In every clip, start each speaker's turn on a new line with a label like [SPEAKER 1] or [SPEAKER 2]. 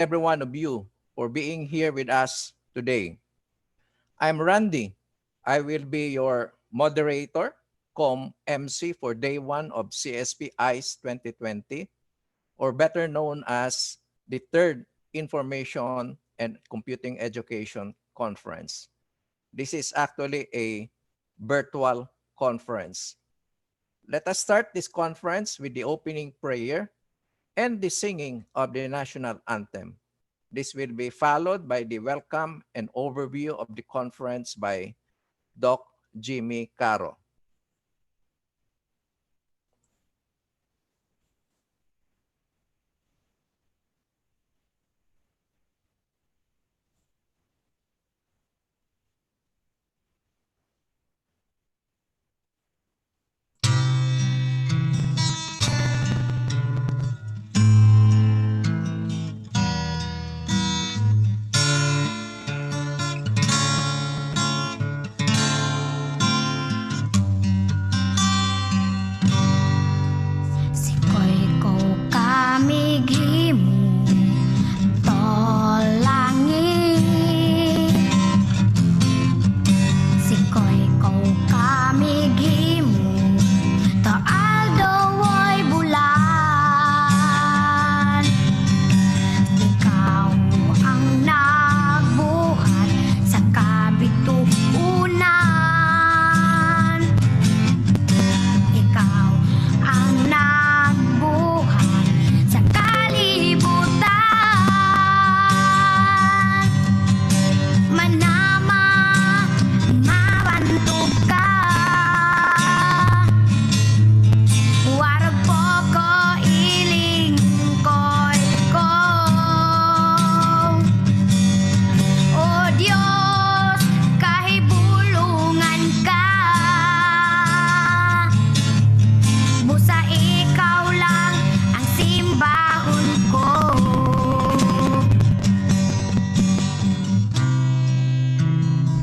[SPEAKER 1] every one of you for being here with us today. I'm Randy. I will be your moderator, MC for day one of CSP-ICE 2020, or better known as the third Information and Computing Education Conference. This is actually a virtual conference. Let us start this conference with the opening prayer and the singing of the national anthem. This will be followed by the welcome and overview of the conference by Doc Jimmy Caro.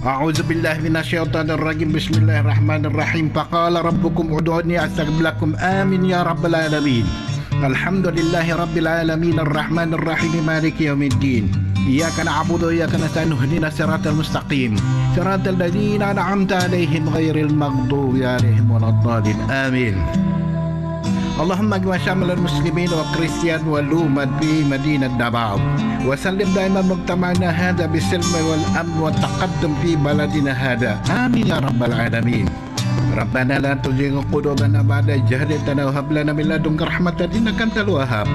[SPEAKER 2] أعوذ بالله من الشيطان الرجيم بسم الله الرحمن الرحيم فقال ربكم ادعوني أستجب لكم آمين يا رب العالمين الحمد لله رب العالمين الرحمن الرحيم مالك يوم الدين إياك نعبد وإياك نستعين اهدنا الصراط المستقيم صراط الذين أنعمت عليهم غير المغضوب عليهم ولا الضالين آمين اللهم اجمع شامل المسلمين والكريستيان والأمة في مدينة دباو وسلم دائما مجتمعنا هذا بالسلم والأمن والتقدم في بلدنا هذا آمين يا رب العالمين ربنا لا تزغ قلوبنا بعد إذ هديتنا وهب لنا من لدنك رحمة إنك أنت الوهاب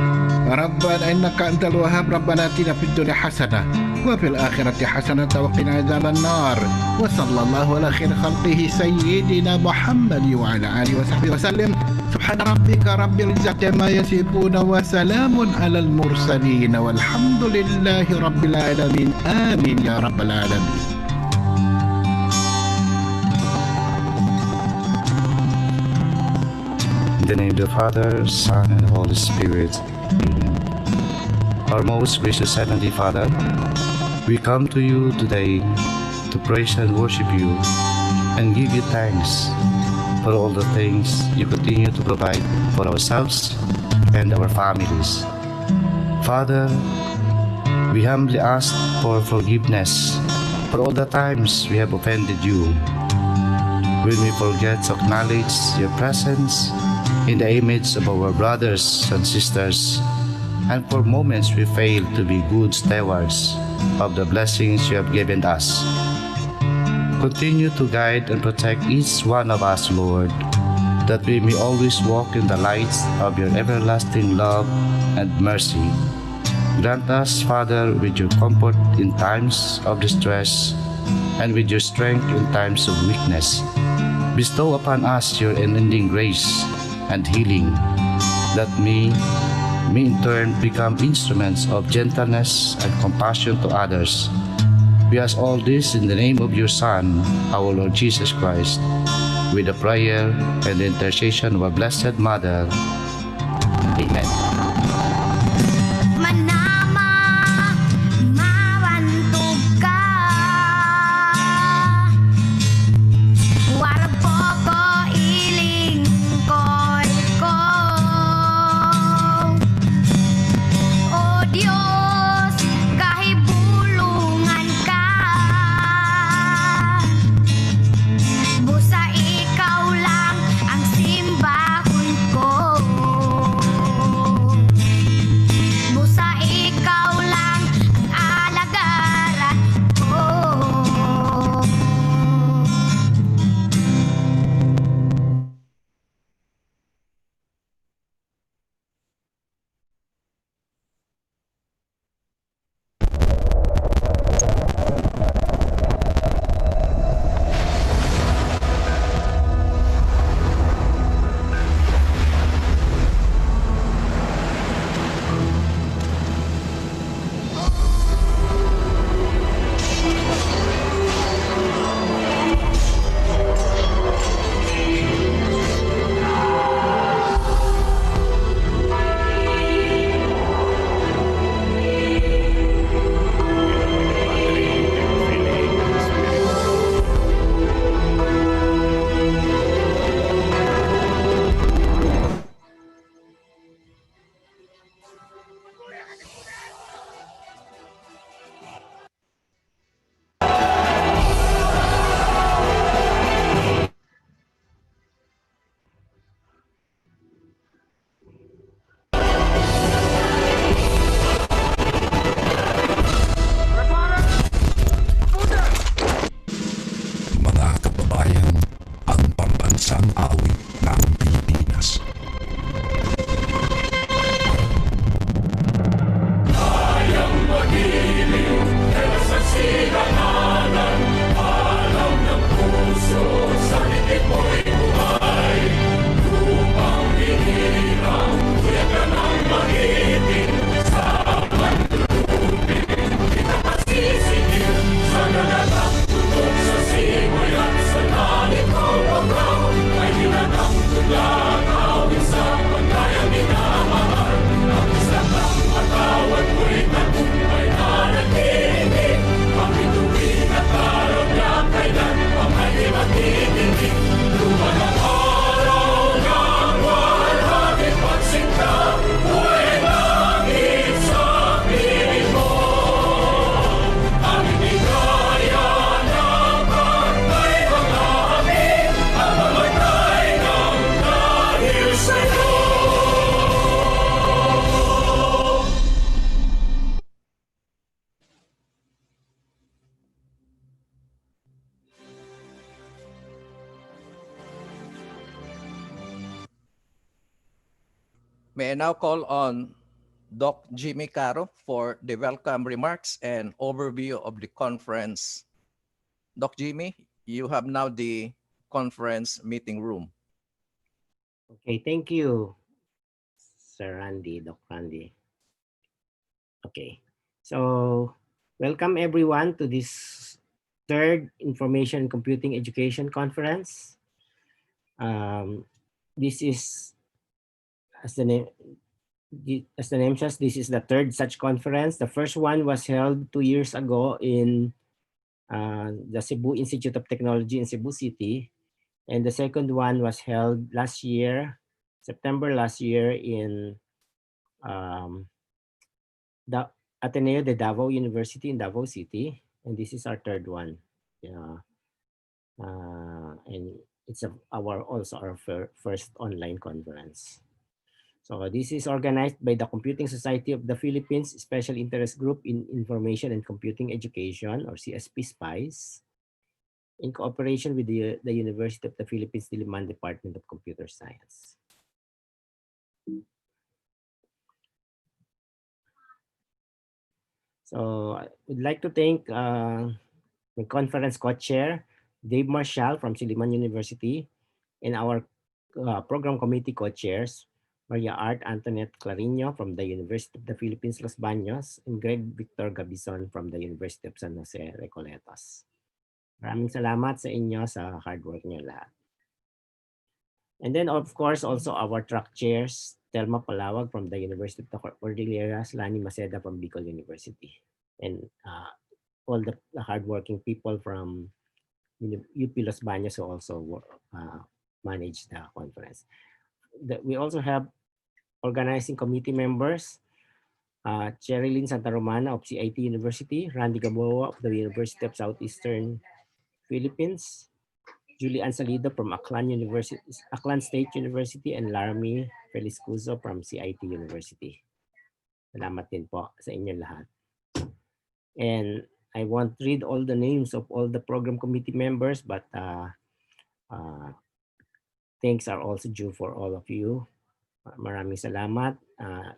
[SPEAKER 2] ربنا إنك أنت الوهاب ربنا آتنا في الدنيا حسنة وفي الآخرة حسنة وقنا عذاب النار وصلى الله على خير خلقه سيدنا محمد وعلى آله وصحبه وسلم سبحان ربك رب العزة ما يصفون وسلام على المرسلين والحمد لله رب العالمين آمين يا رب العالمين.
[SPEAKER 3] In the name of the Father, Son, and Holy Spirit. Amen. Our most gracious Heavenly Father, we come to you today to praise and worship you and give you thanks for all the things you continue to provide for ourselves and our families. Father, we humbly ask for forgiveness for all the times we have offended you. When we forget to acknowledge your presence in the image of our brothers and sisters, and for moments we fail to be good stewards of the blessings you have given us. Continue to guide and protect each one of us, Lord, that we may always walk in the light of your everlasting love and mercy. Grant us, Father, with your comfort in times of distress and with your strength in times of weakness. Bestow upon us your unending grace and healing, that we may in turn become instruments of gentleness and compassion to others. We ask all this in the name of your Son, our Lord Jesus Christ, with the prayer and the intercession of our Blessed Mother. Amen.
[SPEAKER 4] Dios
[SPEAKER 1] May I now call on Doc Jimmy Caro for the welcome remarks and overview of the conference. Doc Jimmy, you have now the conference meeting room.
[SPEAKER 4] Okay, thank you, Sir Randy, Doc Randy. Okay, so welcome everyone to this third Information Computing Education Conference. This is, as the name says, this is the third such conference. The first one was held 2 years ago in the Cebu Institute of Technology in Cebu City. And the second one was held last year, September last year, in the Ateneo de Davao University in Davao City. And this is our third one. Yeah. And it's also our first online conference. So this is organized by the Computing Society of the Philippines Special Interest Group in Information and Computing Education, or CSP-SPICE, in cooperation with the University of the Philippines Diliman Department of Computer Science. So I would like to thank the conference co-chair, Dave Marshall from Diliman University, and our program committee co-chairs, Maria Art Antoinette Clarino from the University of the Philippines Los Baños, and Greg Victor Gabison from the University of San Jose Recoletos. Maraming salamat sa inyo sa hard work niyo lahat. And then of course also our track chairs, Telma Palawag from the University of the Cordilleras, Lani Maceda from Bicol University, and all the hardworking people from UP Los Baños who also manage the conference. We also have organizing committee members, Cherilyn Santa Romana of CIT University, Randy Gamboa of the University of Southeastern Philippines, Julie Ann Salido from Aklan State University, and Laramie Feliscuso from CIT University. Salamat din po sa inyo lahat. And I won't read all the names of all the program committee members, but thanks are also due for all of you. Maraming salamat.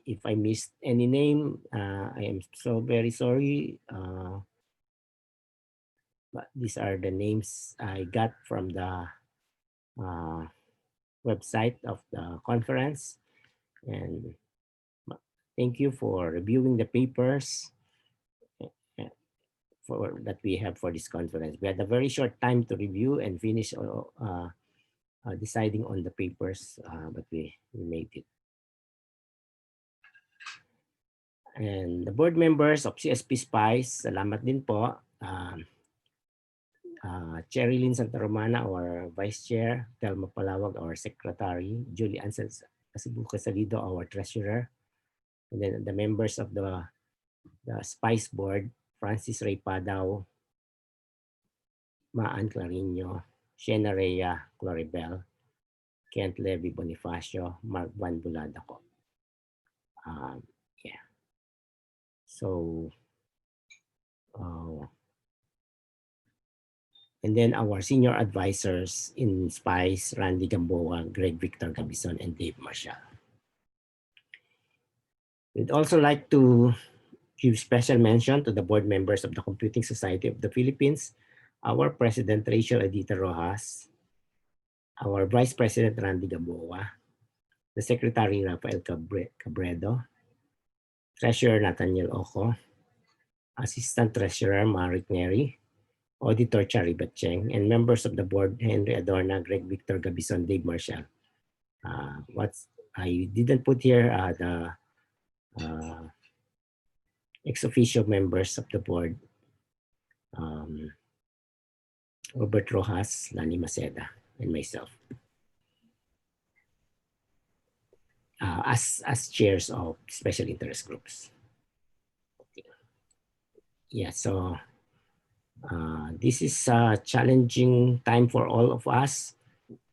[SPEAKER 4] If I missed any name, I am so very sorry. But these are the names I got from the website of the conference. And thank you for reviewing the papers that we have for this conference. We had a very short time to review and finish deciding on the papers, but we made it. And the board members of CSP-SPICE, salamat din po. Cherilyn Santa Romana, our vice chair, Telma Palawag, our secretary, Julie Ann Salido, our treasurer, and then the members of the SPICE board, Francis Ray Padaw, Maan Clarino, Shena Rhea Claribel, Kent Levy Bonifacio, Mark Van Buladaco. Yeah. So, and then our senior advisors in SPICE, Randy Gamboa, Greg Victor Gabison, and Dave Marshall. We'd also like to give special mention to the board members of the Computing Society of the Philippines, our President Rachel Edita Rojas, our Vice President Randy Gamboa, the Secretary Rafael Cabredo, Treasurer Nathaniel Oco, Assistant Treasurer Marit Neri, Auditor Chari Batcheng, and members of the board, Henry Adorna, Greg Victor Gabison, Dave Marshall. I didn't put here the ex-officio members of the board, Robert Rojas, Lani Maceda, and myself, as chairs of special interest groups. Okay. Yeah, so this is a challenging time for all of us,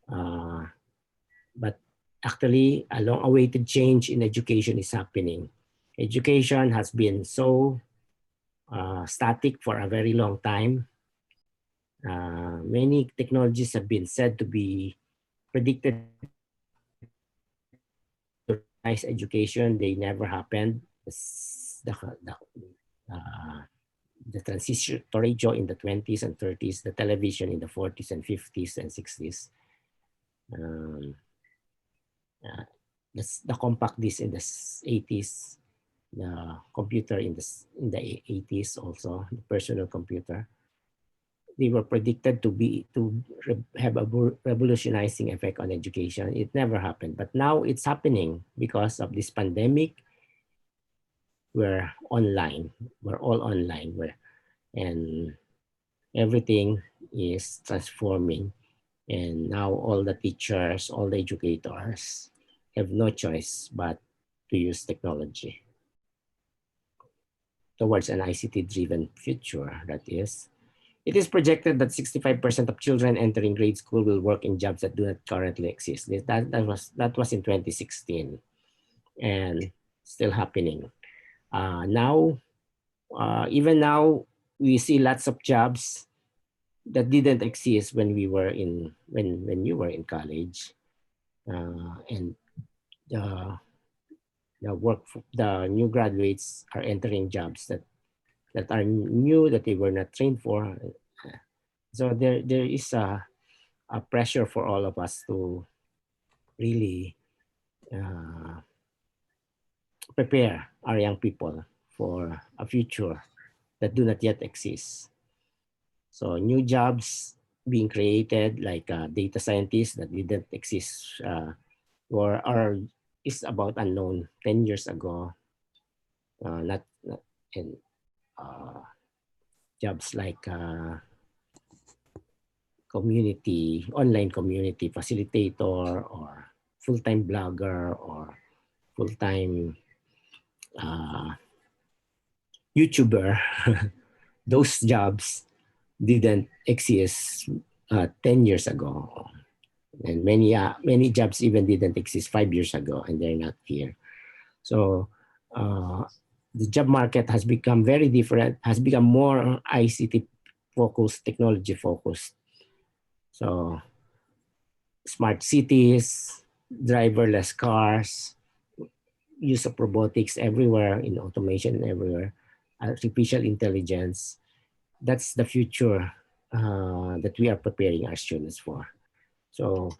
[SPEAKER 4] but actually a long-awaited change in education is happening. Education has been so static for a very long time. Many technologies have been said to be predicted to replace nice education, they never happened. Uh, the transitory Joe in the 20s and 30s, the television in the 40s and 50s and 60s. The compact disc in the 80s, the computer in the 80s also, the personal computer. They were predicted to have a revolutionizing effect on education. It never happened, but now it's happening because of this pandemic. We're online. We're all online. And everything is transforming. And now all the teachers, all the educators have no choice but to use technology towards an ICT-driven future, that is. It is projected that 65% of children entering grade school will work in jobs that do not currently exist. That was in 2016 and still happening. Even now, we see lots of jobs that didn't exist when we were when you were in college, and the new graduates are entering jobs that are new, that they were not trained for. So there is a pressure for all of us to really prepare our young people for a future that do not yet exist. So new jobs being created, like data scientists that didn't exist or is about unknown 10 years ago. Not and jobs like online community facilitator, or full-time blogger, or full-time YouTuber. Those jobs didn't exist 10 years ago. And many jobs even didn't exist 5 years ago, and they're not here. So the job market has become very different, has become more ICT focused, technology focused. So smart cities, driverless cars, use of robotics everywhere, in automation everywhere, artificial intelligence. That's the future that we are preparing our students for. So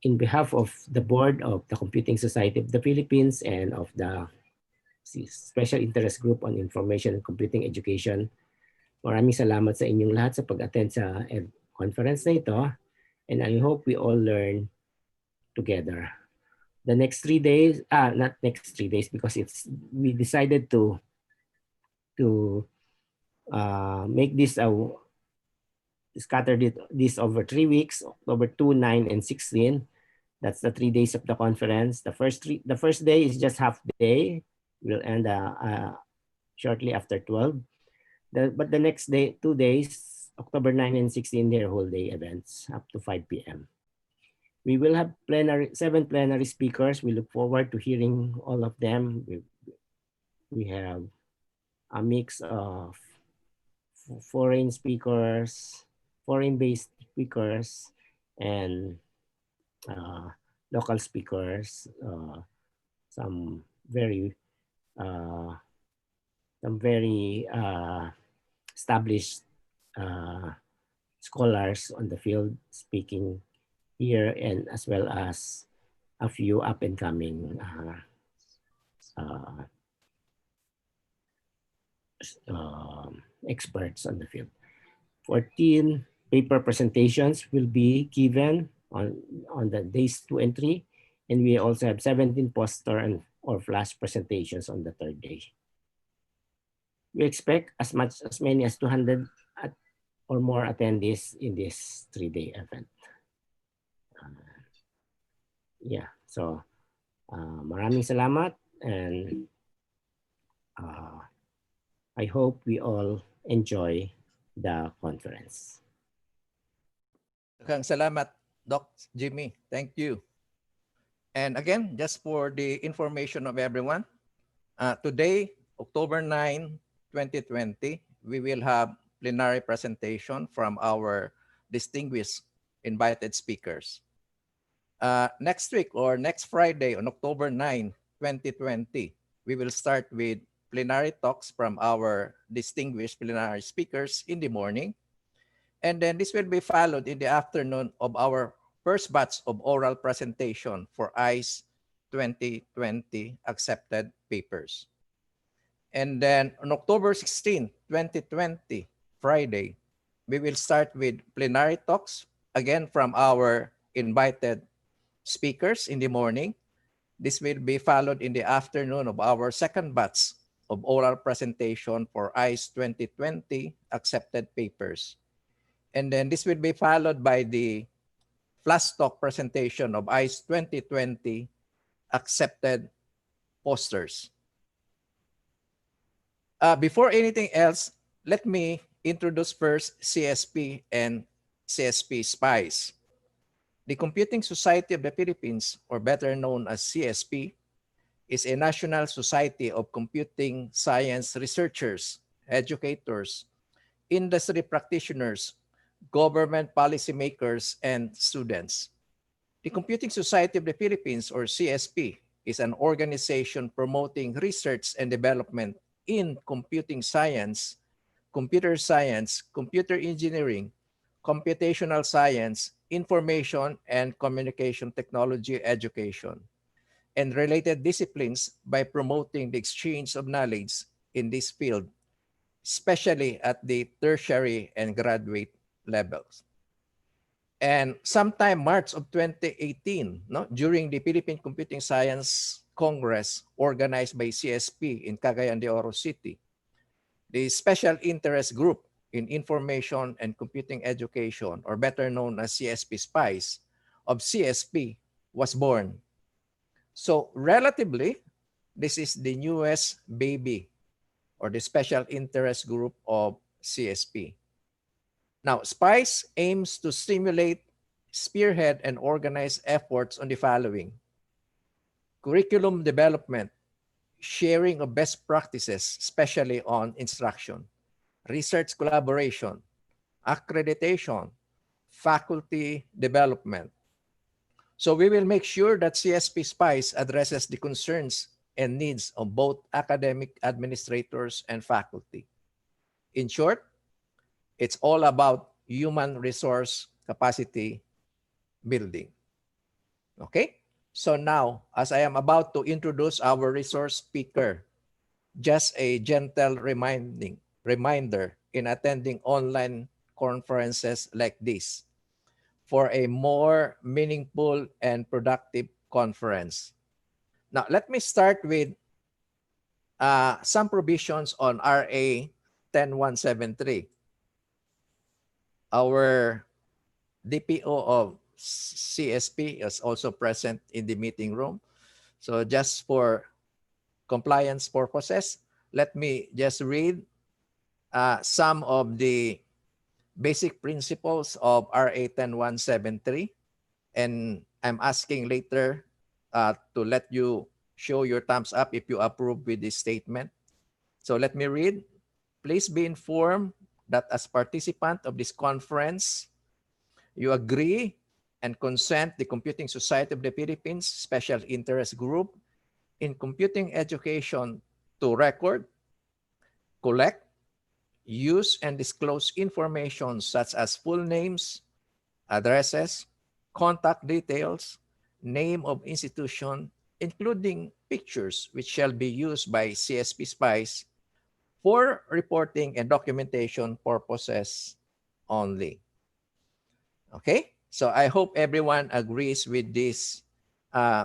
[SPEAKER 4] in behalf of the board of the Computing Society of the Philippines and of the Special Interest Group on Information and Computing Education, maraming salamat sa inyong lahat sa pag-attend sa conference na ito, and I hope we all learn together. The next 3 days, not next 3 days, because we decided to make this scattered this over 3 weeks, October 2, 9, and 16. That's the 3 days of the conference. The first day is just half day. We'll end shortly after 12. But the next day, 2 days, October 9 and 16, they're whole day events up to 5 p.m. We will have 7 plenary speakers. We look forward to hearing all of them. We have a mix of foreign speakers, foreign-based speakers, and local speakers. Some very established scholars on the field speaking here, and as well as a few up and coming experts on the field. 14 paper presentations will be given on the days 2 and 3, and we also have 17 poster or flash presentations on the third day. We expect as many as 200 or more attendees in this 3-day event. So maraming salamat, and I hope we all enjoy the conference.
[SPEAKER 1] Salamat, Doc Jimmy. Thank you. And again, just for the information of everyone, today, October 9, 2020, we will have plenary presentation from our distinguished invited speakers. next week or next Friday on October 9, 2020, we will start with plenary talks from our distinguished plenary speakers in the morning. And then this will be followed in the afternoon of our first batch of oral presentation for ICE 2020 accepted papers. And then on October 16, 2020, Friday, we will start with plenary talks, again from our invited speakers in the morning. This will be followed in the afternoon of our second batch of oral presentation for ICE 2020 accepted papers. And then this will be followed by the flash talk presentation of ICE 2020 accepted posters. Before anything else, let me introduce first CSP and CSP-SPICE. The Computing Society of the Philippines, or better known as CSP, is a national society of computing science researchers, educators, industry practitioners, government policymakers, and students. The Computing Society of the Philippines, or CSP, is an organization promoting research and development in computing science, computer science, computer engineering, computational science, information and communication technology education, and related disciplines by promoting the exchange of knowledge in this field, especially at the tertiary and graduate levels. And sometime March of 2018, during the Philippine Computing Science Congress organized by CSP in Cagayan de Oro City, the Special Interest Group in Information and Computing Education, or better known as CSP-SPICE, of CSP was born. So relatively, this is the newest baby, or the Special Interest Group of CSP. Now, SPICE aims to stimulate, spearhead, and organize efforts on the following: curriculum development, sharing of best practices, especially on instruction, research collaboration, accreditation, faculty development. So we will make sure that CSP-SPICE addresses the concerns and needs of both academic administrators and faculty. In short, it's all about human resource capacity building. Okay? So now, as I am about to introduce our resource speaker, just a gentle reminder in attending online conferences like this for a more meaningful and productive conference. Now, let me start with some provisions on RA 10173. Our DPO of CSP is also present in the meeting room. So just for compliance purposes, let me just read some of the basic principles of RA 10173. And I'm asking later to let you show your thumbs up if you approve with this statement. So let me read. Please be informed that as participant of this conference, you agree and consent the Computing Society of the Philippines Special Interest Group in computing education to record, collect, use, and disclose information such as full names, addresses, contact details, name of institution, including pictures, which shall be used by CSP-SPICE for reporting and documentation purposes only. Okay, so I hope everyone agrees with these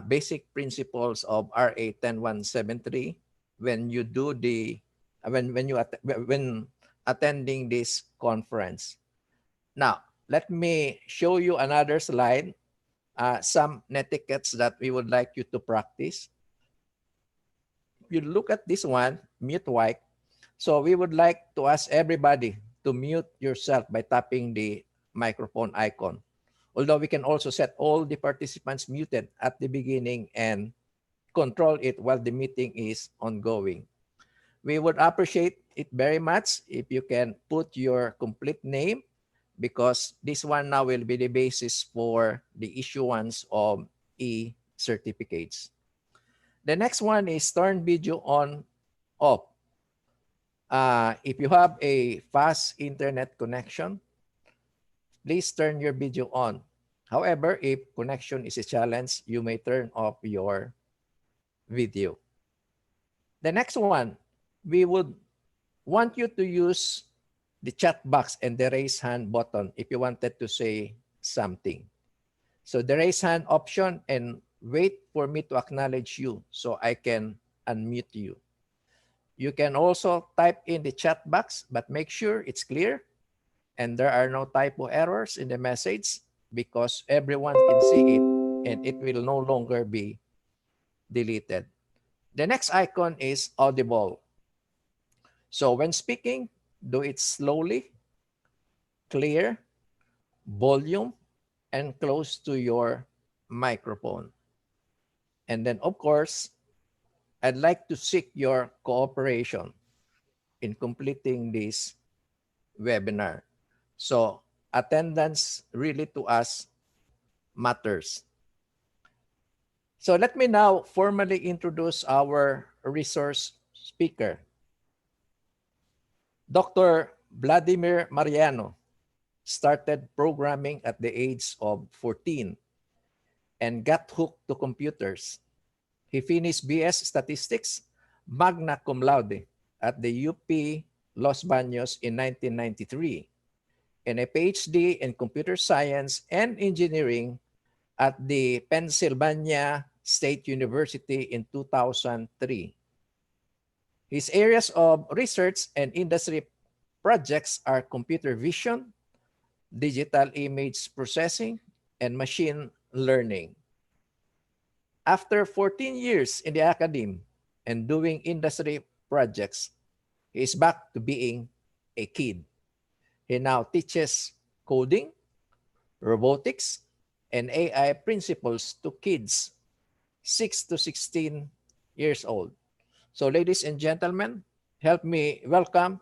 [SPEAKER 1] basic principles of RA 10173 when you do the when attending this conference. Now, let me show you another slide, some netiquettes that we would like you to practice. If you look at this one, mute mic. So we would like to ask everybody to mute yourself by tapping the microphone icon. Although we can also set all the participants muted at the beginning and control it while the meeting is ongoing. We would appreciate it very much if you can put your complete name, because this one now will be the basis for the issuance of e-certificates. The next one is turn video on off. If you have a fast internet connection, please turn your video on. However, if connection is a challenge, you may turn off your video. The next one, we would want you to use the chat box and the raise hand button if you wanted to say something. So the raise hand option, and wait for me to acknowledge you so I can unmute you. You can also type in the chat box, but make sure it's clear and there are no typo errors in the message, because everyone can see it and it will no longer be deleted. The next icon is audible. So when speaking, do it slowly, clear, volume, and close to your microphone. And then, of course, I'd like to seek your cooperation in completing this webinar. So attendance really to us matters. So let me now formally introduce our resource speaker. Dr. Vladimir Mariano started programming at the age of 14 and got hooked to computers. He finished BS Statistics magna cum laude at the UP Los Baños in 1993 and a PhD in Computer Science and Engineering at the Pennsylvania State University in 2003. His areas of research and industry projects are computer vision, digital image processing, and machine learning. After 14 years in the academy and doing industry projects, he is back to being a kid. He now teaches coding, robotics, and AI principles to kids 6 to 16 years old. So ladies and gentlemen, help me welcome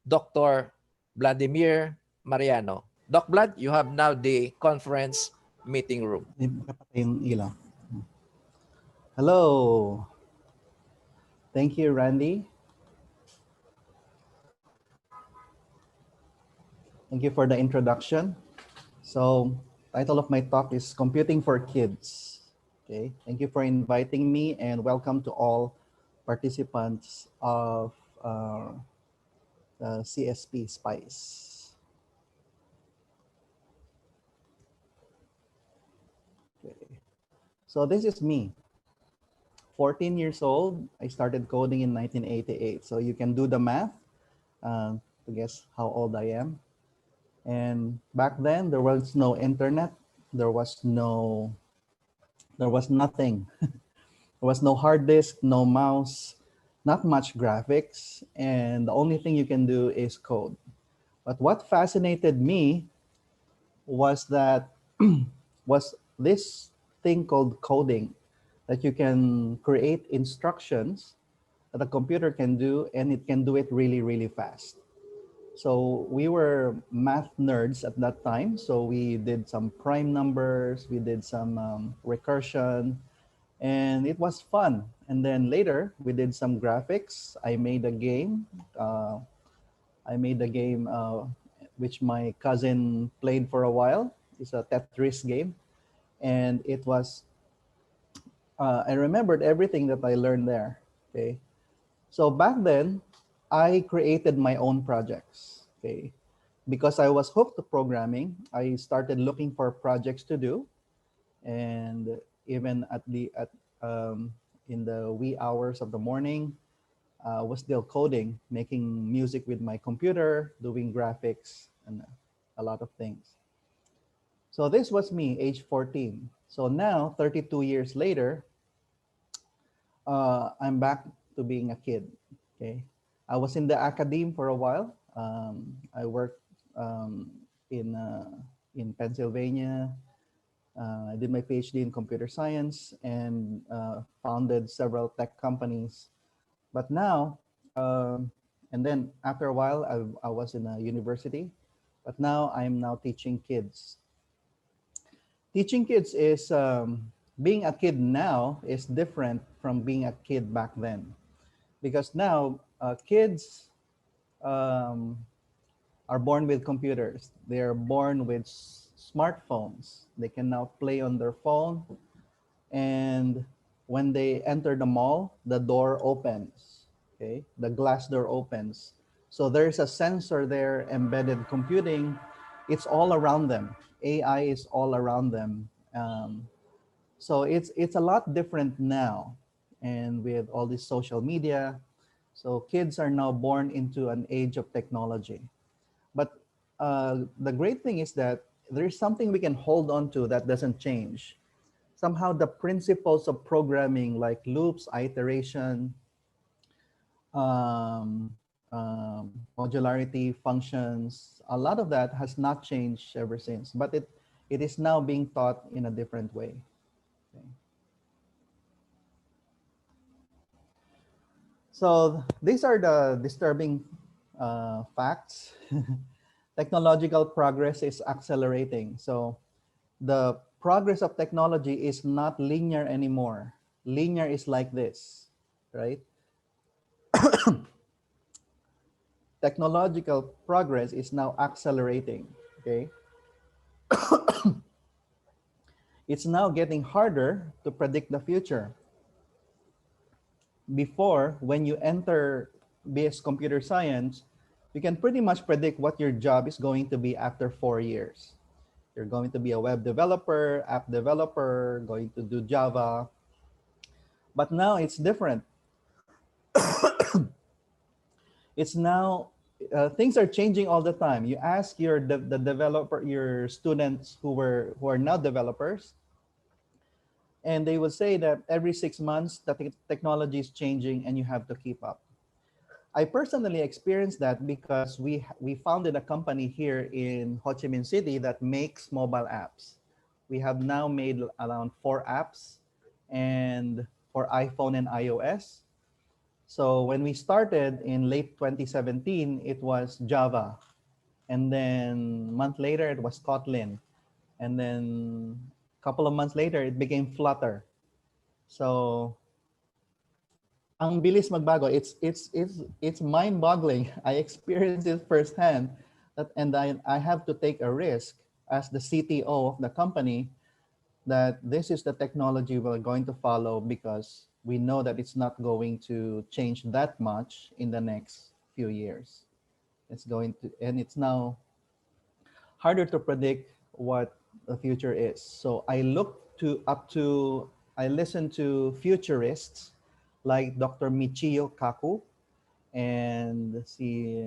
[SPEAKER 1] Dr. Vladimir Mariano. Doc Vlad, you have now the conference meeting room.
[SPEAKER 5] Hello. Thank you, Randy. Thank you for the introduction. So, title of my talk is Computing for Kids. Okay. Thank you for inviting me, and welcome to all participants of CSP-SPICE. Okay. So this is me. 14 years old, I started coding in 1988. So you can do the math to guess how old I am. And back then, there was no internet. There was nothing. There was no hard disk, no mouse, not much graphics. And the only thing you can do is code. But what fascinated me was that was this thing called coding, that you can create instructions that a computer can do, and it can do it really, really fast. So we were math nerds at that time. So we did some prime numbers, we did some recursion, and it was fun. And then later we did some graphics. I made a game. Which my cousin played for a while. It's a Tetris game. And it was, I remembered everything that I learned there. Okay. So back then, I created my own projects. Okay. Because I was hooked to programming, I started looking for projects to do. And even in the wee hours of the morning, was still coding, making music with my computer, doing graphics, and a lot of things. So this was me, age 14. So now, 32 years later, I'm back to being a kid. Okay, I was in the academe for a while. I worked in Pennsylvania. I did my PhD in computer science and founded several tech companies. But now, and then after a while, I was in a university. But now I'm now teaching kids. Teaching kids is being a kid now is different from being a kid back then, because now kids um, are born with computers. They are born with smartphones. They can now play on their phone, and when they enter the mall, the door opens. Okay, the glass door opens. So there's a sensor there, embedded computing. It's all around them. AI is all around them. So it's a lot different now, and with all this social media, so kids are now born into an age of technology. But the great thing is that there's something we can hold on to that doesn't change. Somehow the principles of programming, like loops, iteration, um, modularity, functions, a lot of that has not changed ever since. But it is now being taught in a different way. Okay. So these are the disturbing facts. Technological progress is accelerating. So the progress of technology is not linear anymore. Linear is like this, right? Technological progress is now accelerating, okay? It's now getting harder to predict the future. Before, when you enter BS computer science, you can pretty much predict what your job is going to be after 4 years. You're going to be a web developer, app developer, going to do Java. But now it's different. It's now things are changing all the time. You ask the developer, your students who are now developers, and they will say that every 6 months the technology is changing and you have to keep up. I personally experienced that because we founded a company here in Ho Chi Minh City that makes mobile apps. We have now made around 4 apps, and for iPhone and iOS. So when we started in late 2017, it was Java, and then a month later it was Kotlin, and then a couple of months later it became Flutter. So ang bilis magbago. It's mind-boggling. I experienced it firsthand, and I have to take a risk as the CTO of the company that this is the technology we're going to follow, because we know that it's not going to change that much in the next few years. It's going to, and it's now harder to predict what the future is. So I listen to futurists like Dr. Michio Kaku and si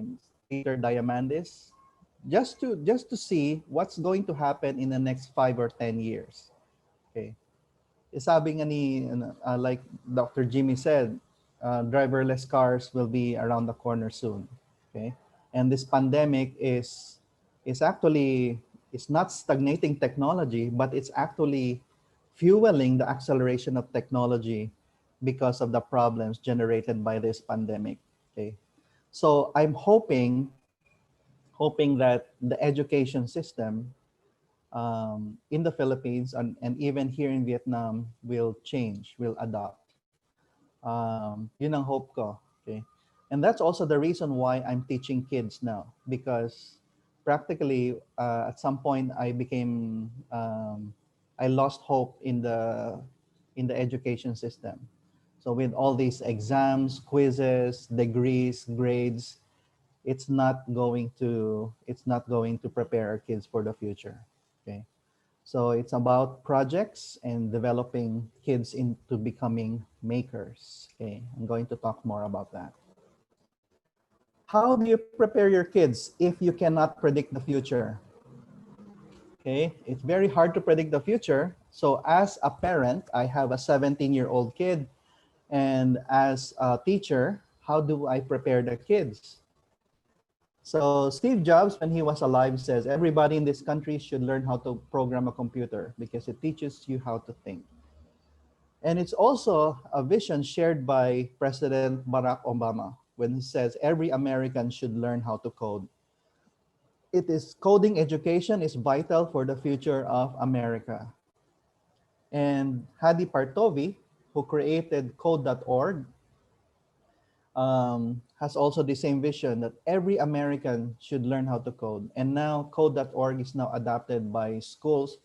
[SPEAKER 5] Peter Diamandis, just to see what's going to happen in the next 5 or 10 years. Okay. Sabi nga ni, like Dr. Jimmy said, driverless cars will be around the corner soon. Okay. And this pandemic is actually, it's not stagnating technology, but it's actually fueling the acceleration of technology because of the problems generated by this pandemic. Okay. So I'm hoping that the education system in the Philippines and even here in Vietnam will change, will adopt. Yun ang hope ko. Okay. And that's also the reason why I'm teaching kids now, because practically at some point I lost hope in the education system. So with all these exams, quizzes, degrees, grades, it's not going to prepare our kids for the future. Okay. So it's about projects and developing kids into becoming makers. Okay. I'm going to talk more about that. How do you prepare your kids if you cannot predict the future? Okay. It's very hard to predict the future. So as a parent, I have a 17-year-old kid, and as a teacher, how do I prepare the kids? So Steve Jobs, when he was alive, says everybody in this country should learn how to program a computer because it teaches you how to think. And it's also a vision shared by President Barack Obama when he says every American should learn how to code. it is coding education is vital for the future of America. And Hadi Partovi, who created code.org, has also the same vision that every American should learn how to code. And now code.org is now adopted by schools,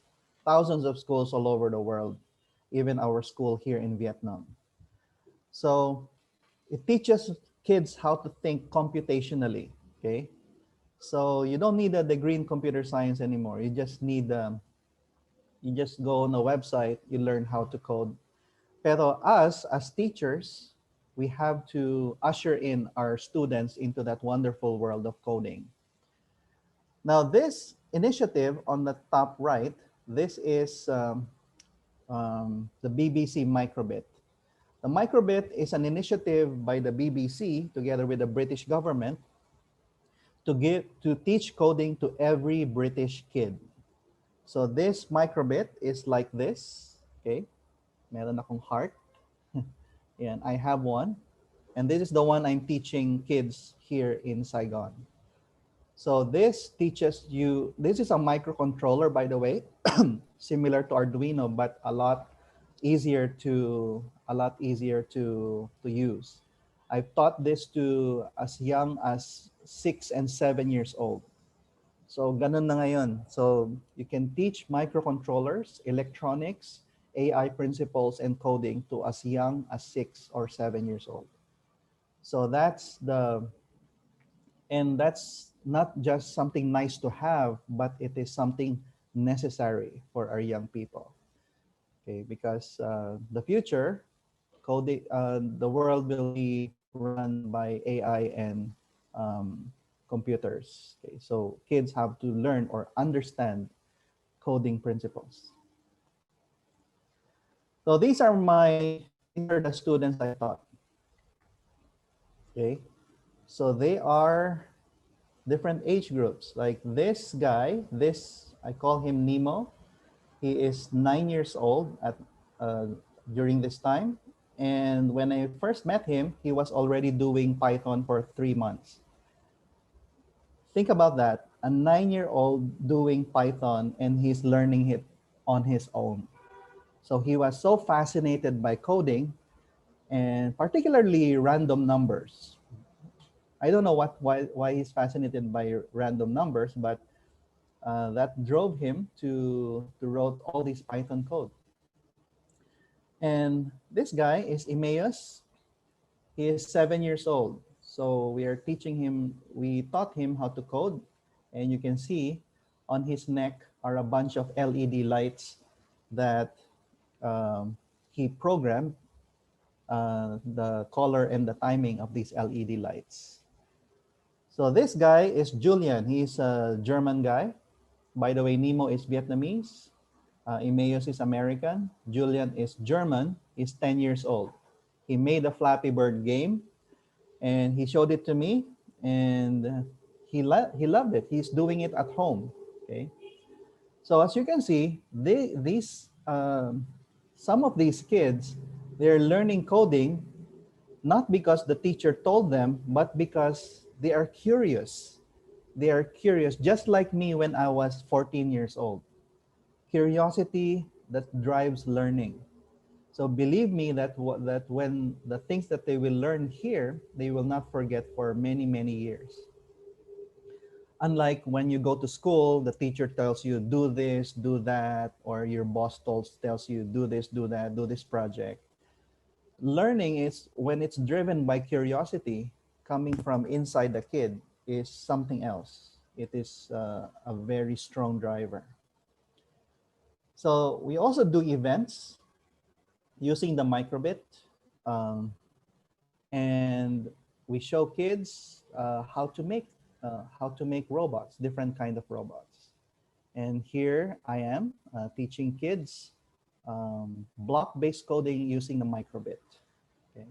[SPEAKER 5] thousands of schools all over the world, even our school here in Vietnam. So it teaches kids how to think computationally, okay? So you don't need a degree in computer science anymore. You just need, you just go on a website, you learn how to code. Pero us, as teachers, we have to usher in our students into that wonderful world of coding. Now, this initiative on the top right, this is the BBC Microbit. The Microbit is an initiative by the BBC together with the British government to teach coding to every British kid. So this Microbit is like this, okay? Meron akong heart. And I have one. And this is the one I'm teaching kids here in Saigon. So this teaches you, this is a microcontroller, by the way, similar to Arduino, but a lot easier to use. I've taught this to as young as 6 and 7 years old. So ganun na ngayon. So you can teach microcontrollers, electronics, AI principles, and coding to as young as 6 or 7 years old. So that's not just something nice to have, but it is something necessary for our young people. Okay, because the future, coding, the world will be run by AI and computers. Okay, so kids have to learn or understand coding principles. So these are the students I taught. Okay, so they are different age groups. Like this guy, I call him Nemo. He is 9 years old during this time. And when I first met him, he was already doing Python for 3 months. Think about that, a 9-year-old doing Python and he's learning it on his own. So he was so fascinated by coding and particularly random numbers. I don't know why he's fascinated by random numbers, but that drove him to wrote all this Python code. And this guy is Emmaus. He is 7 years old. So we taught him how to code. And you can see on his neck are a bunch of LED lights that he programmed the color and the timing of these LED lights. So this guy is Julian. He's a German guy. By the way, Nemo is Vietnamese. Emmaus is American. Julian is German. He's 10 years old. He made a Flappy Bird game and he showed it to me and he loved it. He's doing it at home. Okay. So as you can see, some of these kids, they're learning coding not because the teacher told them, but because they are curious. They are curious, just like me when I was 14 years old. Curiosity that drives learning. So believe me that when the things that they will learn here, they will not forget for many, many years. Unlike when you go to school, the teacher tells you, do this, do that, or your boss tells you, do this, do that, do this project. Learning is when it's driven by curiosity coming from inside the kid is something else. It is a very strong driver. So we also do events using the microbit, and we show kids how to make robots, different kind of robots. And here I am teaching kids block-based coding using the microbit. Okay.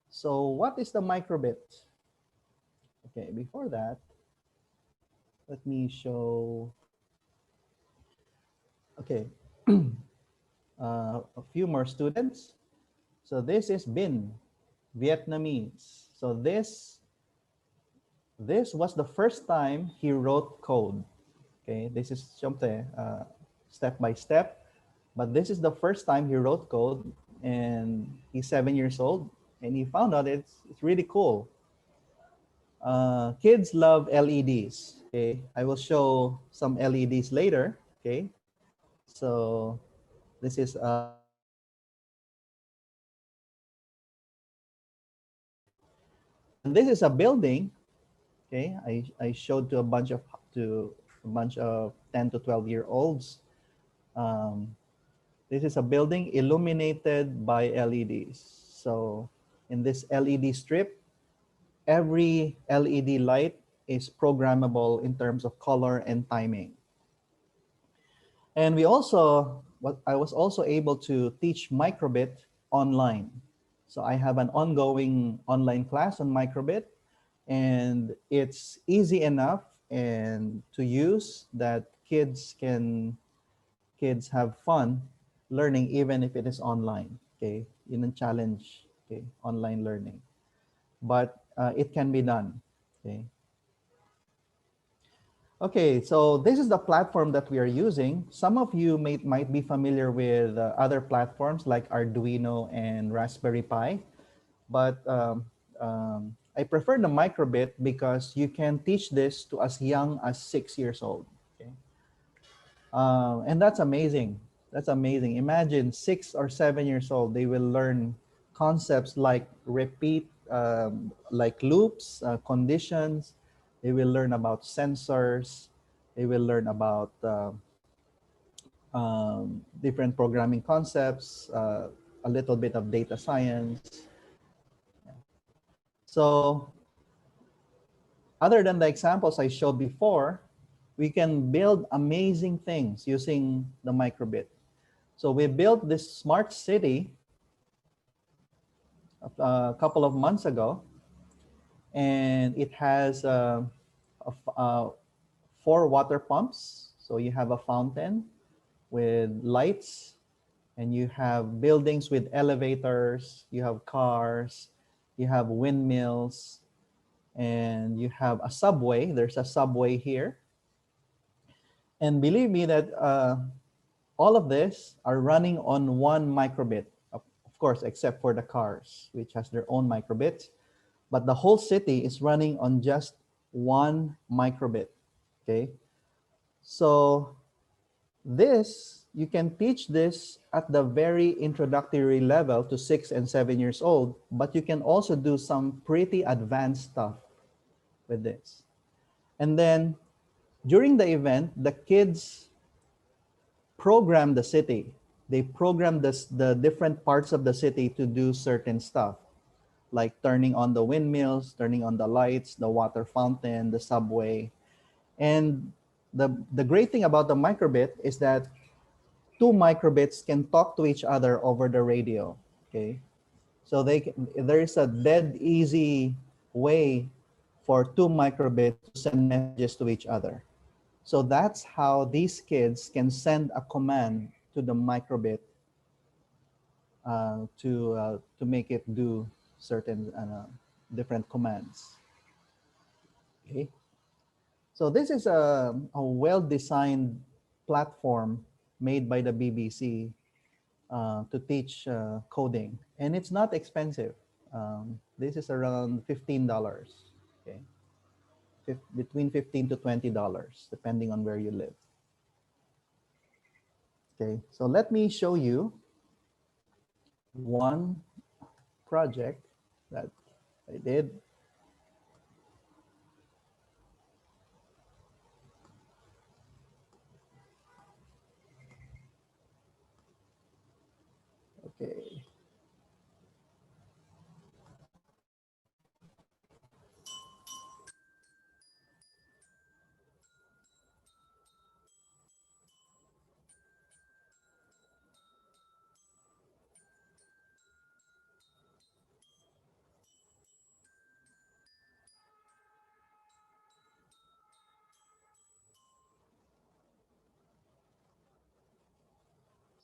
[SPEAKER 5] So what is the microbit? Okay, before that, let me show. Okay, a few more students. So this is Bin, Vietnamese. So this this was the first time he wrote code. Okay, this is syempre, step by step, but this is the first time he wrote code, and he's 7 years old, and he found out it's really cool. Kids love LEDs. Okay, I will show some LEDs later. Okay, so this is and this is a building. Okay, I showed to a bunch of 10 to 12 year olds. Um, this is a building illuminated by LEDs. So in this LED strip, every LED light is programmable in terms of color and timing. And what I was also able to teach microbit online. So I have an ongoing online class on microbit, and it's easy enough and to use that kids have fun learning even if it is online. Okay, in a challenge. Okay, online learning, but it can be done. Okay. Okay, so this is the platform that we are using. Some of you might be familiar with other platforms like Arduino and Raspberry Pi, but I prefer the microbit because you can teach this to as young as 6 years old. Okay? And that's amazing. That's amazing. Imagine 6 or 7 years old, they will learn concepts like repeat, like loops, conditions. They will learn about sensors. They will learn about different programming concepts, a little bit of data science. So other than the examples I showed before, we can build amazing things using the microbit. So we built this smart city a couple of months ago, and it has four water pumps. So you have a fountain with lights, and you have buildings with elevators, you have cars, you have windmills, and you have a subway. There's a subway here. And believe me that all of this are running on one microbit, of course, except for the cars, which has their own microbit. But the whole city is running on just one microbit. Okay. So this, you can teach this at the very introductory level to 6 and 7 years old, but you can also do some pretty advanced stuff with this. And then during the event, the kids program the city. They program the different parts of the city to do certain stuff, like turning on the windmills, turning on the lights, the water fountain, the subway. And the great thing about the microbit is that two microbits can talk to each other over the radio. Okay, so there is a dead easy way for two microbits to send messages to each other. So that's how these kids can send a command to the microbit to make it do certain different commands. Okay, so this is a well-designed platform made by the BBC to teach coding, and it's not expensive. This is around $15. Okay, between $15 to $20, depending on where you live. Okay, so let me show you one project that I did. Okay.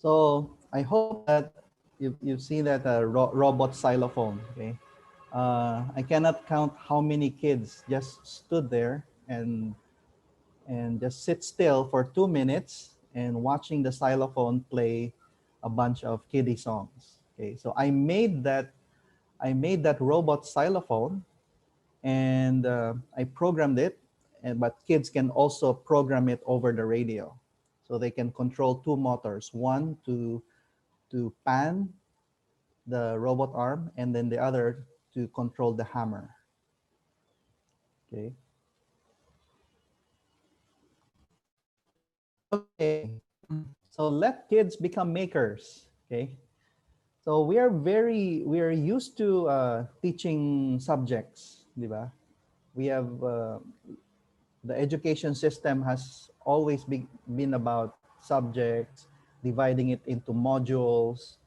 [SPEAKER 5] So I hope that you've seen that robot xylophone. Okay, I cannot count how many kids just stood there and just sit still for 2 minutes and watching the xylophone play a bunch of kiddie songs. Okay, so I made that robot xylophone, and I programmed it, and but kids can also program it over the radio, so they can control two motors, one to pan the robot arm, and then the other to control the hammer. Okay. Okay. So let kids become makers. Okay. So we are used to teaching subjects, di ba? We have the education system has always been about subjects, dividing it into modules,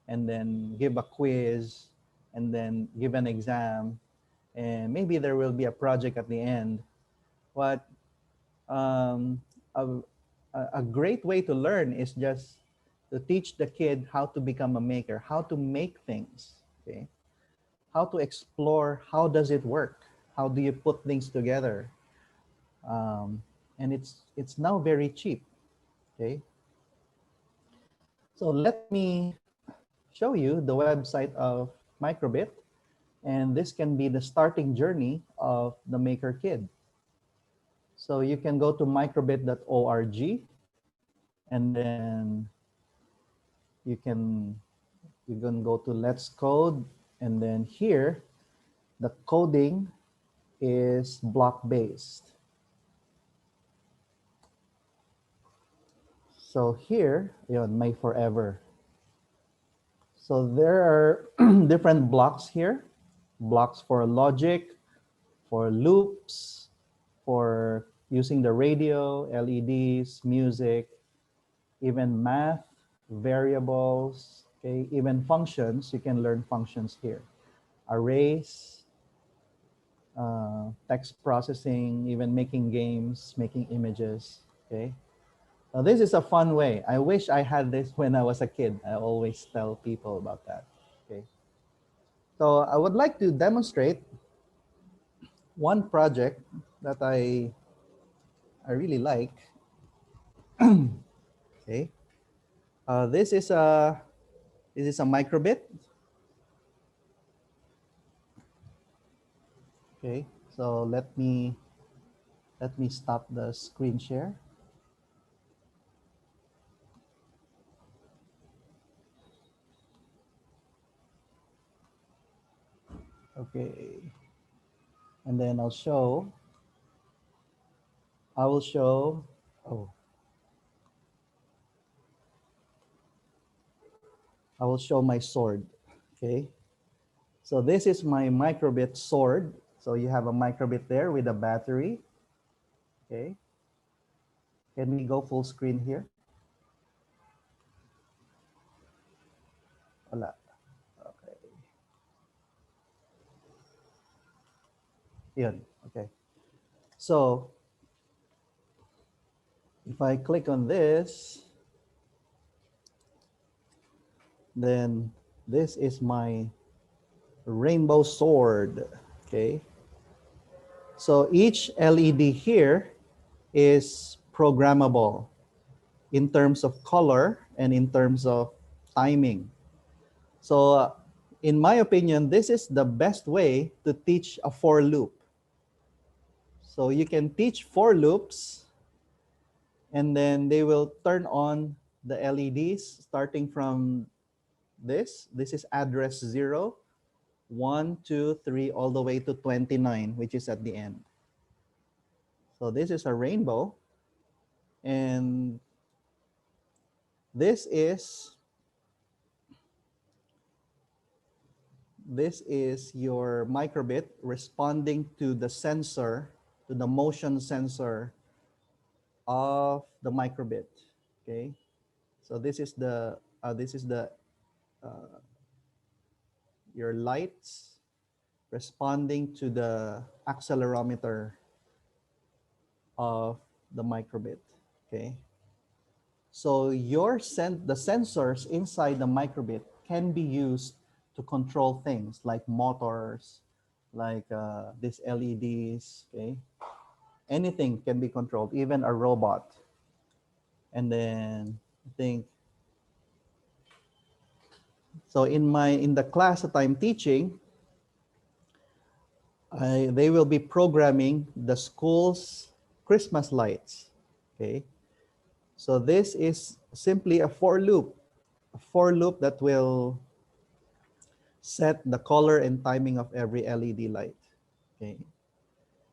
[SPEAKER 5] and then give a quiz, and then give an exam, and maybe there will be a project at the end. But um, a, a great way to learn is just to teach the kid how to become a maker, how to make things, okay? How to explore, how does it work? How do you put things together? Um, and it's now very cheap, okay? So let me show you the website of Microbit, and this can be the starting journey of the maker kid. So you can go to microbit.org, and then you can go to Let's Code, and then here the coding is block based. So here, May Forever. So there are different blocks here, blocks for logic, for loops, for using the radio, LEDs, music, even math, variables, okay, even functions. You can learn functions here. Arrays, text processing, even making games, making images, okay? Now this is a fun way. I wish I had this when I was a kid. I always tell people about that, okay? So I would like to demonstrate one project that I really like, okay? This is a microbit, okay? So let me stop the screen share. Okay, and then I will show, oh, I will show my sword, okay? So this is my microbit sword. So you have a microbit there with a battery, okay? Can we go full screen here? Wala. Okay. Yun. Okay. So if I click on this, then this is my rainbow sword, okay? So each LED here is programmable in terms of color and in terms of timing. So in my opinion, this is the best way to teach a for loop. So you can teach for loops, and then they will turn on the LEDs starting from this. This is address 0, 1, 2, 3, all the way to 29, which is at the end. So this is a rainbow, and this is your microbit responding to the sensor, to the motion sensor of the microbit. Okay, so this is the your lights responding to the accelerometer of the microbit. Okay, so the sensors inside the microbit can be used to control things like motors, like these LEDs, okay? Anything can be controlled, even a robot. And then I think, so in the class that I'm teaching, they will be programming the school's Christmas lights, okay? So this is simply a for loop that will set the color and timing of every LED light, okay?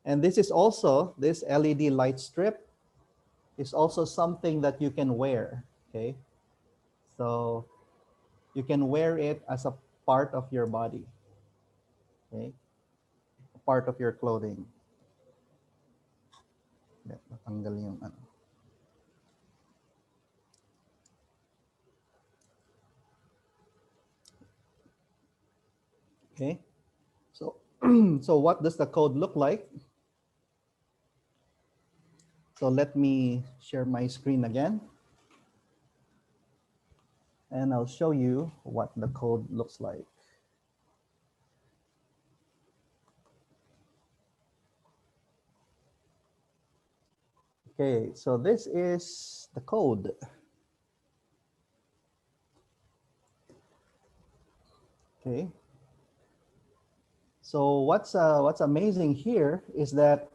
[SPEAKER 5] And this is also, this LED light strip is also something that you can wear, okay? So you can wear it as a part of your body, okay? Part of your clothing. Natanggal yung ano. Okay, so so what does the code look like? So let me share my screen again, and I'll show you what the code looks like. Okay, so this is the code. Okay, so what's amazing here is that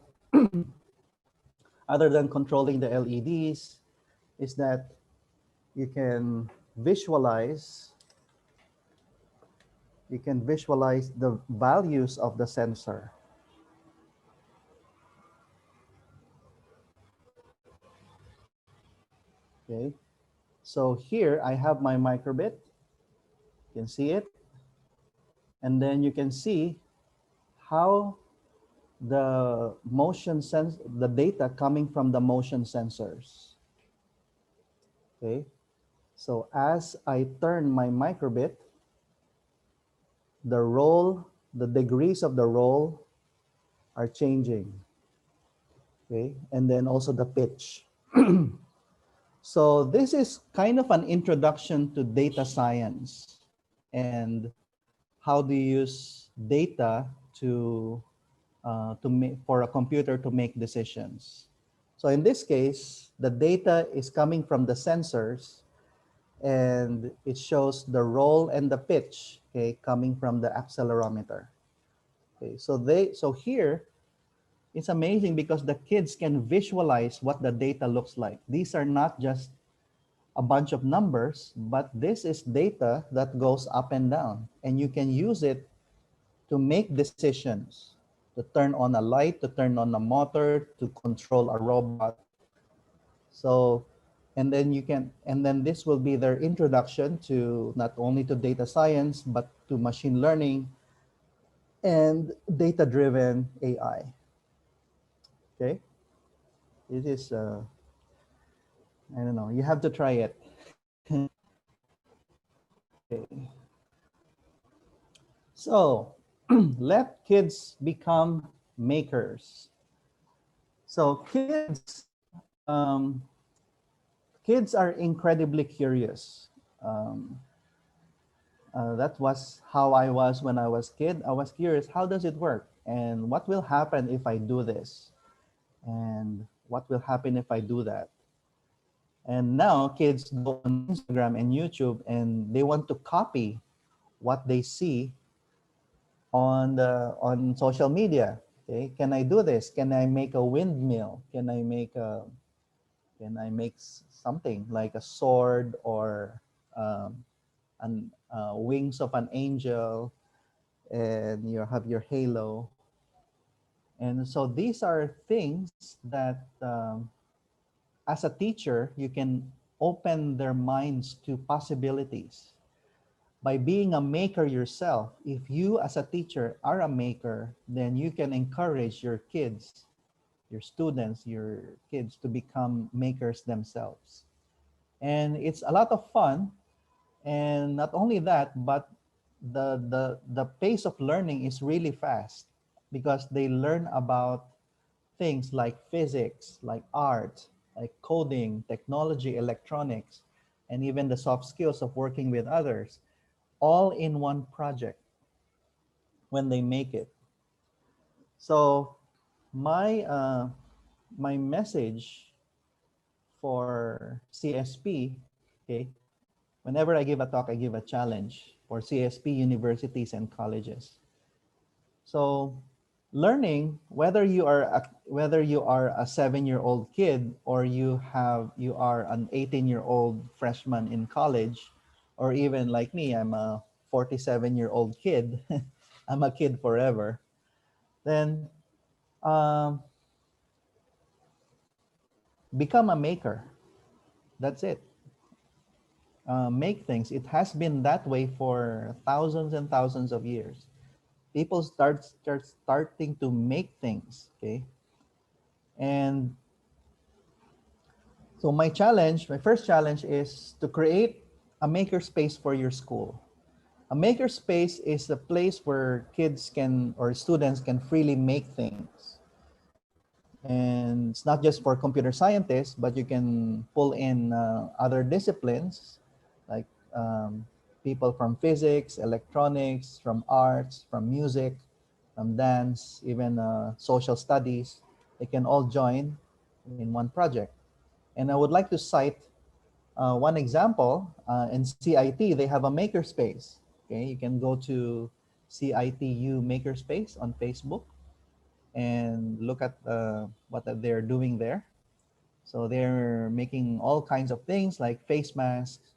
[SPEAKER 5] other than controlling the LEDs, is that you can visualize the values of the sensor. Okay, so here I have my microbit. You can see it, and then you can see how the data coming from the motion sensors. Okay, so as I turn my microbit, the degrees of the roll are changing. Okay, and then also the pitch. So this is kind of an introduction to data science and how do you use data for a computer to make decisions. So in this case, the data is coming from the sensors and it shows the roll and the pitch, okay, coming from the accelerometer. Okay, so here it's amazing because the kids can visualize what the data looks like. These are not just a bunch of numbers, but this is data that goes up and down, and you can use it to make decisions, to turn on a light, to turn on a motor, to control a robot. So, and then this will be their introduction to not only to data science, but to machine learning and data-driven AI. Okay, it is, I don't know, you have to try it. Okay. So, let kids become makers. So um, kids are incredibly curious. That was how I was when I was kid. I was curious, how does it work? And what will happen if I do this? And what will happen if I do that? And now kids go on Instagram and YouTube and they want to copy what they see on social media. Okay, can I do this? Can I make a windmill? Can I make something like a sword or wings of an angel, and you have your halo. And so these are things that as a teacher you can open their minds to possibilities by being a maker yourself. If you as a teacher are a maker, then you can encourage your kids, your students, your kids to become makers themselves. And it's a lot of fun. And not only that, but the pace of learning is really fast because they learn about things like physics, like art, like coding, technology, electronics, and even the soft skills of working with others, all-in-one project when they make it. So my message for CSP, okay, whenever I give a talk, I give a challenge for CSP universities and colleges. So learning, whether you are a 7-year-old kid or you are an 18-year-old freshman in college, or even like me, I'm a 47-year-old kid. I'm a kid forever. Then um, become a maker. That's it. Make things. It has been that way for thousands and thousands of years. People starting to make things. Okay, and so my first challenge is to create a maker space for your school. A maker space is a place where kids can or students can freely make things. And it's not just for computer scientists, but you can pull in other disciplines like people from physics, electronics, from arts, from music, from dance, even social studies. They can all join in one project. And I would like to cite one example. In CIT, they have a makerspace. Okay, you can go to CITU Makerspace on Facebook and look at what they're doing there. So they're making all kinds of things like face masks,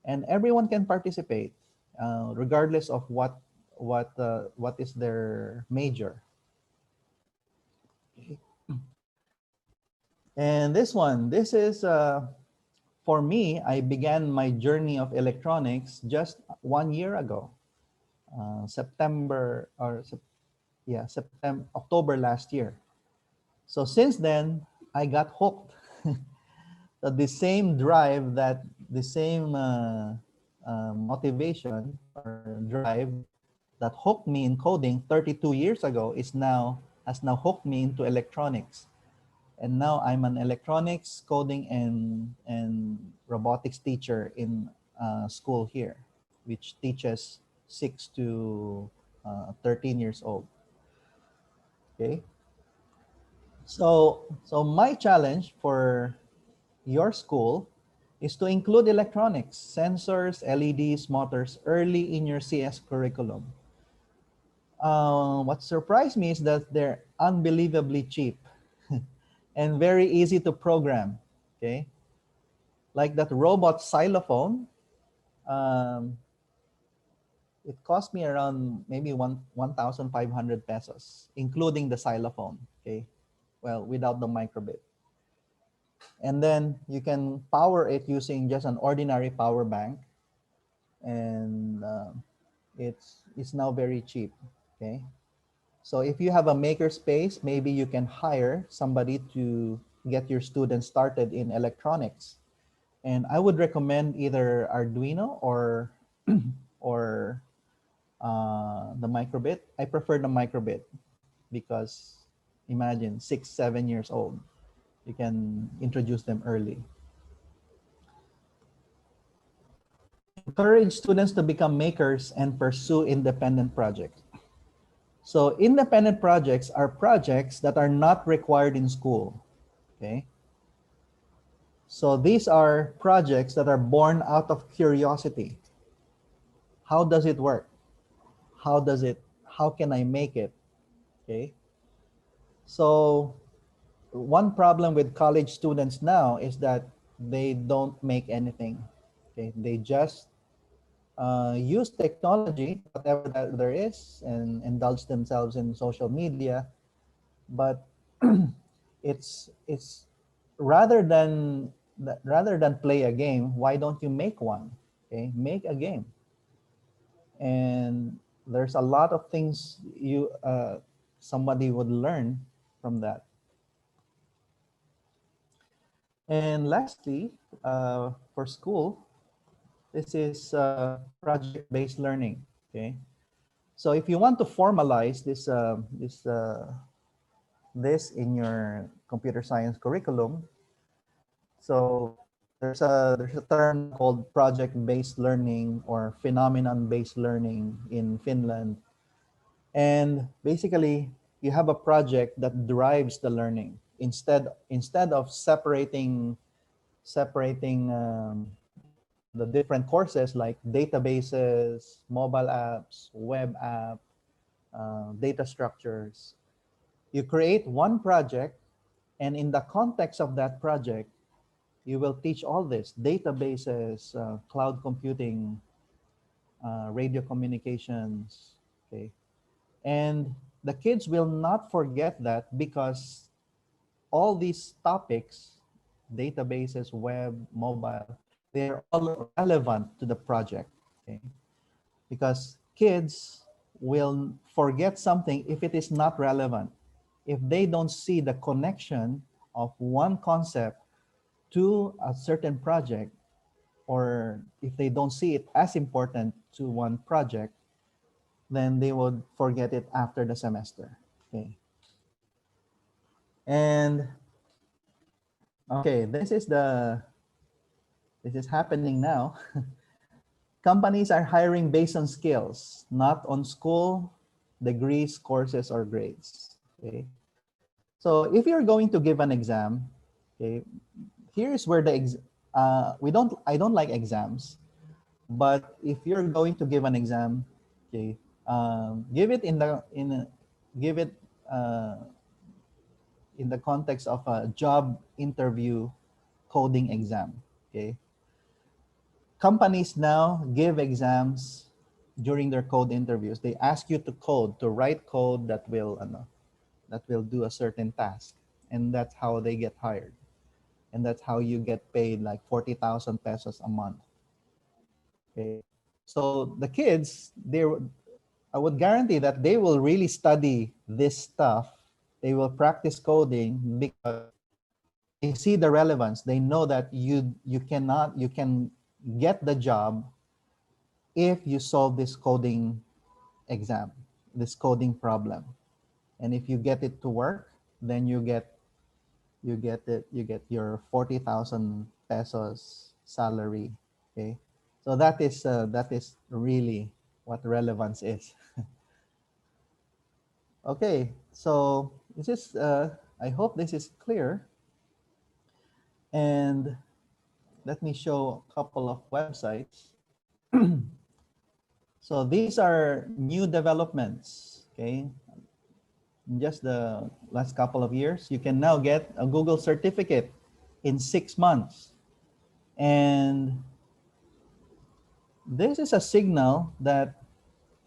[SPEAKER 5] and everyone can participate, regardless of what is their major. And this is for me. I began my journey of electronics just 1 year ago, September, October last year. So since then, I got hooked. So the same drive, the same motivation or drive that hooked me in coding 32 years ago has now hooked me into electronics. And now I'm an electronics, coding, and robotics teacher in school here, which teaches 6 to 13 years old. Okay. So my challenge for your school is to include electronics, sensors, LEDs, motors early in your CS curriculum. What surprised me is that they're unbelievably cheap and very easy to program. Okay, like that robot xylophone. Um, it cost me around maybe 1,500 pesos, including the xylophone. Okay, well, without the microbit. And then you can power it using just an ordinary power bank, and it's now very cheap. Okay, so if you have a maker space, maybe you can hire somebody to get your students started in electronics. And I would recommend either Arduino or or the microbit. I prefer the microbit because imagine 6-7 years old, you can introduce them early. Encourage students to become makers and pursue independent projects. So independent projects are projects that are not required in school. Okay. So these are projects that are born out of curiosity. How does it work? How can I make it? Okay. So one problem with college students now is that they don't make anything. Okay. They just use technology, whatever that there is, and indulge themselves in social media. But it's rather than play a game, why don't you make one? Okay, make a game. And there's a lot of things somebody would learn from that. And lastly, for school, this is project-based learning. Okay, so if you want to formalize this in your computer science curriculum, so there's a term called project-based learning or phenomenon-based learning in Finland. And basically, you have a project that drives the learning instead of separating the different courses like databases, mobile apps, web app, data structures. You create one project, and in the context of that project, you will teach all this: databases, cloud computing, radio communications. Okay, and the kids will not forget that because all these topics, databases, web, mobile, they're all relevant to the project. Okay, because kids will forget something if it is not relevant. If they don't see the connection of one concept to a certain project, or if they don't see it as important to one project, then they will forget it after the semester. Okay. And okay, this is happening now. Companies are hiring based on skills, not on school, degrees, courses, or grades. Okay. So if you're going to give an exam, okay, here's where I don't like exams, but if you're going to give an exam, okay, give it give it in the context of a job interview coding exam. Okay, companies now give exams during their code interviews. They ask you to write code that will do a certain task, and that's how they get hired, and that's how you get paid like 40,000 pesos a month. Okay, so the kids, I would guarantee that they will really study this stuff. They will practice coding because they see the relevance. They know that you can get the job if you solve this coding exam, this coding problem. And if you get it to work, then you get your 40,000 pesos salary. Okay, so that is really what relevance is. Okay, so this is I hope this is clear, and let me show a couple of websites. So these are new developments. Okay, in just the last couple of years, you can now get a Google certificate in 6 months. And this is a signal that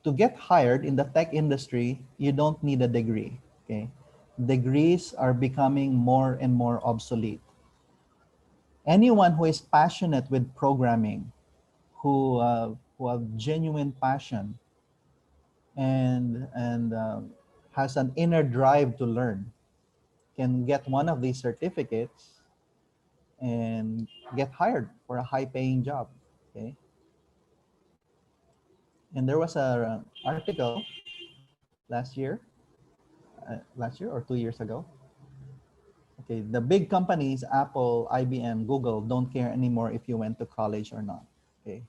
[SPEAKER 5] to get hired in the tech industry, you don't need a degree. Okay, degrees are becoming more and more obsolete. Anyone who is passionate with programming, who have genuine passion and has an inner drive to learn, can get one of these certificates and get hired for a high-paying job. Okay, and there was a article last year or 2 years ago. Okay, the big companies, Apple, IBM, Google, don't care anymore if you went to college or not. Okay,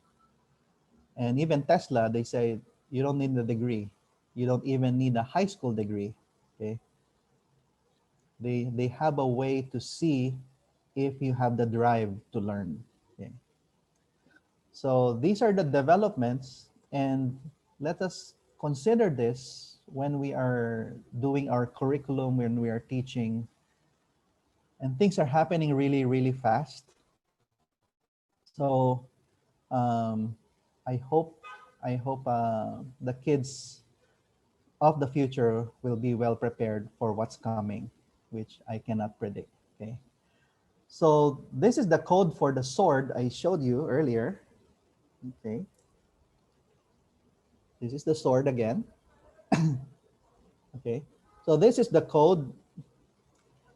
[SPEAKER 5] and even Tesla, they say you don't need a degree. You don't even need a high school degree. Okay, they have a way to see if you have the drive to learn. Okay, so these are the developments, and let us consider this when we are doing our curriculum, when we are teaching, and things are happening really, really fast. So um, I hope the kids of the future will be well prepared for what's coming, which I cannot predict. Okay. So this is the code for the sword I showed you earlier. Okay. This is the sword again. Okay. So this is the code.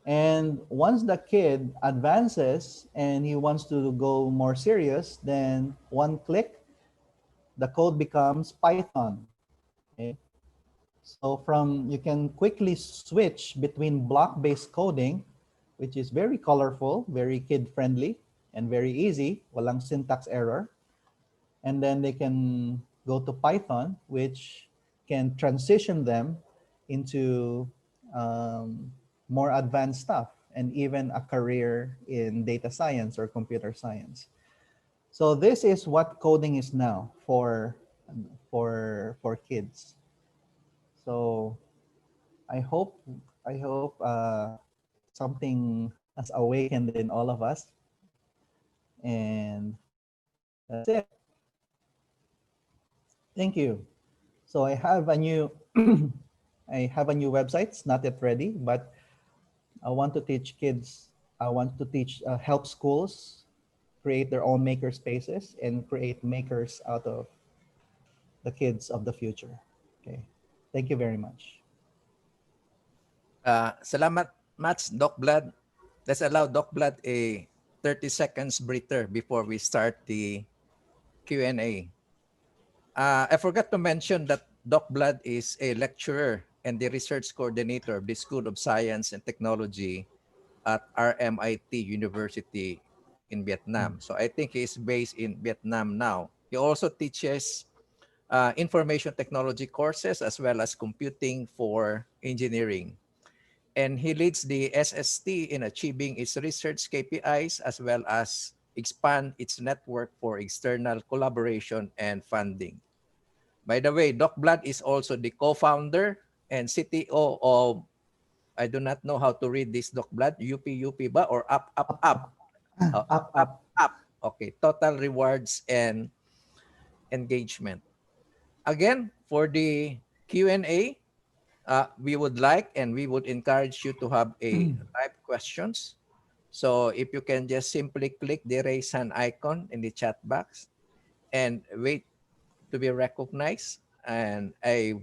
[SPEAKER 5] And once the kid advances and he wants to go more serious, then one click, the code becomes Python. Okay. So you can quickly switch between block-based coding, which is very colorful, very kid-friendly, and very easy, walang syntax error. And then they can go to Python, which can transition them into more advanced stuff and even a career in data science or computer science. So this is what coding is now for kids. So I hope something has awakened in all of us, and that's it. Thank you. So I have a new I have a new website. It's not yet ready, but I want to teach kids. I want to teach help schools create their own maker spaces and create makers out of the kids of the future. Okay. Thank you very much.
[SPEAKER 1] Salamat, Mats, Doc Blood. Let's allow Doc Blood a 30 seconds breather before we start the Q&A. I forgot to mention that Doc Blood is a lecturer and the research coordinator of the School of Science and Technology at RMIT University in Vietnam. So I think he is based in Vietnam now. He also teaches information technology courses as well as computing for engineering. And he leads the SST in achieving its research KPIs as well as expand its network for external collaboration and funding. By the way, Doc Blood is also the co-founder and CTO of, I do not know how to read this, Doc Blood, UP ba or up? Up. Okay, Total Rewards and Engagement. Again, for the Q&A, we would like and we would encourage you to have a live questions. So if you can just simply click the raise hand icon in the chat box and wait to be recognized. And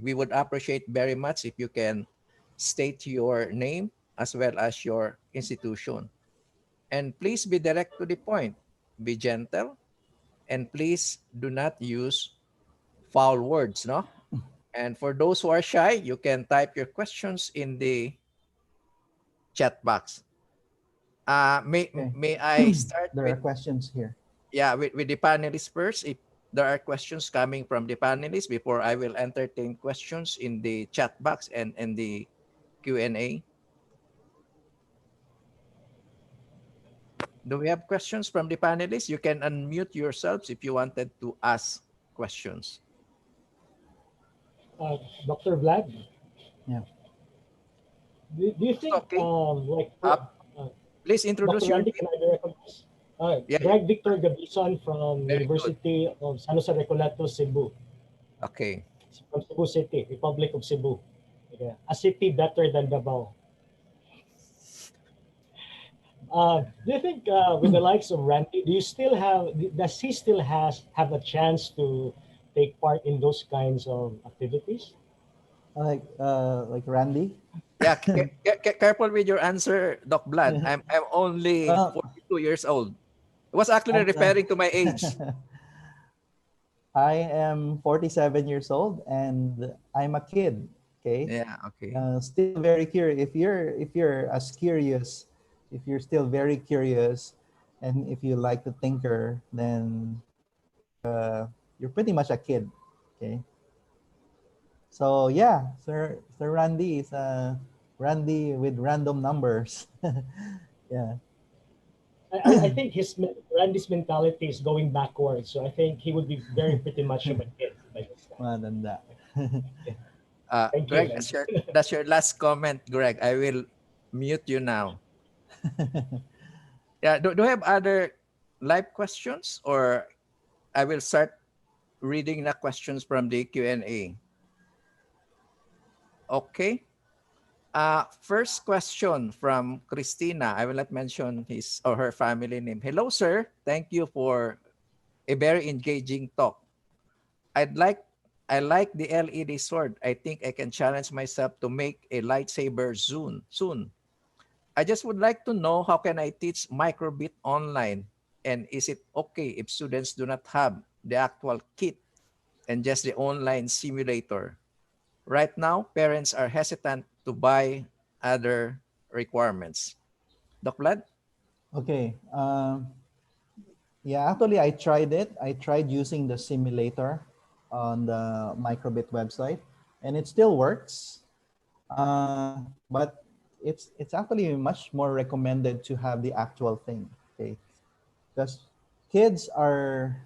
[SPEAKER 1] we would appreciate very much if you can state your name as well as your institution. And please be direct to the point, be gentle, and please do not use foul words, no? And for those who are shy, you can type your questions in the chat box.
[SPEAKER 5] Okay.
[SPEAKER 1] May I start
[SPEAKER 5] There are
[SPEAKER 1] with,
[SPEAKER 5] questions here.
[SPEAKER 1] yeah, with the panelists first? If there are questions coming from the panelists before I will entertain questions in the chat box and in the Q&A. Do we have questions from the panelists? You can unmute yourselves if you wanted to ask questions.
[SPEAKER 6] Dr. Vlad,
[SPEAKER 5] Yeah.
[SPEAKER 6] do you think
[SPEAKER 1] Okay.
[SPEAKER 6] like
[SPEAKER 1] Please introduce
[SPEAKER 6] Dr.
[SPEAKER 1] your
[SPEAKER 6] Randy,
[SPEAKER 1] name.
[SPEAKER 6] can I be recognized?
[SPEAKER 1] Yeah,
[SPEAKER 6] Greg Victor Gabison from
[SPEAKER 1] very good.
[SPEAKER 6] University of San Jose Recoleto, Cebu.
[SPEAKER 1] Okay.
[SPEAKER 6] From Cebu City, Republic of Cebu. Yeah. A city better than Davao. Do you think with the likes of Randy, does he still have a chance to take part in those kinds of activities?
[SPEAKER 5] Like Randy.
[SPEAKER 1] Yeah, careful with your answer, Doc Blood. I'm only
[SPEAKER 5] Well,
[SPEAKER 1] 42 years old. I was actually referring to my age.
[SPEAKER 5] I am 47 years old and I'm a kid. Okay.
[SPEAKER 1] Yeah, okay.
[SPEAKER 5] Still very curious. If you're still very curious, and if you like to tinker, then you're pretty much a kid. Okay. So yeah, Sir Randy is Randy with random numbers. Yeah.
[SPEAKER 6] I think Randy's mentality is going backwards. So I think he would be very pretty much of a kid by this time.
[SPEAKER 5] More than that.
[SPEAKER 6] Thank
[SPEAKER 1] Greg,
[SPEAKER 6] you.
[SPEAKER 1] that's your last comment, Greg. I will mute you now. Yeah, do you have other live questions, or I will start reading the questions from the Q&A? Okay. First question from Christina. I will not mention his or her family name. Hello, sir. Thank you for a very engaging talk. I like the LED sword. I think I can challenge myself to make a lightsaber soon. I just would like to know, how can I teach microbit online? And is it okay if students do not have the actual kit and just the online simulator? Right now, parents are hesitant to buy other requirements. Doc Vlad?
[SPEAKER 5] Okay. Yeah, actually, I tried it. I tried using the simulator on the microbit website, and it still works. But it's actually much more recommended to have the actual thing. Okay, because kids are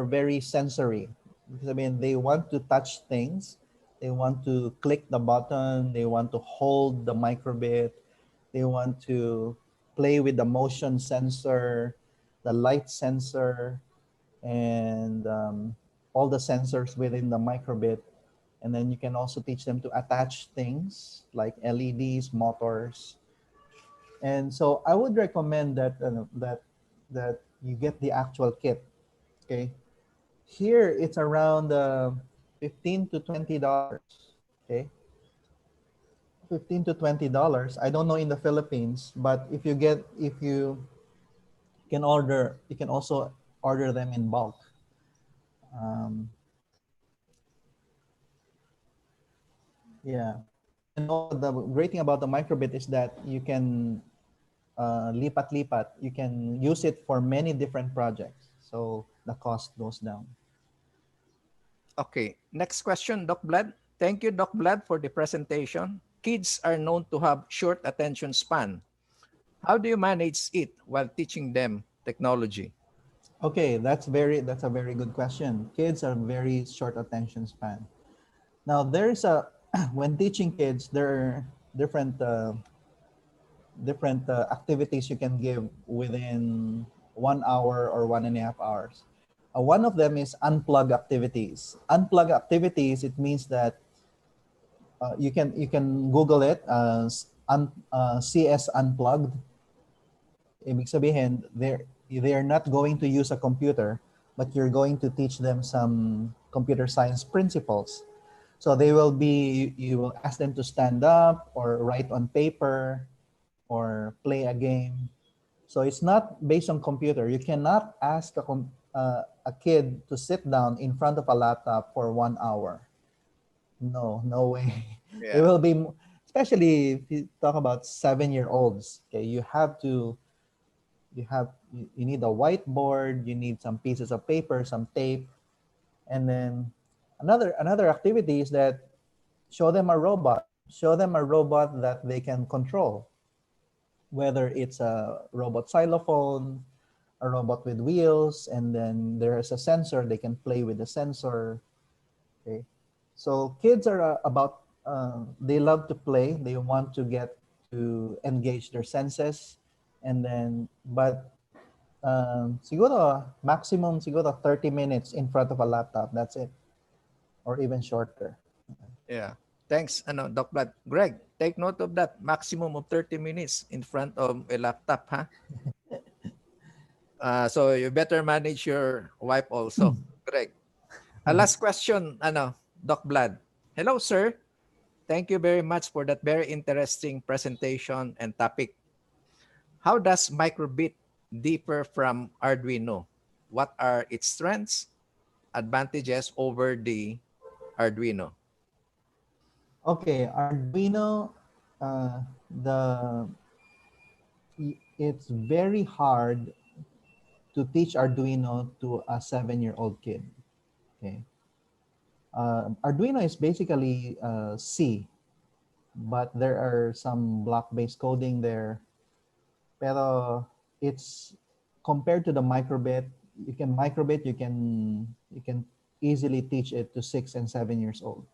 [SPEAKER 5] very sensory. Because I mean, they want to touch things, they want to click the button, they want to hold the microbit, they want to play with the motion sensor, the light sensor, and all the sensors within the microbit. And then you can also teach them to attach things like LEDs, motors. And so I would recommend that you get the actual kit. Okay, here it's around $15 to $20. Okay, $15 to $20. I don't know in the Philippines, but if you can order, you can also order them in bulk. Um, yeah, and also the great thing about the microbit is that you can lipat-lipat. You can use it for many different projects, so the cost goes down.
[SPEAKER 1] Okay, next question, Doc Vlad. Thank you, Doc Vlad, for the presentation. Kids are known to have short attention span. How do you manage it while teaching them technology?
[SPEAKER 5] Okay, that's a very good question. Kids are very short attention span. Now there's a when teaching kids, there are different activities you can give within 1 hour or 1.5 hours. One of them is unplug activities. Unplug activities, it means that you can Google it as CS unplugged. Ibig sabihin, they're not going to use a computer, but you're going to teach them some computer science principles. So they will be, you will ask them to stand up or write on paper or play a game. So it's not based on computer. You cannot ask a kid to sit down in front of a laptop for 1 hour. No, no way. They
[SPEAKER 1] Yeah.
[SPEAKER 5] will be, especially if you talk about 7-year-olds. Okay, you need a whiteboard, you need some pieces of paper, some tape, and then another activity is that show them a robot. Show them a robot that they can control, whether it's a robot xylophone, a robot with wheels, and then there is a sensor. They can play with the sensor. Okay, so kids are they love to play. They want to get to engage their senses, and then siguro maximum siguro 30 minutes in front of a laptop. That's it, or even shorter.
[SPEAKER 1] Yeah. Thanks, Doc Vlad. Greg, take note of that. Maximum of 30 minutes in front of a laptop, huh? So you better manage your wife also, Greg. Last question, Doc Vlad. Hello, sir. Thank you very much for that very interesting presentation and topic. How does microbit differ from Arduino? What are its strengths, advantages over the Arduino?
[SPEAKER 5] Okay, Arduino, the it's very hard to teach Arduino to a 7-year-old kid. Okay, Arduino is basically C, but there are some block-based coding there. Pero it's compared to the microbit. You can easily teach it to 6 and 7 years old.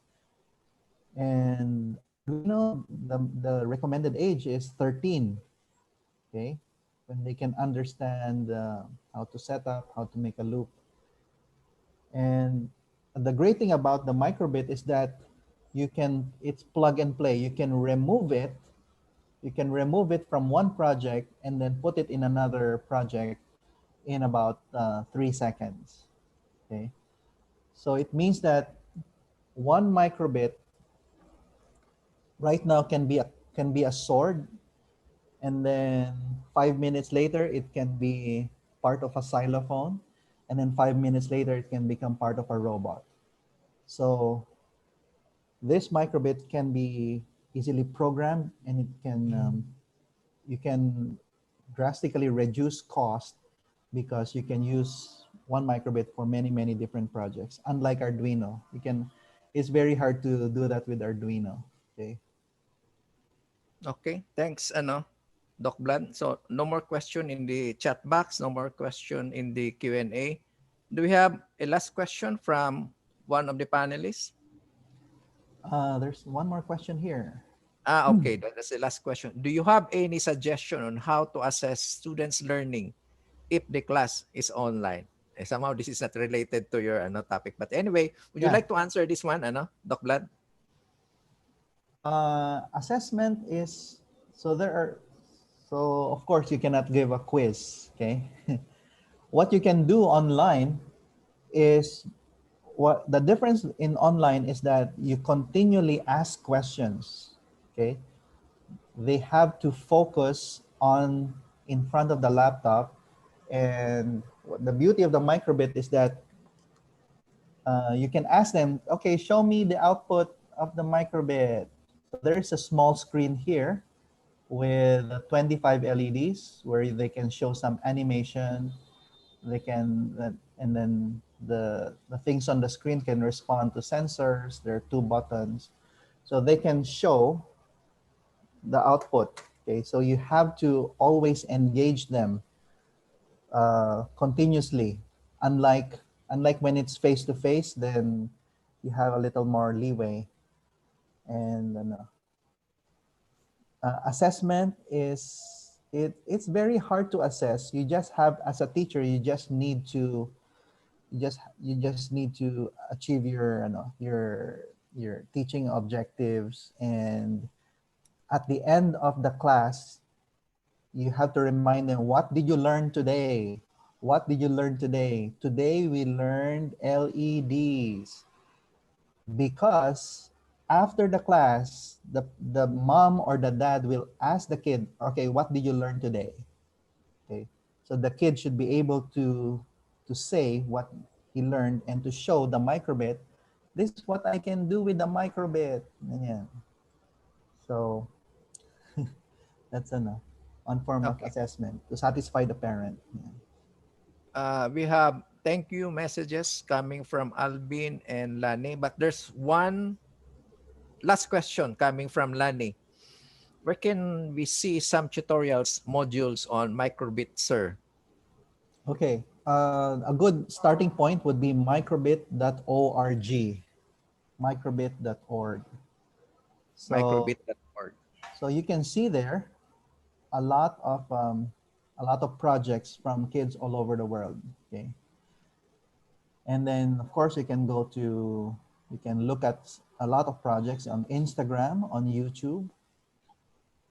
[SPEAKER 5] And Arduino, the recommended age is 13. Okay, when they can understand how to set up, how to make a loop. And the great thing about the microbit is that it's plug and play. You can remove it from one project and then put it in another project in about 3 seconds. Okay, so it means that one microbit right now can be a sword, and then 5 minutes later it can be part of a xylophone, and then 5 minutes later it can become part of a robot. So this microbit can be easily programmed, and you can drastically reduce cost because you can use one microbit for many, many different projects. Unlike Arduino, it's very hard to do that with Arduino. Okay.
[SPEAKER 1] Okay, thanks, Doc Bland. So no more question in the chat box, no more question in the Q&A. Do we have a last question from one of the panelists?
[SPEAKER 5] There's one more question here.
[SPEAKER 1] Okay, that's the last question. Do you have any suggestion on how to assess students' learning if the class is online? Somehow this is not related to your topic, but anyway, would you
[SPEAKER 5] Yeah.
[SPEAKER 1] like to answer this one, Doc Bland?
[SPEAKER 5] Assessment is, so of course you cannot give a quiz. Okay. What you can do online is, what the difference in online is that you continually ask questions. Okay. They have to focus on in front of the laptop, and the beauty of the microbit is that you can ask them, okay, show me the output of the microbit. So there is a small screen here with 25 LEDs where they can show some animation. They can, and then the things on the screen can respond to sensors. There are two buttons. So they can show the output. Okay, so you have to always engage them continuously. Unlike when it's face to face, then you have a little more leeway. And assessment is, it's very hard to assess. You just have, as a teacher, you just need to achieve your your teaching objectives, and at the end of the class you have to remind them, what did you learn today? What did you learn today? Today we learned LEDs. Because after the class, the mom or the dad will ask the kid, okay, what did you learn today? Okay, so the kid should be able to say what he learned and to show the microbit, this is what I can do with the microbit. Yeah. So that's one form of
[SPEAKER 1] Okay.
[SPEAKER 5] assessment to satisfy the parent. Yeah.
[SPEAKER 1] We have thank you messages coming from Albin and Lani, but there's one last question coming from Lani. Where can we see some tutorials, modules on microbit, sir?
[SPEAKER 5] Okay, a good starting point would be microbit.org. Microbit.org. So,
[SPEAKER 1] Microbit.org.
[SPEAKER 5] so you can see there a lot of projects from kids all over the world. Okay, and then of course you can look at a lot of projects on Instagram, on YouTube,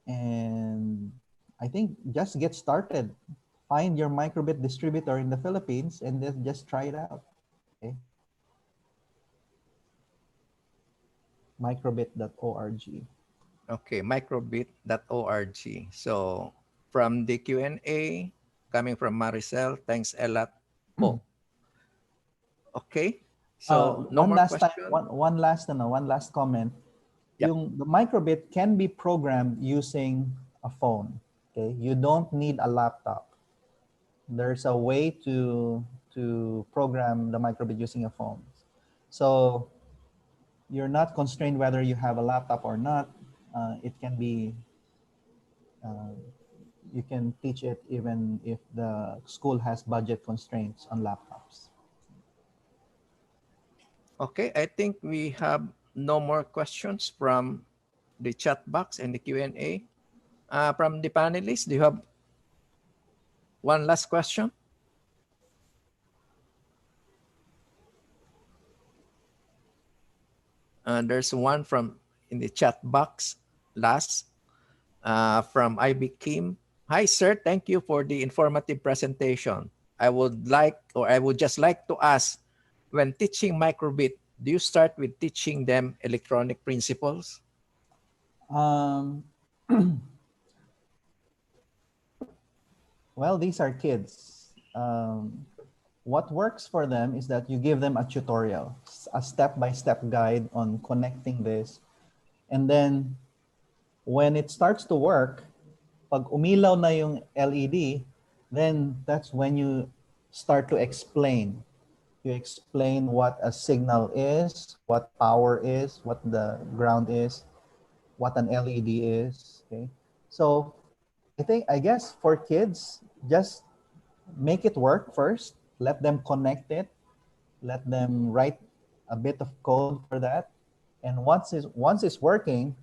[SPEAKER 5] and I think just get started. Find your microbit distributor in the Philippines and then just try it out. Okay. Microbit.org.
[SPEAKER 1] Okay, microbit.org. So from the Q&A coming from Maricel, thanks a lot po. Okay. So no
[SPEAKER 5] One
[SPEAKER 1] more
[SPEAKER 5] last time,
[SPEAKER 1] question.
[SPEAKER 5] one last comment.
[SPEAKER 1] Yep.
[SPEAKER 5] The microbit can be programmed using a phone. Okay, you don't need a laptop. There's a way to program the microbit using a phone. So you're not constrained whether you have a laptop or not. It can be, you can teach it even if the school has budget constraints on laptops.
[SPEAKER 1] Okay, I think we have no more questions from the chat box and the Q&A. From the panelists, do you have one last question? There's one from in the chat box last from IB Kim. Hi, sir. Thank you for the informative presentation. I would just like to ask, when teaching microbit, do you start with teaching them electronic principles?
[SPEAKER 5] Um, well, these are kids. What works for them is that you give them a tutorial, a step-by-step guide on connecting this. And then when it starts to work, pag umilaw na yung LED, then that's when you start to explain. You explain what a signal is, what power is, what the ground is, what an LED is. Okay. So I guess for kids, just make it work first. Let them connect it. Let them write a bit of code for that. And once it's working,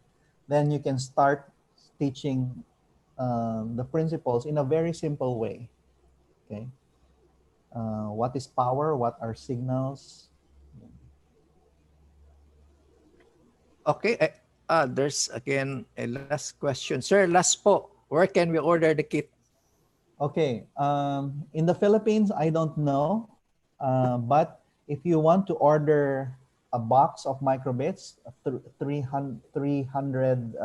[SPEAKER 5] then you can start teaching the principles in a very simple way. Okay. What is power? What are signals?
[SPEAKER 1] Okay. There's again a last question. Sir, last po. Where can we order the kit?
[SPEAKER 5] Okay. In the Philippines, I don't know. But if you want to order a box of microbits, 300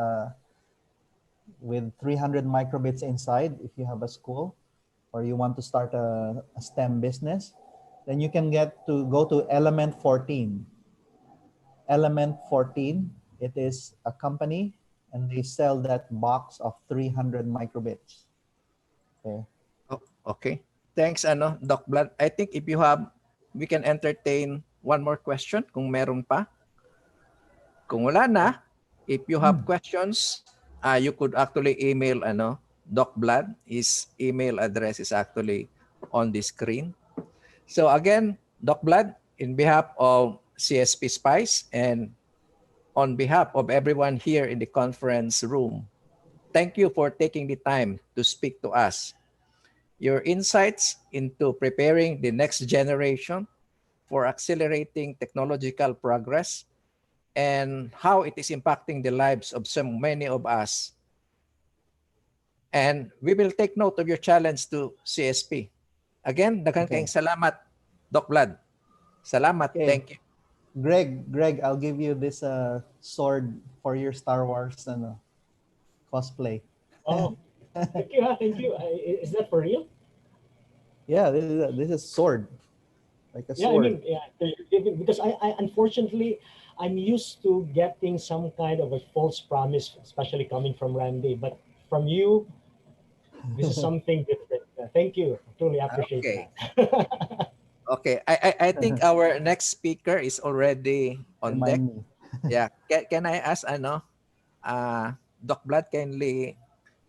[SPEAKER 5] with 300 microbits inside, if you have a school or you want to start a STEM business, then you can go to Element 14. Element 14, it is a company and they sell that box of 300 microbits. Okay.
[SPEAKER 1] Oh, okay. Thanks, Doc Blood. I think if you have, we can entertain one more question kung meron pa. Kung wala na, if you have questions, you could actually email Doc Blood. His email address is actually on the screen. So again, Doc Blood, in behalf of CSP Spice and on behalf of everyone here in the conference room, thank you for taking the time to speak to us. Your insights into preparing the next generation for accelerating technological progress and how it is impacting the lives of so many of us. And we will take note of your challenge to CSP. Again, daghang
[SPEAKER 5] Okay.
[SPEAKER 1] kayong salamat, Doc Vlad. Salamat.
[SPEAKER 5] Okay.
[SPEAKER 1] Thank you.
[SPEAKER 5] Greg, I'll give you this sword for your Star Wars cosplay.
[SPEAKER 6] Oh, thank you. Thank you. Is that for real?
[SPEAKER 5] Yeah, this is sword, like a
[SPEAKER 6] Yeah, I
[SPEAKER 5] sword.
[SPEAKER 6] mean, yeah, because I unfortunately I'm used to getting some kind of a false promise, especially coming from Randy. But from you, this is something different. Thank you. I truly appreciate
[SPEAKER 1] Okay.
[SPEAKER 6] that.
[SPEAKER 1] Okay. I think our next speaker is already on deck.
[SPEAKER 5] Remind me.
[SPEAKER 1] Yeah. Can I ask Doc Blood, kindly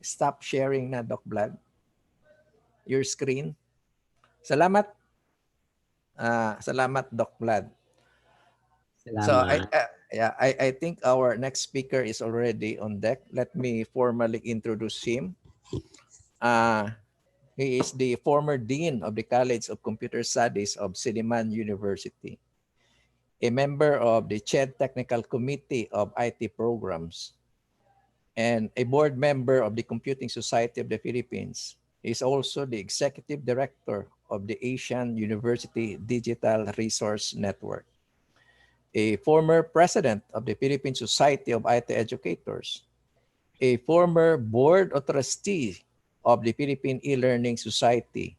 [SPEAKER 1] stop sharing na Doc Blood your screen. Salamat. Salamat Doc Blood. So
[SPEAKER 4] Salamat.
[SPEAKER 1] yeah, I think our next speaker is already on deck. Let me formally introduce him. Uh, he is the former dean of the College of Computer Studies of Siliman University, a member of the CHED Technical Committee of IT Programs, and a board member of the Computing Society of the Philippines. He is also the executive director of the Asian University Digital Resource Network, a former president of the Philippine Society of IT Educators, a former board of trustees of the Philippine E-Learning Society,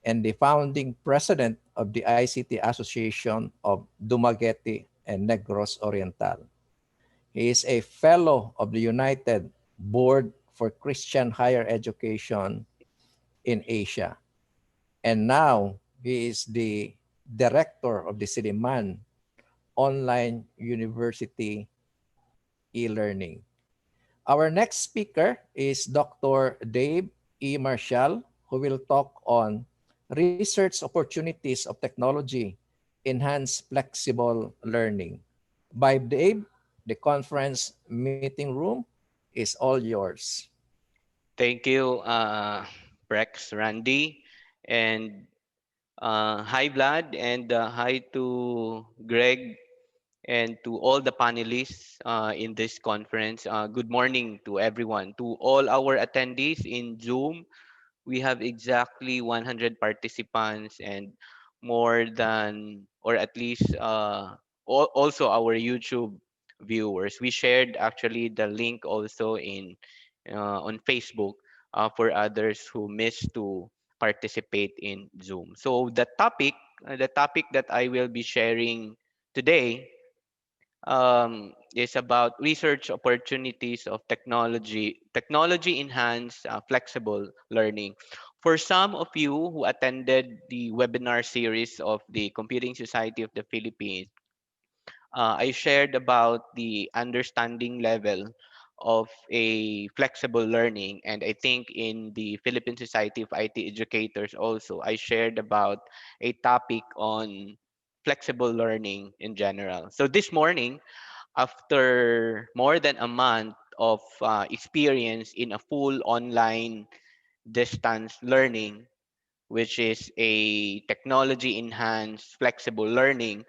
[SPEAKER 1] and the founding president of the ICT Association of Dumaguete and Negros Oriental. He is a fellow of the United Board for Christian Higher Education in Asia. And now he is the director of the Siliman Online University e-learning. Our next speaker is Dr. Dave E. Marshall, who will talk on research opportunities of technology, enhanced flexible learning. By Dave, the conference meeting room is all yours.
[SPEAKER 7] Thank you, Rex, Randy, and hi, Vlad, and hi to Greg and to all the panelists in this conference. Good morning to everyone, to all our attendees in Zoom. We have exactly 100 participants and more than, or at least also our YouTube viewers. We shared actually the link also in on Facebook for others who missed to participate in Zoom. So the topic that I will be sharing today is about research opportunities of technology enhanced flexible learning For some of you who attended the webinar series of the Computing Society of the Philippines, I shared about the understanding level of a flexible learning. And I think in the Philippine Society of IT Educators also, I shared about a topic on flexible learning in general. So this morning, after more than a month of experience in a full online distance learning, which is a technology enhanced flexible learning,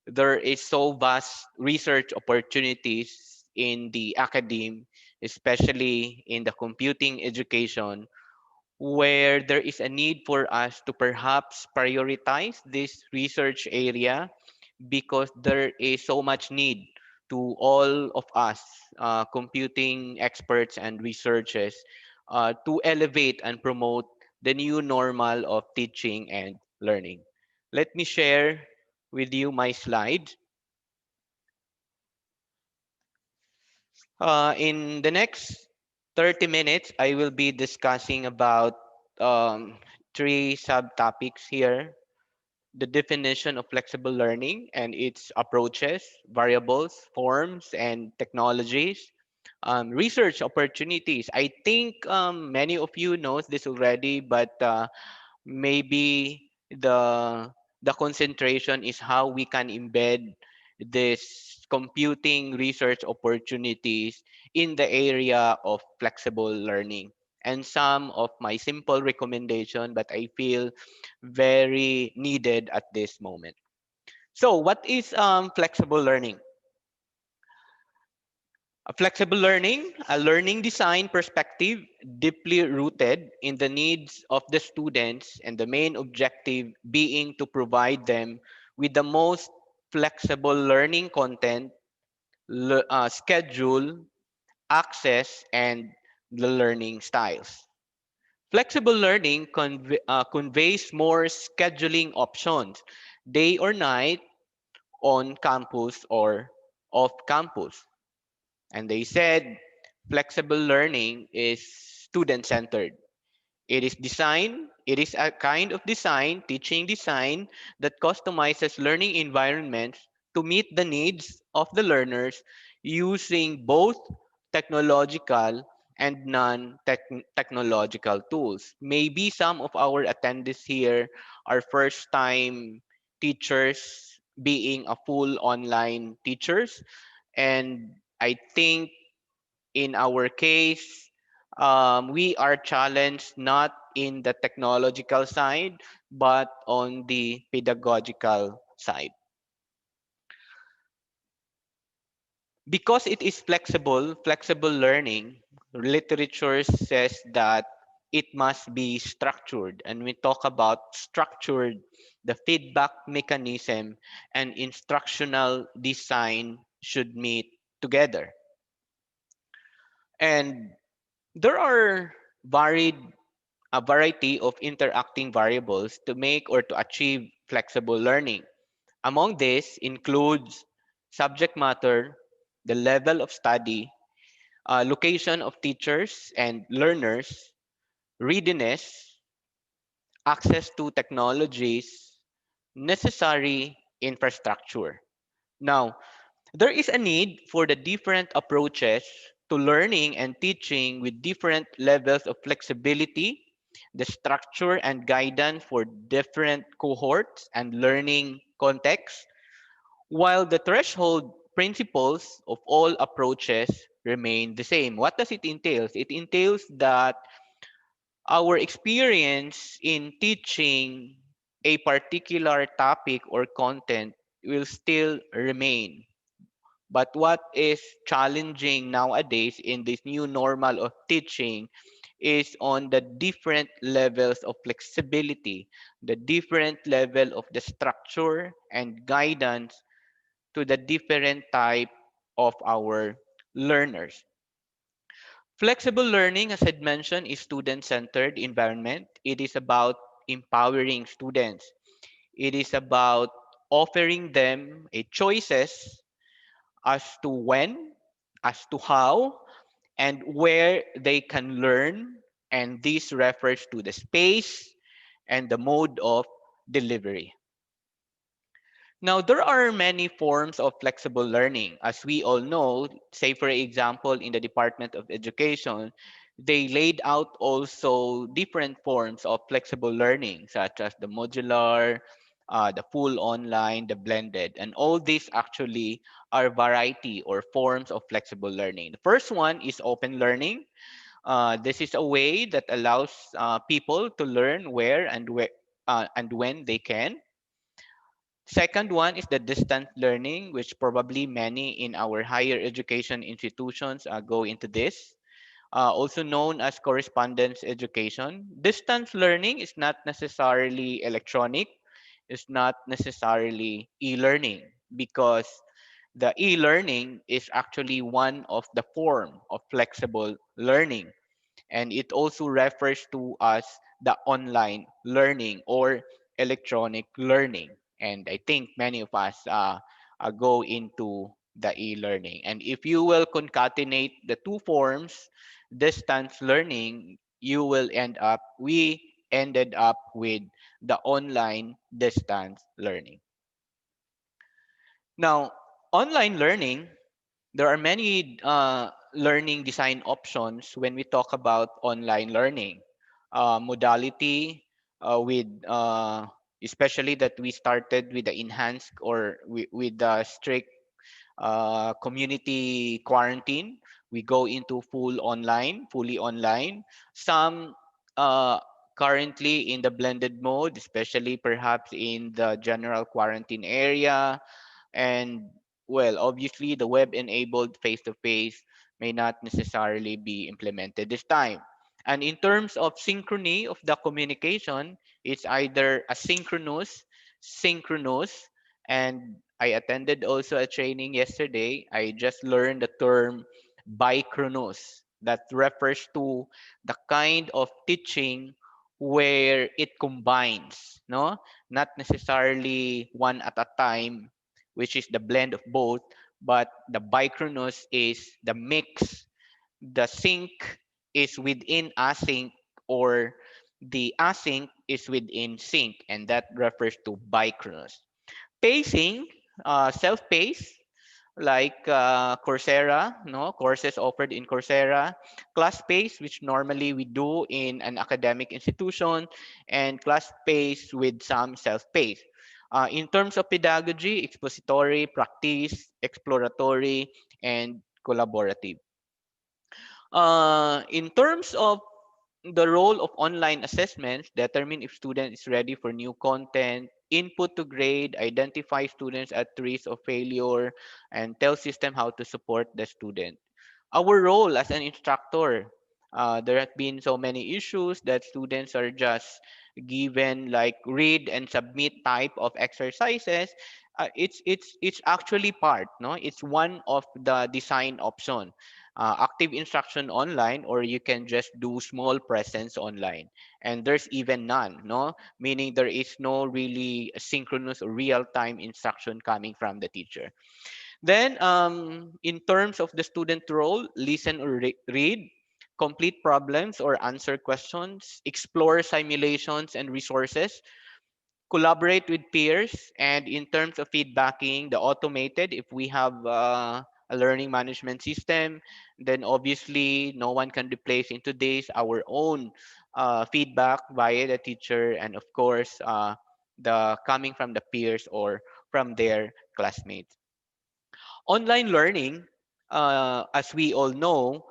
[SPEAKER 7] there is so vast research opportunities in the academe, especially in the computing education, where there is a need for us to perhaps prioritize this research area because there is so much need to all of us, computing experts and researchers, to elevate and promote the new normal of teaching and learning. Let me share with you my slide. In the next 30 minutes, I will be discussing about um, three subtopics here: the definition of flexible learning and its approaches, variables, forms, and technologies. Research opportunities. I think many of you knows this already, but maybe the concentration is how we can embed this computing research opportunities in the area of flexible learning, and some of my simple recommendation but I feel very needed at this moment. So what is flexible learning? A flexible learning, a learning design perspective deeply rooted in the needs of the students, and the main objective being to provide them with the most flexible learning content, schedule, access, and the learning styles. Flexible learning conveys more scheduling options, day or night, on campus or off campus. And they said flexible learning is student centered. It is a kind of design, teaching design, that customizes learning environments to meet the needs of the learners using both technological and non-technological tools. Maybe some of our attendees here are first time teachers being a full online teachers, and I think in our case, we are challenged not in the technological side, but on the pedagogical side. Because it is flexible learning, literature says that it must be structured. And we talk about structured, the feedback mechanism and instructional design should meet together. And there are varied a variety of interacting variables to make or to achieve flexible learning. Among these includes subject matter, the level of study, location of teachers and learners, readiness, access to technologies, necessary infrastructure. Now, there is a need for the different approaches to learning and teaching with different levels of flexibility, the structure and guidance for different cohorts and learning contexts, while the threshold principles of all approaches remain the same. What does it entail? It entails that our experience in teaching a particular topic or content will still remain. But what is challenging nowadays in this new normal of teaching is on the different levels of flexibility, the different level of the structure and guidance to the different type of our learners. Flexible learning, as I mentioned, is student-centered environment. It is about empowering students. It is about offering them a choices as to when, as to how, and where they can learn and this refers to the space and the mode of delivery. Now, there are many forms of flexible learning. As we all know, say for example, in the Department of Education, they laid out also different forms of flexible learning, such as the modular, the full online, the blended. And all these actually are variety or forms of flexible learning. The first one is open learning. This is a way that allows people to learn where and when they can. Second one is the distance learning, which probably many in our higher education institutions go into this. Also known as correspondence education. Distance learning is not necessarily electronic, it's not necessarily e-learning, because the e-learning is actually one of the form of flexible learning, and it also refers to as the online learning or electronic learning. And I think many of us go into the e-learning. And if you will concatenate the two forms, distance learning, we ended up with the online distance learning. Now, online learning, there are many learning design options when we talk about online learning. Modality with especially that we started with the enhanced or with the strict community quarantine. We go into fully online. Some uh, currently in the blended mode, especially perhaps in the general quarantine area. And well, obviously, the web enabled face to face may not necessarily be implemented this time. And in terms of synchrony of the communication, it's either asynchronous, synchronous, and I attended also a training yesterday. I just learned the term bichronous that refers to the kind of teaching where it combines, no? Not necessarily one at a time, which is the blend of both, but the bichronous is the mix. The sync is within async, or the async is within sync, and that refers to bichronous. Pacing, self-paced, like Coursera, no courses offered in Coursera, class-paced, which normally we do in an academic institution, and class-paced with some self-paced. In terms of pedagogy, expository, practice, exploratory, and collaborative. In terms of the role of online assessments, determine if student is ready for new content, input to grade, identify students at risk of failure, and tell system how to support the student. Our role as an instructor, there have been so many issues that students are just given like read and submit type of exercises. It's actually part, no, it's one of the design option. Active instruction online, or you can just do small presence online, and there's even none, no, meaning there is no really synchronous or real-time instruction coming from the teacher. Then, in terms of the student role, listen or read, complete problems or answer questions, explore simulations and resources, collaborate with peers, and in terms of feedbacking, the automated, if we have a learning management system, then obviously no one can replace into this our own feedback via the teacher, and of course, the coming from the peers or from their classmates. Online learning, as we all know,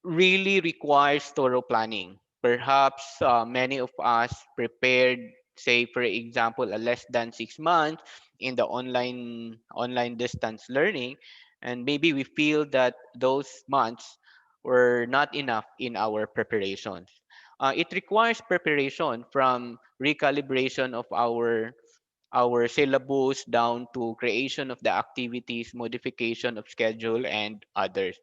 [SPEAKER 7] really requires thorough planning. Perhaps many of us prepared, say, for example, a less than 6 months in the online distance learning, and maybe we feel that those months were not enough in our preparations. It requires preparation from recalibration of our syllabus down to creation of the activities, modification of schedule, and others.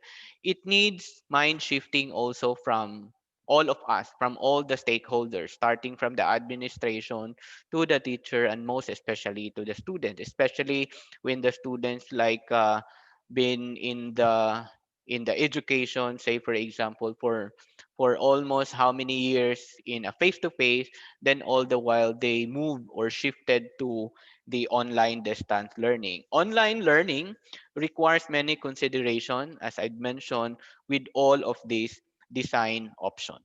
[SPEAKER 7] It needs mind shifting also from all of us, from all the stakeholders, starting from the administration to the teacher, and most especially to the student, especially when the students like been in the in the education, say for example, for almost how many years in a face to face, then all the while they moved or shifted to the online distance learning. Online learning requires many consideration, as I mentioned, with all of these design options.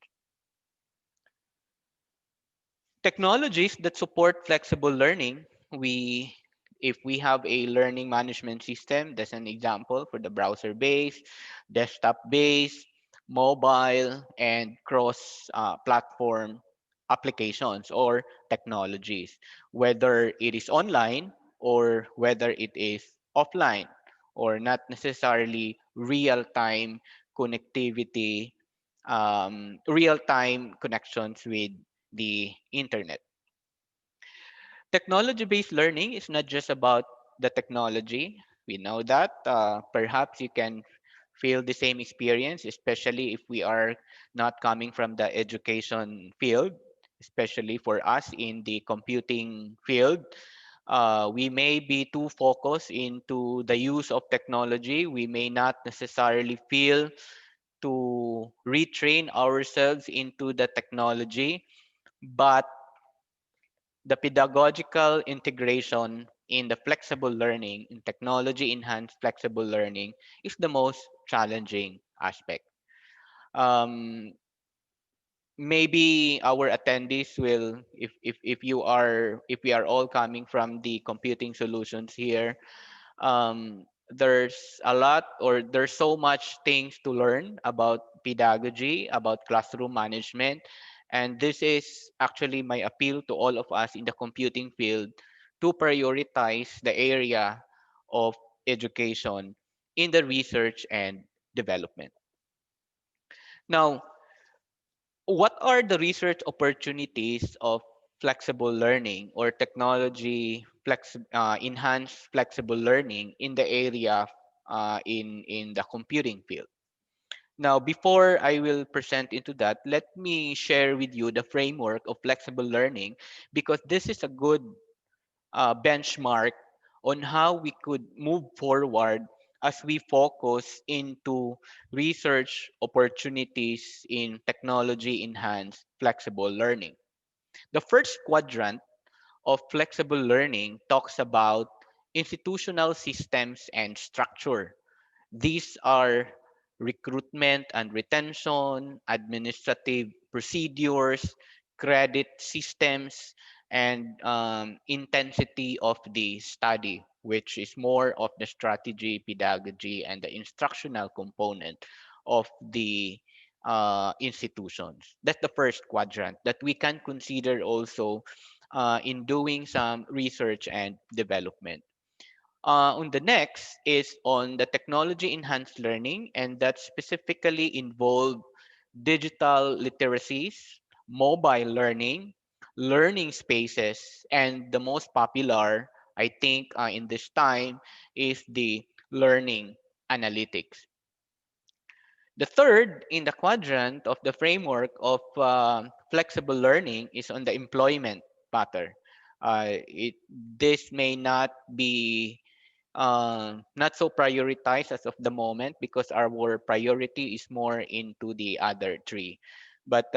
[SPEAKER 7] Technologies that support flexible learning, we if we have a learning management system, that's an example for the browser based, desktop based, mobile, and cross platform applications or technologies, whether it is online or whether it is offline, or not necessarily real time connectivity, real time connections with the internet. Technology based learning is not just about the technology. We know that. Perhaps you can feel the same experience, especially if we are not coming from the education field, especially for us in the computing field. We may be too focused into the use of technology. We may not necessarily feel to retrain ourselves into the technology, but the pedagogical integration in the flexible learning, in technology enhanced flexible learning, is the most challenging aspect. Um, Maybe our attendees will, if you are, if we are all coming from the computing solutions here, there's a lot, or there's so much things to learn about pedagogy, about classroom management. And this is actually my appeal to all of us in the computing field to prioritize the area of education in the research and development. Now, what are the research opportunities of flexible learning or technology enhanced flexible learning in the area in the computing field? Now, before I will present into that, let me share with you the framework of flexible learning, because this is a good benchmark on how we could move forward as we focus into research opportunities in technology enhanced flexible learning. The first quadrant of flexible learning talks about institutional systems and structure. These are recruitment and retention, administrative procedures, credit systems, and intensity of the study, which is more of the strategy, pedagogy, and the instructional component of the institutions. That's the first quadrant that we can consider also in doing some research and development. On the next is on the technology enhanced learning, and that specifically involve digital literacies, mobile learning, learning spaces, and the most popular, I think, in this time is the learning analytics. The third in the quadrant of the framework of flexible learning is on the employment pattern. This may not be not so prioritized as of the moment, because our priority is more into the other three. But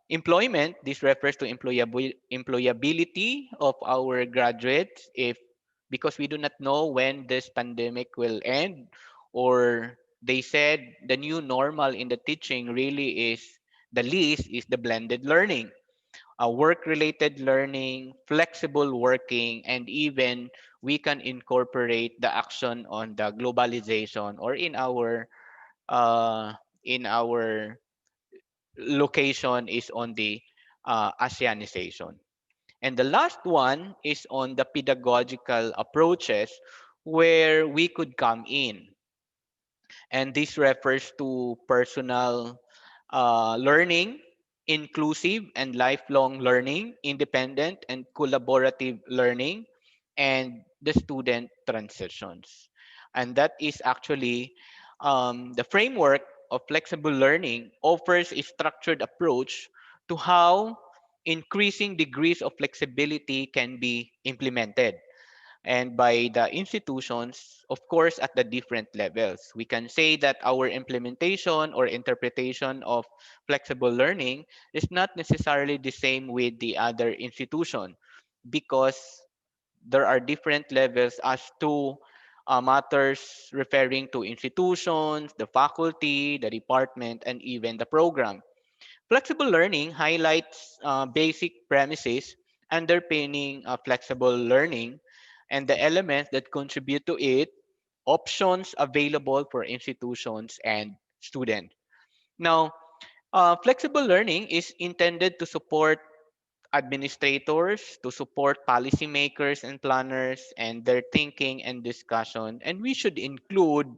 [SPEAKER 7] employment, this refers to employability of our graduates, if because we do not know when this pandemic will end, or they said the new normal in the teaching really is, the least is the blended learning, work-related learning, flexible working, and even we can incorporate the action on the globalization, or uh, in our location is on the ASEANization. And the last one is on the pedagogical approaches where we could come in. And this refers to personal learning, inclusive and lifelong learning, independent and collaborative learning, and the student transitions. And that is actually the framework of flexible learning offers a structured approach to how increasing degrees of flexibility can be implemented. and by the institutions, of course, at the different levels. We can say that our implementation or interpretation of flexible learning is not necessarily the same with the other institution because there are different levels as to matters referring to institutions, the faculty, the department, and even the program. Flexible learning highlights basic premises underpinning flexible learning and the elements that contribute to it, options available for institutions and students. Now, flexible learning is intended to support administrators, to support policymakers and planners and their thinking and discussion. And we should include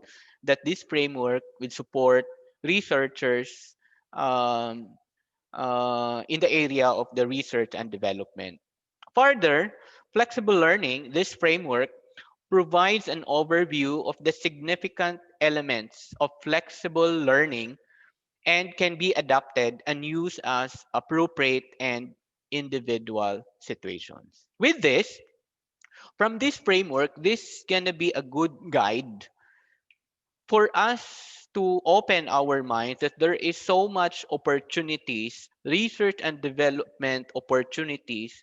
[SPEAKER 7] that this framework will support researchers um, in the area of the research and development. Further, flexible learning, this framework provides an overview of the significant elements of flexible learning and can be adapted and used as appropriate and individual situations. With this, from this framework, this is going to be a good guide for us to open our minds that there is so much opportunities, research and development opportunities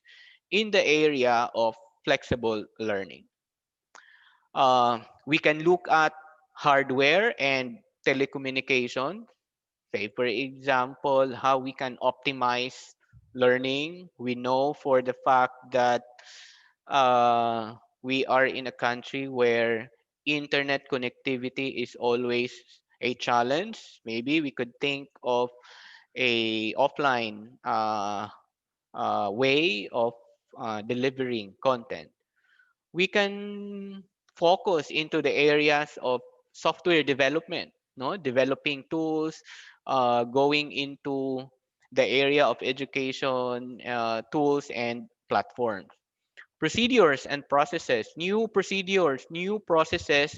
[SPEAKER 7] in the area of flexible learning. We can look at hardware and telecommunication. Say, for example, how we can optimize learning. We know for the fact that we are in a country where internet connectivity is always a challenge. Maybe we could think of a offline way of delivering content. We can focus into the areas of software development, no, developing tools, going into the area of education tools and platforms, procedures and processes, new procedures, new processes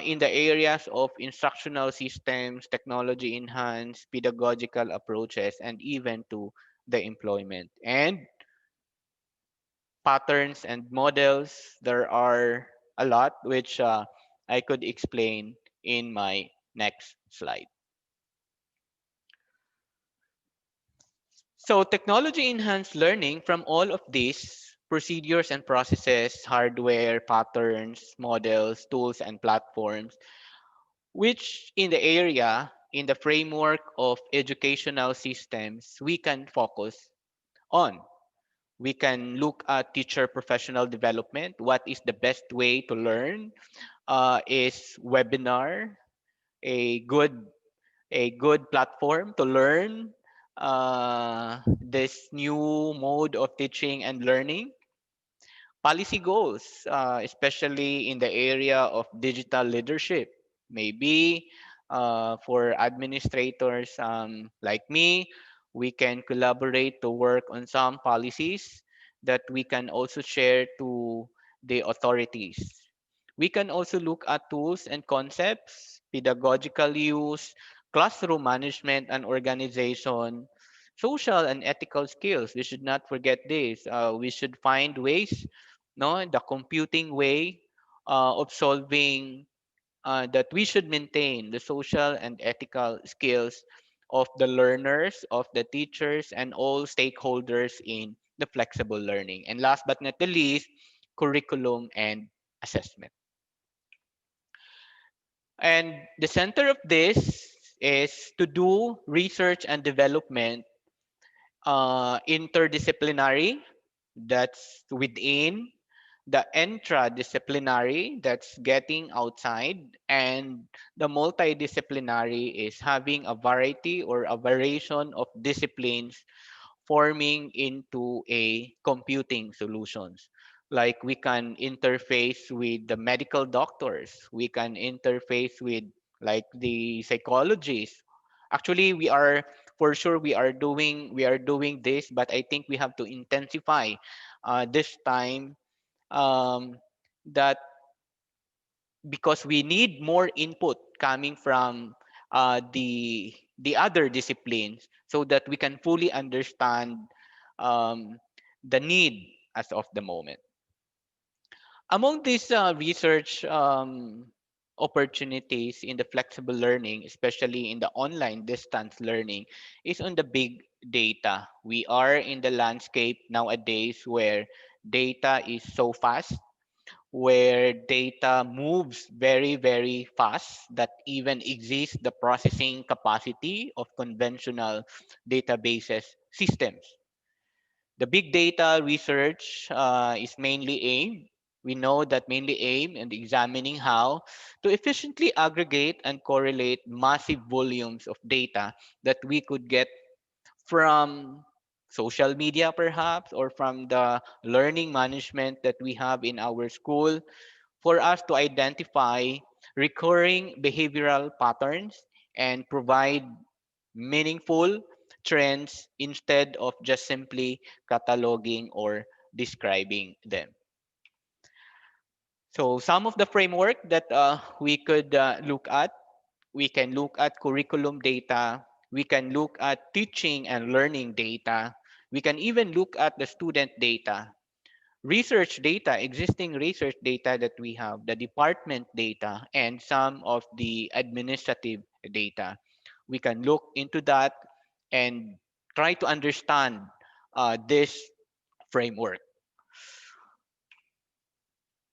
[SPEAKER 7] in the areas of instructional systems, technology enhanced pedagogical approaches, and even to the employment and patterns and models. There are a lot which I could explain in my next slide. So technology enhanced learning from all of these procedures and processes, hardware, patterns, models, tools, and platforms, which in the area, in the framework of educational systems, we can focus on. We can look at teacher professional development. What is the best way to learn? Is webinar a good platform to learn this new mode of teaching and learning? Policy goals, especially in the area of digital leadership. Maybe for administrators like me, we can collaborate to work on some policies that we can also share to the authorities. We can also look at tools and concepts, pedagogical use, classroom management and organization, social and ethical skills. We should not forget this. We should find ways, no, the computing way of solving that we should maintain the social and ethical skills of the learners, of the teachers, and all stakeholders in the flexible learning. And last but not the least, curriculum and assessment. And the center of this is to do research and development interdisciplinary, that's within, the intradisciplinary, that's getting outside, and the multidisciplinary is having a variety or a variation of disciplines forming into a computing solutions. Like we can interface with the medical doctors, we can interface with like the psychologists. Actually, we are for sure we are doing this, but I think we have to intensify this time um, that because we need more input coming from the other disciplines so that we can fully understand um, the need as of the moment. Among these research opportunities in the flexible learning, especially in the online distance learning, is on the big data. We are in the landscape nowadays where data is so fast, where data moves very, very fast, that even exceeds the processing capacity of conventional databases systems. The big data research is mainly aimed, we know that mainly aimed at examining how to efficiently aggregate and correlate massive volumes of data that we could get from social media perhaps, or from the learning management that we have in our school, for us to identify recurring behavioral patterns and provide meaningful trends instead of just simply cataloging or describing them. So some of the framework that we could look at, we can look at curriculum data, we can look at teaching and learning data, we can even look at the student data, research data, existing research data that we have, the department data, and some of the administrative data. We can look into that and try to understand this framework.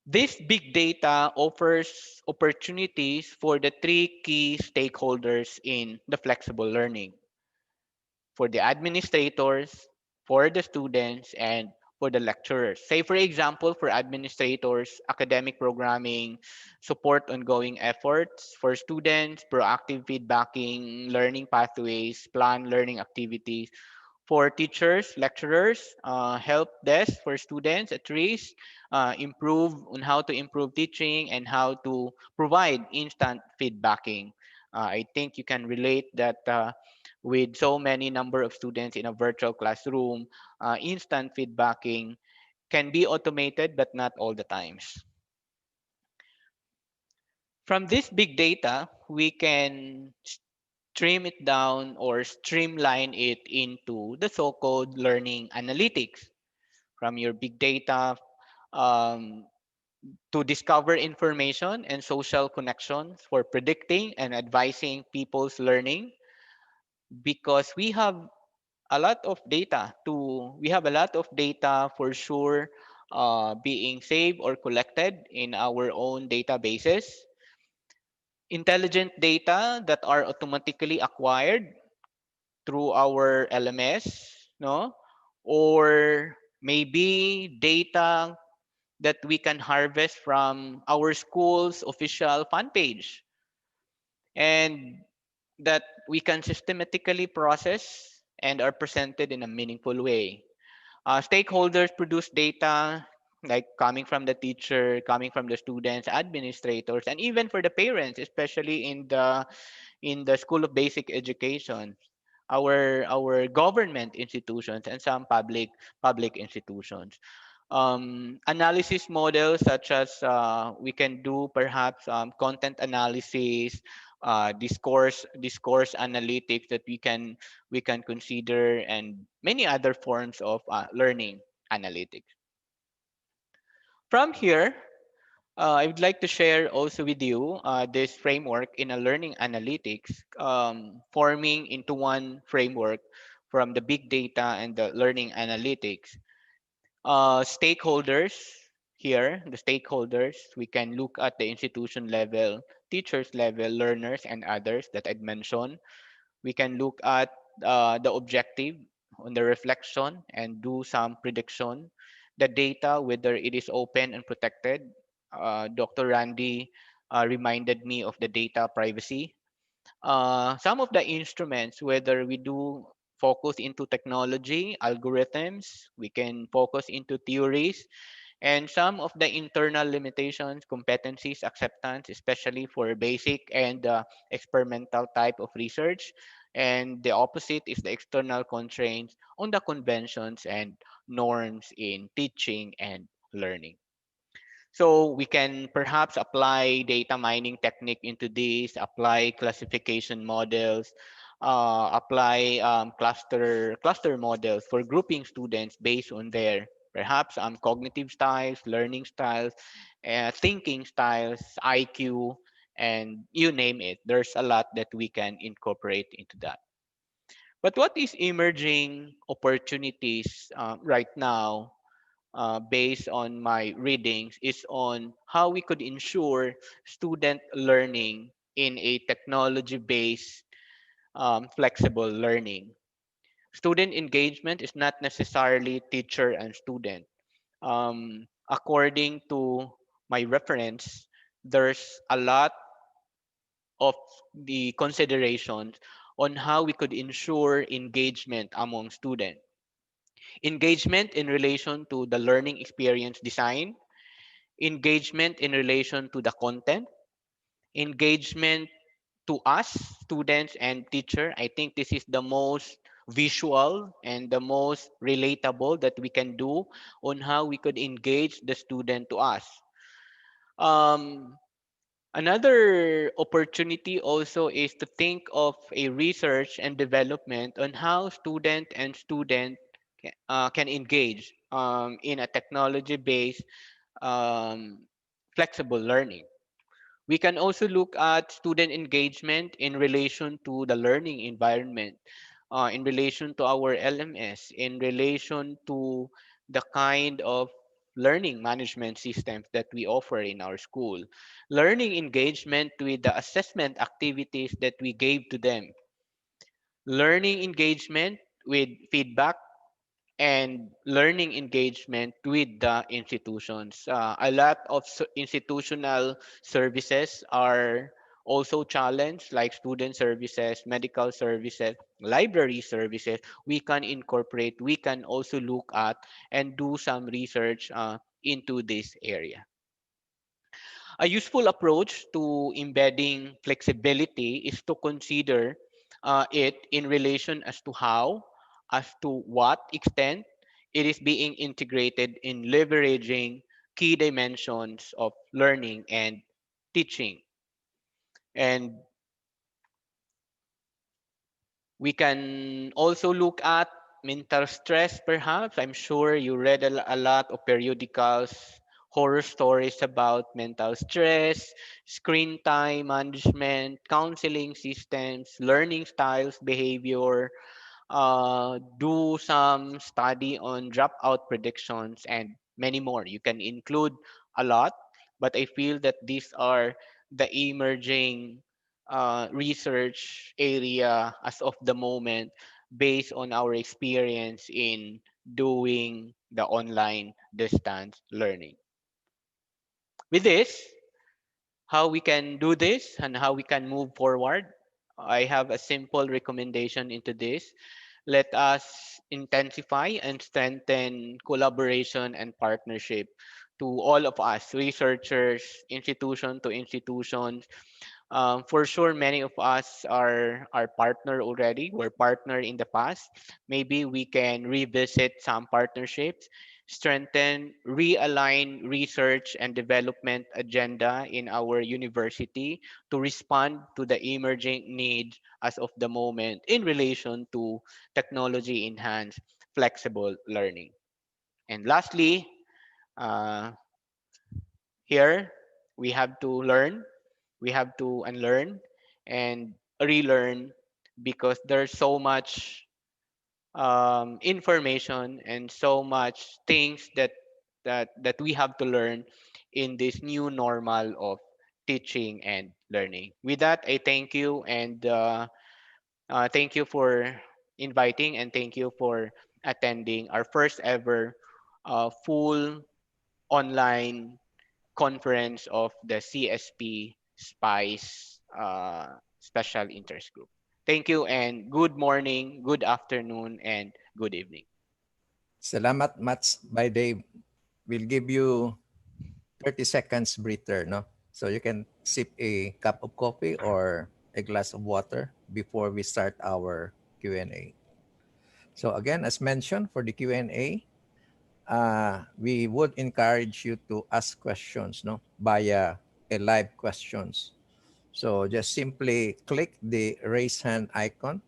[SPEAKER 7] This big data offers opportunities for the three key stakeholders in the flexible learning: for the administrators, for the students, and for the lecturers. Say, for example, for administrators, academic programming, support ongoing efforts; for students, proactive feedbacking, learning pathways, plan learning activities; for teachers, lecturers, help desk for students at risk, improve on how to improve teaching and how to provide instant feedbacking. I think you can relate that with so many number of students in a virtual classroom, instant feedbacking can be automated, but not all the times. From this big data, we can trim it down or streamline it into the so-called learning analytics. From your big data, um, to discover information and social connections for predicting and advising people's learning, because we have a lot of data for sure being saved or collected in our own databases, intelligent data that are automatically acquired through our LMS, no? Or maybe data that we can harvest from our school's official fan page, and that we can systematically process and are presented in a meaningful way. Stakeholders produce data like coming from the teacher, coming from the students, administrators, and even for the parents, especially in the School of Basic Education, our government institutions, and some public institutions. Analysis models such as we can do perhaps content analysis, discourse analytics that we can consider, and many other forms of learning analytics. From here, I would like to share also with you this framework in a learning analytics, forming into one framework from the big data and the learning analytics. Stakeholders here, the stakeholders, we can look at the institution level, teachers level, learners, and others that I'd mentioned. We can look at the objective on the reflection and do some prediction. The data, whether it is open and protected. Dr. Randy reminded me of the data privacy. Some of the instruments, whether we do focus into technology, algorithms, we can focus into theories, and some of the internal limitations, competencies, acceptance, especially for basic and experimental type of research. And the opposite is the external constraints on the conventions and norms in teaching and learning. So we can perhaps apply data mining technique into this, apply classification models, apply cluster models for grouping students based on their Perhaps cognitive styles, learning styles, thinking styles, IQ, and you name it. There's a lot that we can incorporate into that. But what is emerging opportunities right now, based on my readings, is on how we could ensure student learning in a technology-based, flexible learning. Student engagement is not necessarily teacher and student. According to my reference, there's a lot of the considerations on how we could ensure engagement among students. Engagement in relation to the learning experience design, engagement in relation to the content, engagement to us, students and teacher. I think this is the most visual and the most relatable that we can do on how we could engage the student to us. Um, Another opportunity also is to think of a research and development on how student can engage in a technology-based, um, flexible learning. We can also look at student engagement in relation to the learning environment, in relation to our LMS, in relation to the kind of learning management systems that we offer in our school. Learning engagement with the assessment activities that we gave to them. Learning engagement with feedback and learning engagement with the institutions. A lot of institutional services are also challenged, like student services, medical services, library services. We can incorporate, we can also look at and do some research into this area. A useful approach to embedding flexibility is to consider it in relation as to how, as to what extent it is being integrated in leveraging key dimensions of learning and teaching. And we can also look at mental stress, perhaps. I'm sure you read a lot of periodicals, horror stories about mental stress, screen time management, counseling systems, learning styles, behavior, do some study on dropout predictions, and many more. You can include a lot, but I feel that these are the emerging research area as of the moment based on our experience in doing the online distance learning. With this, how we can do this and how we can move forward, I have a simple recommendation into this. Let us intensify and strengthen collaboration and partnership to all of us, researchers, institution to institution. For sure, many of us are partner already. We're partner in the past. Maybe we can revisit some partnerships, strengthen, realign research and development agenda in our university to respond to the emerging needs as of the moment in relation to technology enhanced flexible learning. And lastly, uh, here we have to learn, we have to unlearn and relearn, because there's so much information and so much things that we have to learn in this new normal of teaching and learning. With that, I thank you, and thank you for inviting, and thank you for attending our first ever full online conference of the CSP SPICE Special Interest Group. Thank you, and good morning, good afternoon, and good evening.
[SPEAKER 1] Salamat, Mats. By Dave. We'll give you 30 seconds breather, no? So you can sip a cup of coffee or a glass of water before we start our Q&A. So again, as mentioned for the Q&A, we would encourage you to ask questions, no, via a live questions. So just simply click the raise hand icon,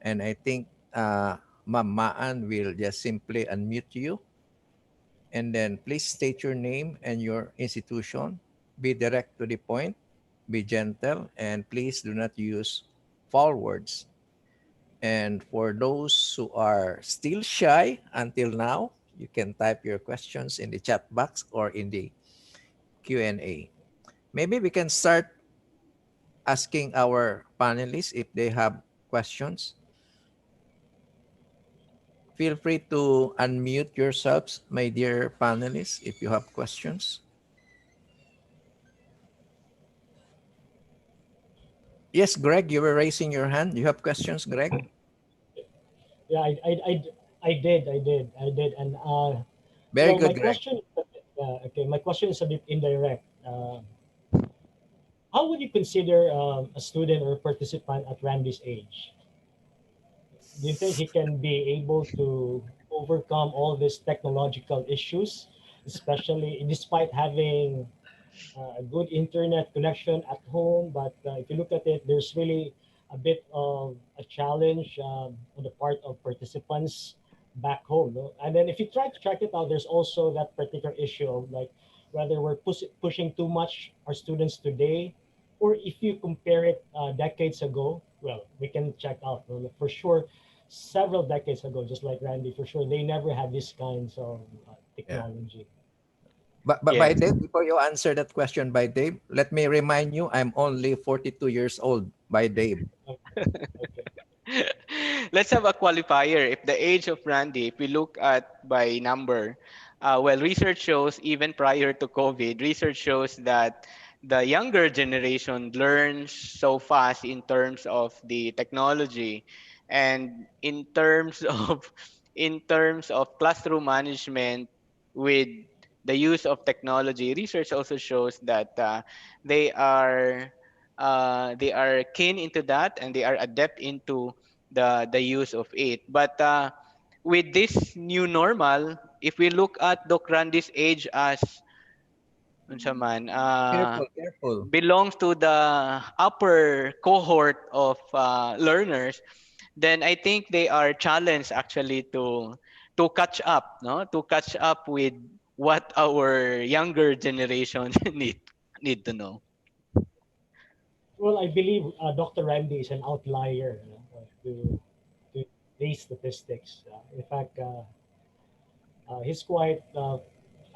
[SPEAKER 1] and I think Ma'am Maan will just simply unmute you, And then please state your name and your institution. Be direct to the point, be gentle, and please do not use foul words. And for those who are still shy until now, you can type your questions in the chat box or in the Q&A. Maybe we can start asking our panelists if they have questions. Feel free to unmute yourselves, my dear panelists, if you have questions. Yes, Greg, you were raising your hand. You have questions, Greg?
[SPEAKER 6] Yeah, I did, and
[SPEAKER 1] Very
[SPEAKER 6] well, my
[SPEAKER 1] good, Greg.
[SPEAKER 6] question, okay, my question is a bit indirect. How would you consider a student or participant at Randy's age? Do you think he can be able to overcome all these technological issues, especially despite having a good internet connection at home? But if you look at it, there's really a bit of a challenge on the part of participants back home. No? And then if you try to track it out, there's also that particular issue of like whether we're pushing too much our students today, or if you compare it decades ago, well, we can check out. Well, for sure, several decades ago, just like Randy, for sure, they never had these kinds of
[SPEAKER 1] Yeah.
[SPEAKER 6] technology.
[SPEAKER 1] But by
[SPEAKER 7] Yes.
[SPEAKER 1] Dave, before you answer that question by Dave, let me remind you, I'm only 42 years old by Dave.
[SPEAKER 6] Okay. Okay.
[SPEAKER 7] Let's have a qualifier. If the age of Randy, if we look at by number, well, research shows even prior to COVID, research shows that the younger generation learns so fast in terms of the technology, and in terms of in terms of classroom management with the use of technology. Research also shows that they are keen into that, and they are adept into the use of it. But with this new normal, if we look at Doc Randy's age as unsa man,
[SPEAKER 1] Careful, careful.
[SPEAKER 7] belongs to the upper cohort of learners, then I think they are challenged actually to catch up, no, to catch up with what our younger generations need to know.
[SPEAKER 6] Well, I believe Dr. Randy is an outlier to these statistics. In fact, he's quite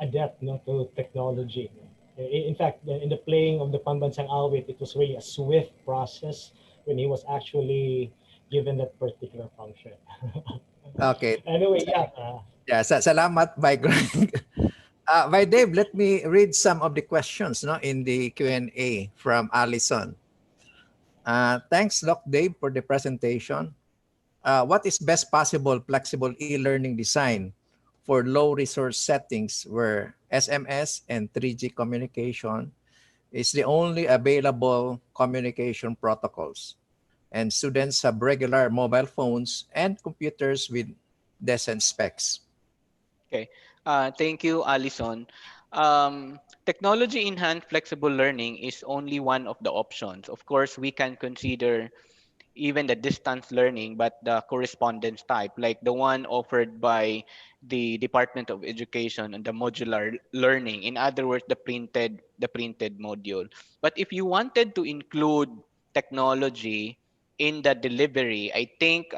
[SPEAKER 6] adept, to technology. In fact, in the playing of the Pambansang Awit, it was really a swift process when he was actually given that particular function.
[SPEAKER 1] Okay.
[SPEAKER 6] Anyway, yeah.
[SPEAKER 1] Yeah, salamat by Greg. By Dave, let me read some of the questions no, in the Q&A from Allison. Thanks, Doc Dave, for the presentation. What is best possible flexible e-learning design for low resource settings where SMS and 3G communication is the only available communication protocols, and students have regular mobile phones and computers with decent specs?
[SPEAKER 7] Okay. Thank you, Alison. Technology enhanced flexible learning is only one of the options. Of course, we can consider even the distance learning, but the correspondence type, like the one offered by the Department of Education and the modular learning. In other words, the printed module. But if you wanted to include technology in the delivery, I think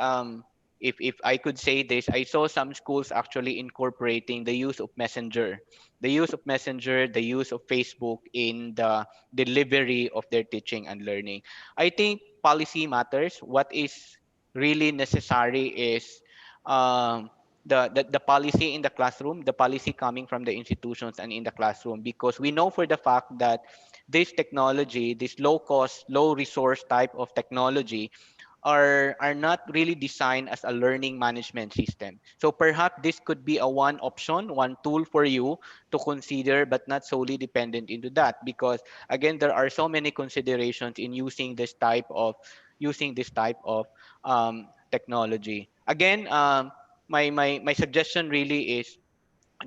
[SPEAKER 7] if I could say this, I saw some schools actually incorporating the use of Messenger, the use of Facebook in the delivery of their teaching and learning. I think policy matters. What is really necessary is um, the policy in the classroom, the policy coming from the institutions and in the classroom, because we know for the fact that this technology, this low cost, low resource type of technology, are not really designed as a learning management system. So perhaps this could be a one option, one tool for you to consider, but not solely dependent into that, because again, there are so many considerations in using this type of technology. Again, my suggestion really is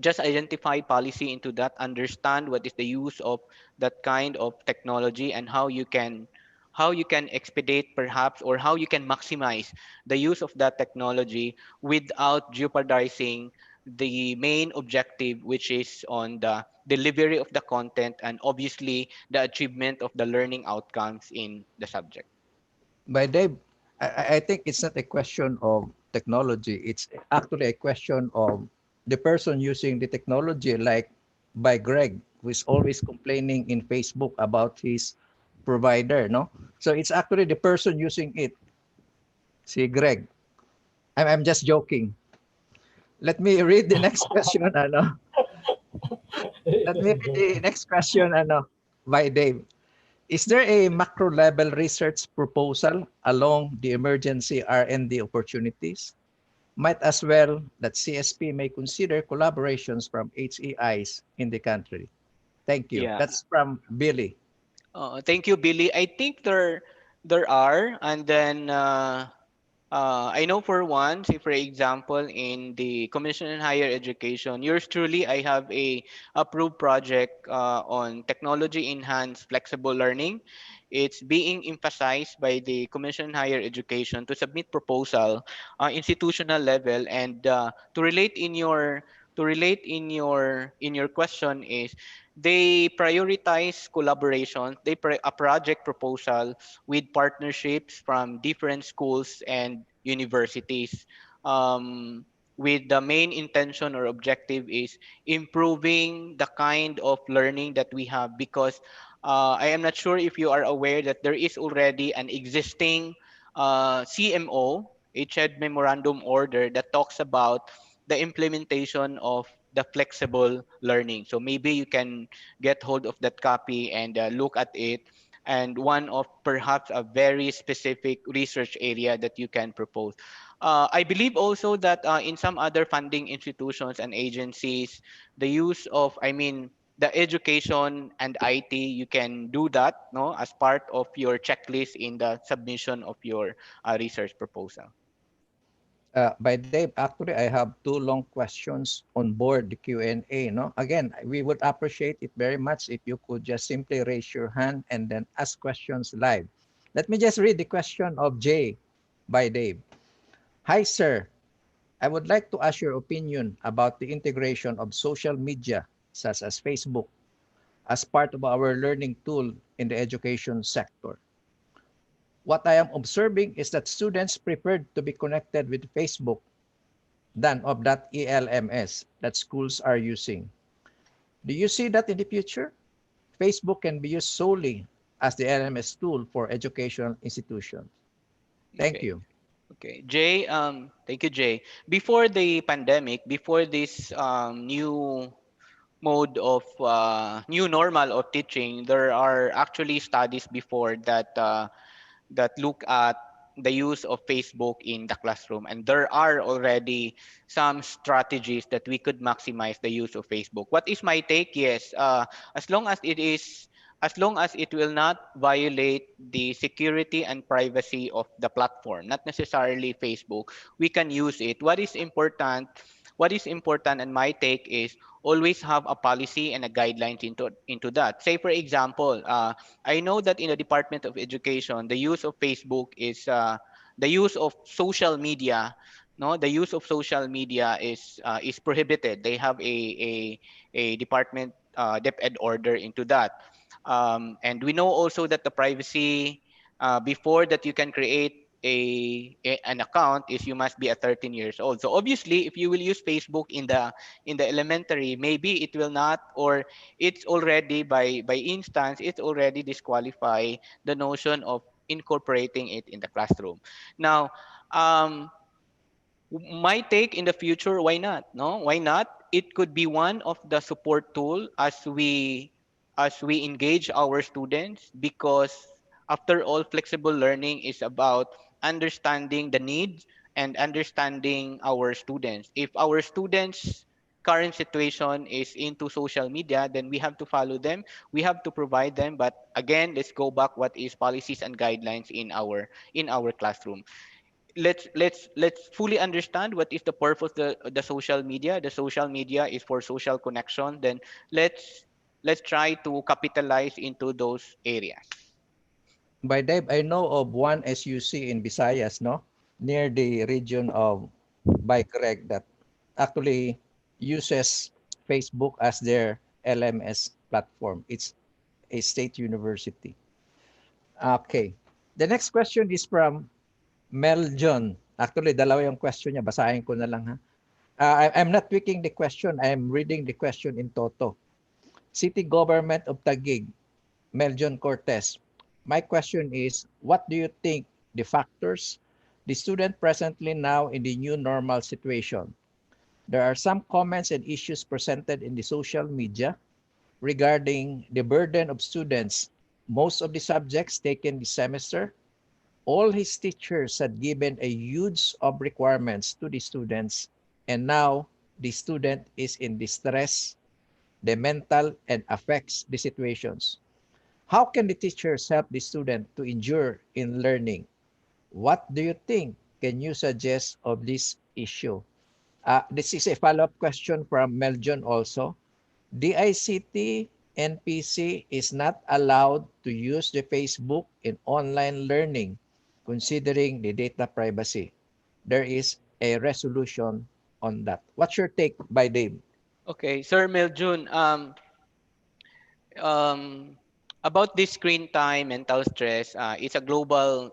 [SPEAKER 7] just identify policy into that, understand what is the use of that kind of technology, and how you can expedite perhaps, or how you can maximize the use of that technology without jeopardizing the main objective, which is on the delivery of the content and obviously the achievement of the learning outcomes in the subject.
[SPEAKER 1] By Dave, I think it's not a question of technology. It's actually a question of the person using the technology, like by Greg, who is always complaining in Facebook about his provider, no? So it's actually the person using it. See, Greg, I'm just joking. Let me read the next question. Ano? Let
[SPEAKER 6] Just
[SPEAKER 1] me
[SPEAKER 6] a
[SPEAKER 1] read
[SPEAKER 6] joke.
[SPEAKER 1] the next question. Ano? By Dave. Is there a macro level research proposal along the emergency R&D opportunities? Might as well that CSP may consider collaborations from HEIs in the country. Thank you.
[SPEAKER 7] Yeah.
[SPEAKER 1] That's from Billy.
[SPEAKER 7] Thank you, Billy. I think there are, and then I know for one, say for example, in the Commission on Higher Education, yours truly, I have a approved project on technology enhanced flexible learning. It's being emphasized by the Commission on Higher Education to submit proposal institutional level, and to relate in your question is they prioritize collaboration. A project proposal with partnerships from different schools and universities, with the main intention or objective is improving the kind of learning that we have, because I am not sure if you are aware that there is already an existing CMO, a CHED memorandum order that talks about the implementation of the flexible learning. So maybe you can get hold of that copy and look at it, and one of perhaps a very specific research area that you can propose. I believe also that in some other funding institutions and agencies, the use of, I mean, the education and IT, you can do that, no, as part of your checklist in the submission of your research proposal.
[SPEAKER 1] By Dave, actually, I have two long questions on board the Q&A. No, again, we would appreciate it very much if you could just simply raise your hand and then ask questions live. Let me just read the question of Jay by Dave. Hi, sir. I would like to ask your opinion about the integration of social media, such as Facebook, as part of our learning tool in the education sector. What I am observing is that students prefer to be connected with Facebook than of that ELMS that schools are using. Do you see that in the future? Facebook can be used solely as the LMS tool for educational institutions. Thank
[SPEAKER 7] Okay.
[SPEAKER 1] you.
[SPEAKER 7] Okay, Jay. Thank you, Jay. Before the pandemic, before this new mode of new normal of teaching, there are actually studies before that that look at the use of Facebook in the classroom. And there are already some strategies that we could maximize the use of Facebook. What is my take? Yes, as long as it is, as long as it will not violate the security and privacy of the platform, not necessarily Facebook, we can use it. What is important, and my take is always have a policy and a guidelines into that. Say for example, I know that in the Department of Education, the use of Facebook the use of social media. No, the use of social media is prohibited. They have a department DepEd order into that, and we know also that the privacy before that you can create an account is you must be a 13 years old. So obviously, if you will use Facebook in the elementary, maybe it will not, or it's already by instance, it's already disqualify the notion of incorporating it in the classroom. Now, um, my take in the future, why not? No, why not? It could be one of the support tool as we engage our students, because after all, flexible learning is about understanding the needs and understanding our students. If our students current situation is into social media, then we have to follow them, we have to provide them. But again, let's go back, what is policies and guidelines in our classroom. Let's fully understand what is the purpose of the social media. The social media is for social connection. Then let's try to capitalize into those areas.
[SPEAKER 1] By Dave, I know of one SUC in Visayas, no? Near the region of by Greg that actually uses Facebook as their LMS platform. It's a state university. Okay. The next question is from Mel John. Actually, dalawa yung question niya. Basahin ko na lang ha. I'm not tweaking the question. I'm reading the question in toto. City Government of Taguig, Meljon Cortez. My question is, what do you think the factors the student presently now in the new normal situation? There are some comments and issues presented in the social media regarding the burden of students. Most of the subjects taken this semester, all his teachers had given a huge of requirements to the students, and now the student is in distress, the mental and affects the situations. How can the teachers help the student to endure in learning? What do you think? Can you suggest of this issue? This is a follow-up question from Meljon also. DICT NPC is not allowed to use the Facebook in online learning considering the data privacy. There is a resolution on that. What's your take by Dave?
[SPEAKER 7] Okay, Sir Meljun, um, about this screen time, mental stress, it's a global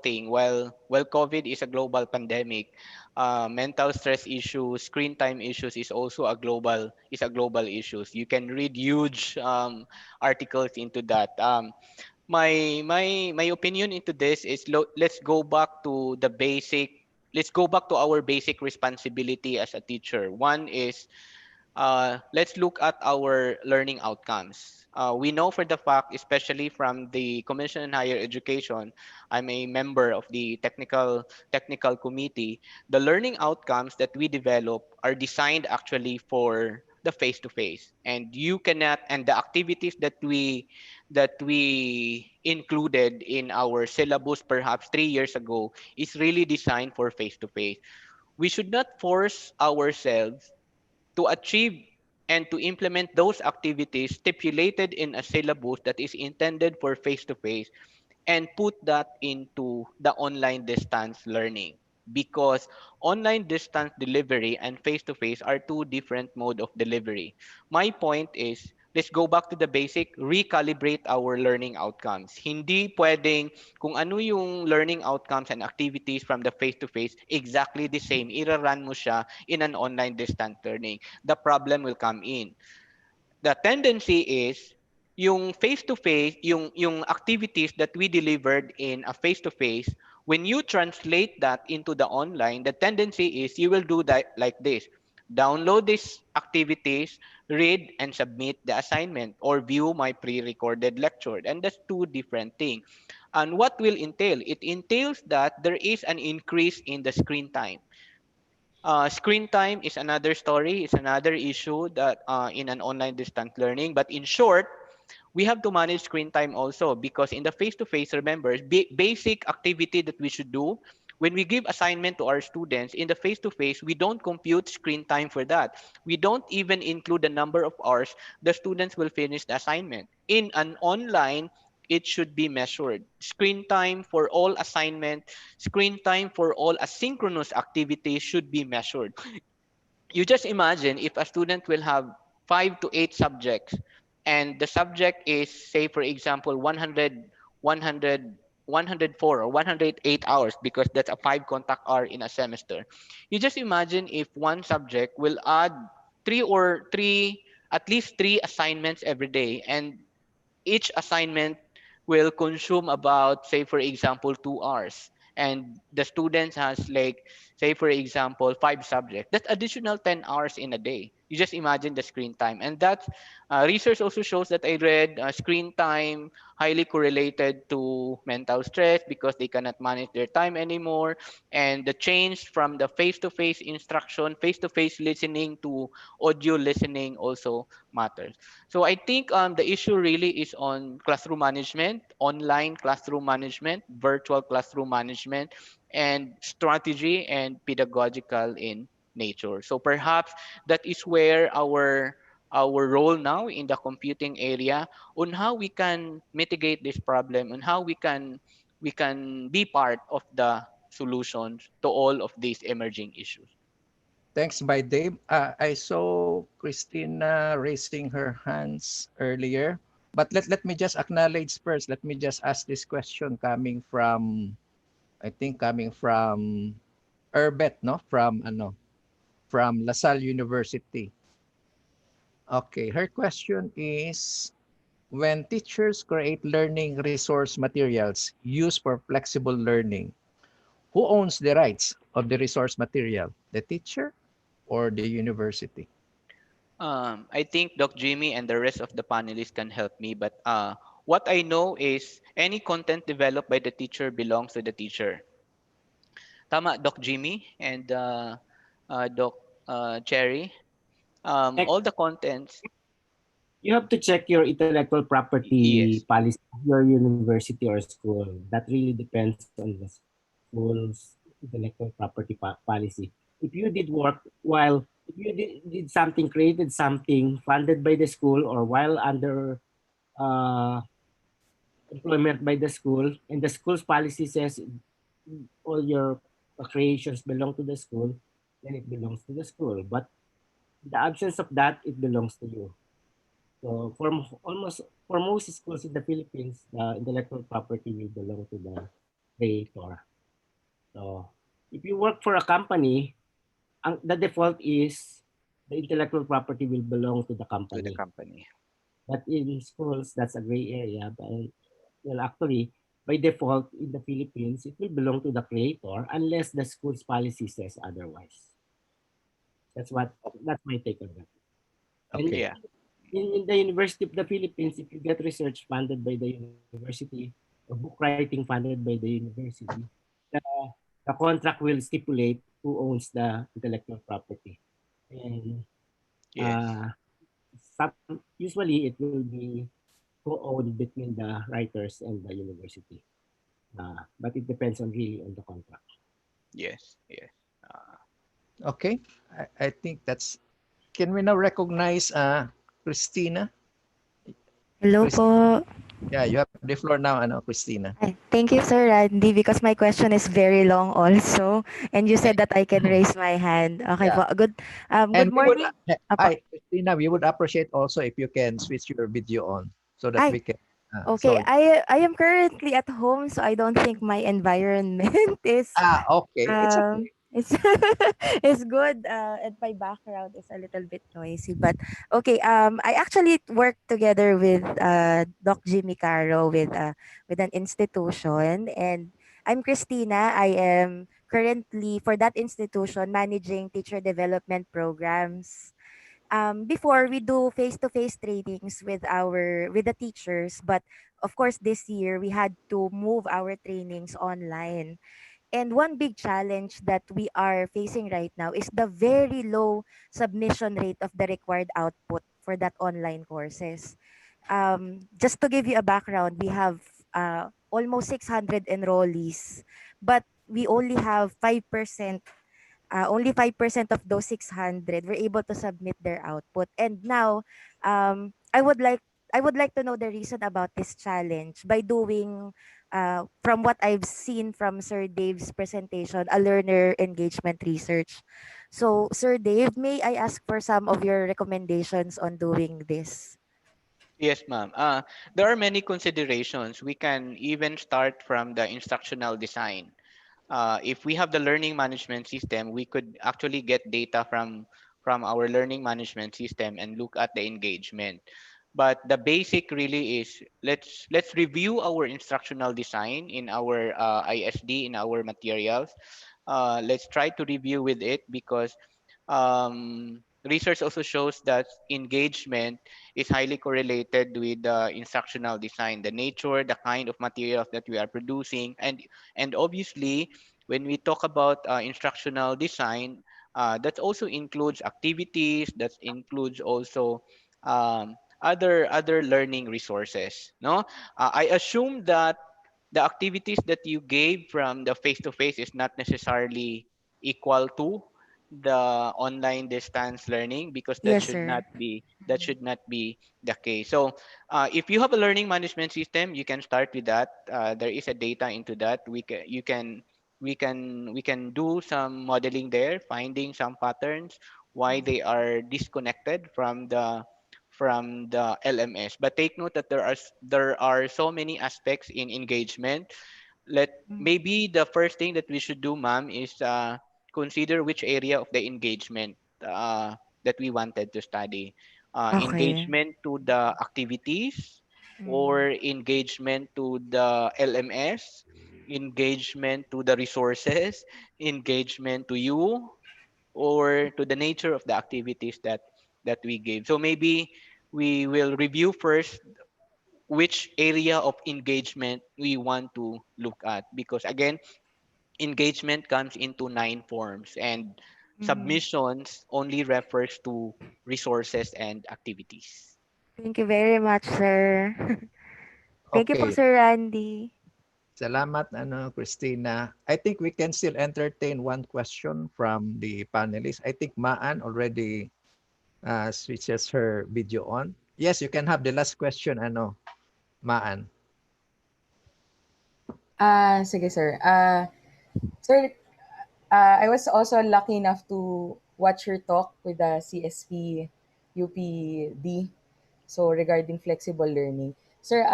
[SPEAKER 7] thing. While COVID is a global pandemic, mental stress issues, screen time issues is also a global issues. You can read huge articles into that. My opinion into this is let's go back to the basic. Let's go back to our basic responsibility as a teacher. One is let's look at our learning outcomes. We know for the fact, especially from the Commission on Higher Education, I'm a member of the technical committee. The learning outcomes that we develop are designed actually for the face-to-face, and you cannot, and the activities that we included in our syllabus perhaps 3 years ago is really designed for face-to-face. We should not force ourselves to achieve and to implement those activities stipulated in a syllabus that is intended for face-to-face and put that into the online distance learning, because online distance delivery and face-to-face are two different mode of delivery. My point is, let's go back to the basic, recalibrate our learning outcomes. Hindi pwedeng kung ano yung learning outcomes and activities from the face-to-face, exactly the same, iraran mo siya in an online distance learning. The problem will come in. The tendency is yung face to face, yung activities that we delivered in a face to face, when you translate that into the online, the tendency is you will do that like this: download these activities, read and submit the assignment, or view my pre-recorded lecture. And that's two different things. And what will entail? It entails that there is an increase in the screen time. Screen time is another story, it's another issue that in an online distance learning. But in short, we have to manage screen time also, because in the face-to-face, remember, basic activity that we should do when we give assignment to our students in the face-to-face, we don't compute screen time for that. We don't even include the number of hours the students will finish the assignment. In an online, it should be measured. Screen time for all assignment, screen time for all asynchronous activities should be measured. You just imagine if a student will have 5 to 8 subjects, and the subject is, say for example, 100 100 104 or 108 hours, because that's a 5 contact hour in a semester. You just imagine if one subject will add three at least 3 assignments every day, and each assignment will consume about, say for example, 2 hours, and the students has like, say for example, 5 subjects, that's additional 10 hours in a day. You just imagine the screen time. And that research also shows that I read, screen time highly correlated to mental stress because they cannot manage their time anymore, and the change from the face-to-face instruction, face-to-face listening to audio listening also matters. So I think the issue really is on classroom management, online classroom management, virtual classroom management, and strategy and pedagogical in nature. So perhaps that is where our role now in the computing area, on how we can mitigate this problem, and how we can be part of the solutions to all of these emerging issues.
[SPEAKER 1] Thanks by Dave. I saw Christina raising her hands earlier. But let me just acknowledge first. Let me just ask this question coming from, I think coming from Erbet, no? From LaSalle University. Okay, her question is, when teachers create learning resource materials used for flexible learning, who owns the rights of the resource material? The teacher or the university?
[SPEAKER 7] I think Doc Jimmy and the rest of the panelists can help me, but what I know is any content developed by the teacher belongs to the teacher. Tama, Doc Jimmy and Doc Cherry.
[SPEAKER 4] Correct.
[SPEAKER 7] All the contents,
[SPEAKER 4] You have to check your intellectual property
[SPEAKER 7] yes.
[SPEAKER 4] policy of your university or school. That really depends on the school's intellectual property policy. If you did work while if you did something, created something funded by the school or while under uh, employment by the school, and the school's policy says all your creations belong to the school, then it belongs to the school. But in the absence of that, it belongs to you. So for most schools in the Philippines, the intellectual property will belong to the creator. So if you work for a company, the default is the intellectual property will belong to the
[SPEAKER 7] To the
[SPEAKER 4] company.
[SPEAKER 7] company.
[SPEAKER 4] But in schools, that's a gray area. But well, actually, by default in the Philippines, it will belong to the creator unless the school's policy says otherwise. That's my take on that. And
[SPEAKER 1] Okay.
[SPEAKER 7] Yeah.
[SPEAKER 4] in the University of the Philippines, if you get research funded by the university or book writing funded by the university, the, the contract will stipulate who owns the intellectual property. And
[SPEAKER 7] Yes.
[SPEAKER 4] usually it will be co-owned between the writers and the university. But it depends on really on the contract.
[SPEAKER 7] Yes. Yes. Uh,
[SPEAKER 1] Okay. I think that's, can we now recognize Christina?
[SPEAKER 8] Hello
[SPEAKER 1] Chris,
[SPEAKER 8] po.
[SPEAKER 1] yeah, you have the floor now, Christina.
[SPEAKER 8] Ay, thank you, Sir Randy, because my question is very long also. And you said that I can raise my hand. Okay
[SPEAKER 1] Yeah.
[SPEAKER 8] po. Good
[SPEAKER 1] And we would,
[SPEAKER 8] morning. Apo.
[SPEAKER 1] Christina, we would appreciate also if you can switch your video on so that we
[SPEAKER 8] Ay,
[SPEAKER 1] can,
[SPEAKER 8] okay.
[SPEAKER 1] so,
[SPEAKER 8] I am currently at home, so I don't think my environment is
[SPEAKER 1] okay. It's okay.
[SPEAKER 8] it's it's good, and my background is a little bit noisy, but okay. I actually work together with Doc Jimmy Caro with an institution, and I'm Christina. I am currently for that institution managing teacher development programs. Before we do face-to-face trainings with the teachers, but of course this year we had to move our trainings online. And one big challenge that we are facing right now is the very low submission rate of the required output for that online courses. Just to give you a background, we have almost 600 enrollees, but we only 5% of those 600 were able to submit their output. And now, I would like to know the reason about this challenge by doing, from what I've seen from Sir Dave's presentation, a learner engagement research. So, Sir Dave, may I ask for some of your recommendations on doing this?
[SPEAKER 7] yes, ma'am. There are many considerations. We can even start from the instructional design. If we have the learning management system, we could actually get data from our learning management system and look at the engagement. But the basic really is let's review our instructional design in our ISD in our materials. Let's try to review with it because research also shows that engagement is highly correlated with the instructional design, the nature, the kind of materials that we are producing, and obviously, when we talk about instructional design, that also includes activities, that includes also other learning resources. No, I assume that the activities that you gave from the face to face is not necessarily equal to the online distance learning because
[SPEAKER 8] Yes, sir.
[SPEAKER 7] that should not be the case. So if you have a learning management system, you can start with that. There is a data into that. You can we can do some modeling there, finding some patterns why they are disconnected from the LMS. But take note that there are so many aspects in engagement. Let Maybe the first thing that we should do, ma'am, is consider which area of the engagement that we wanted to study.
[SPEAKER 8] Okay.
[SPEAKER 7] Engagement to the activities, or engagement to the LMS, engagement to the resources, engagement to you, or to the nature of the activities that we gave. So maybe we will review first which area of engagement we want to look at, because again, engagement comes into 9 forms, and submissions only refers to resources and activities.
[SPEAKER 8] Thank you very much, sir. Thank you po,
[SPEAKER 1] Okay.
[SPEAKER 8] Sir Randy.
[SPEAKER 1] Salamat, Christina. I think we can still entertain one question from the panelists. I think Maan already switches her video on. Yes, you can have the last question, Maan.
[SPEAKER 9] Sige sir. Sir, I was also lucky enough to watch your talk with the CSP UPD. So regarding flexible learning. Sir,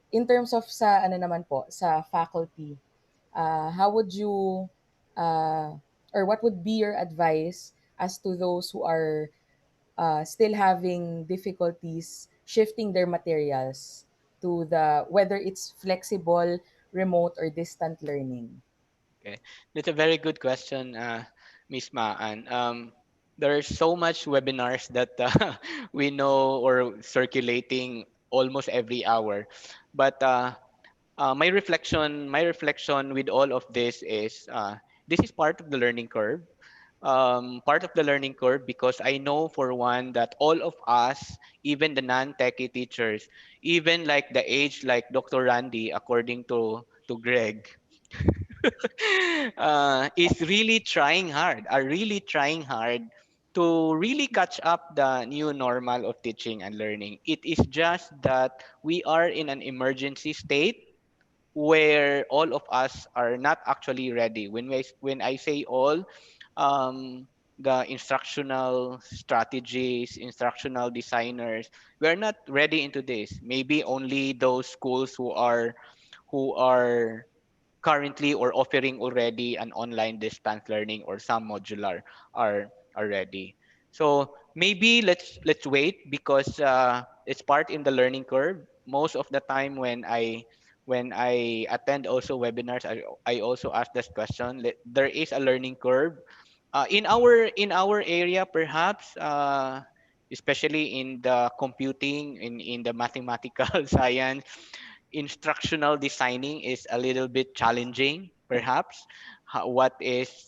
[SPEAKER 9] in terms of sa ano naman po, sa faculty, how would you uh, or what would be your advice as to those who are still having difficulties shifting their materials to the whether it's flexible, remote, or distant learning?
[SPEAKER 7] Okay, that's a very good question, Miss Maan. There's so much webinars that we know or circulating almost every hour, but my reflection with all of this is part of the learning curve. Part of the learning curve, because I know for one that all of us, even the non-techie teachers, even like the age like Dr. Randy, according to Greg, is really trying hard, are really trying hard to really catch up the new normal of teaching and learning. It is just that we are in an emergency state where all of us are not actually ready. When I say all, the instructional strategies, instructional designers, we're not ready into this. Maybe only those schools who are currently or offering already an online distance learning or some modular are ready. So maybe let's wait, because it's part in the learning curve. Most of the time when I attend also webinars, I also ask this question. There is a learning curve in our area, perhaps, especially in the computing, in the mathematical science. Instructional designing is a little bit challenging, perhaps. What is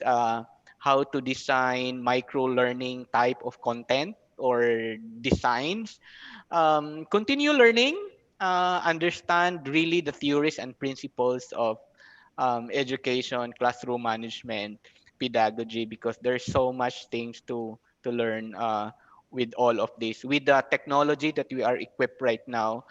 [SPEAKER 7] how to design micro learning type of content or designs. Continue learning, understand really the theories and principles of education, classroom management, pedagogy, because there's so much things to learn with all of this. With the technology that we are equipped right now,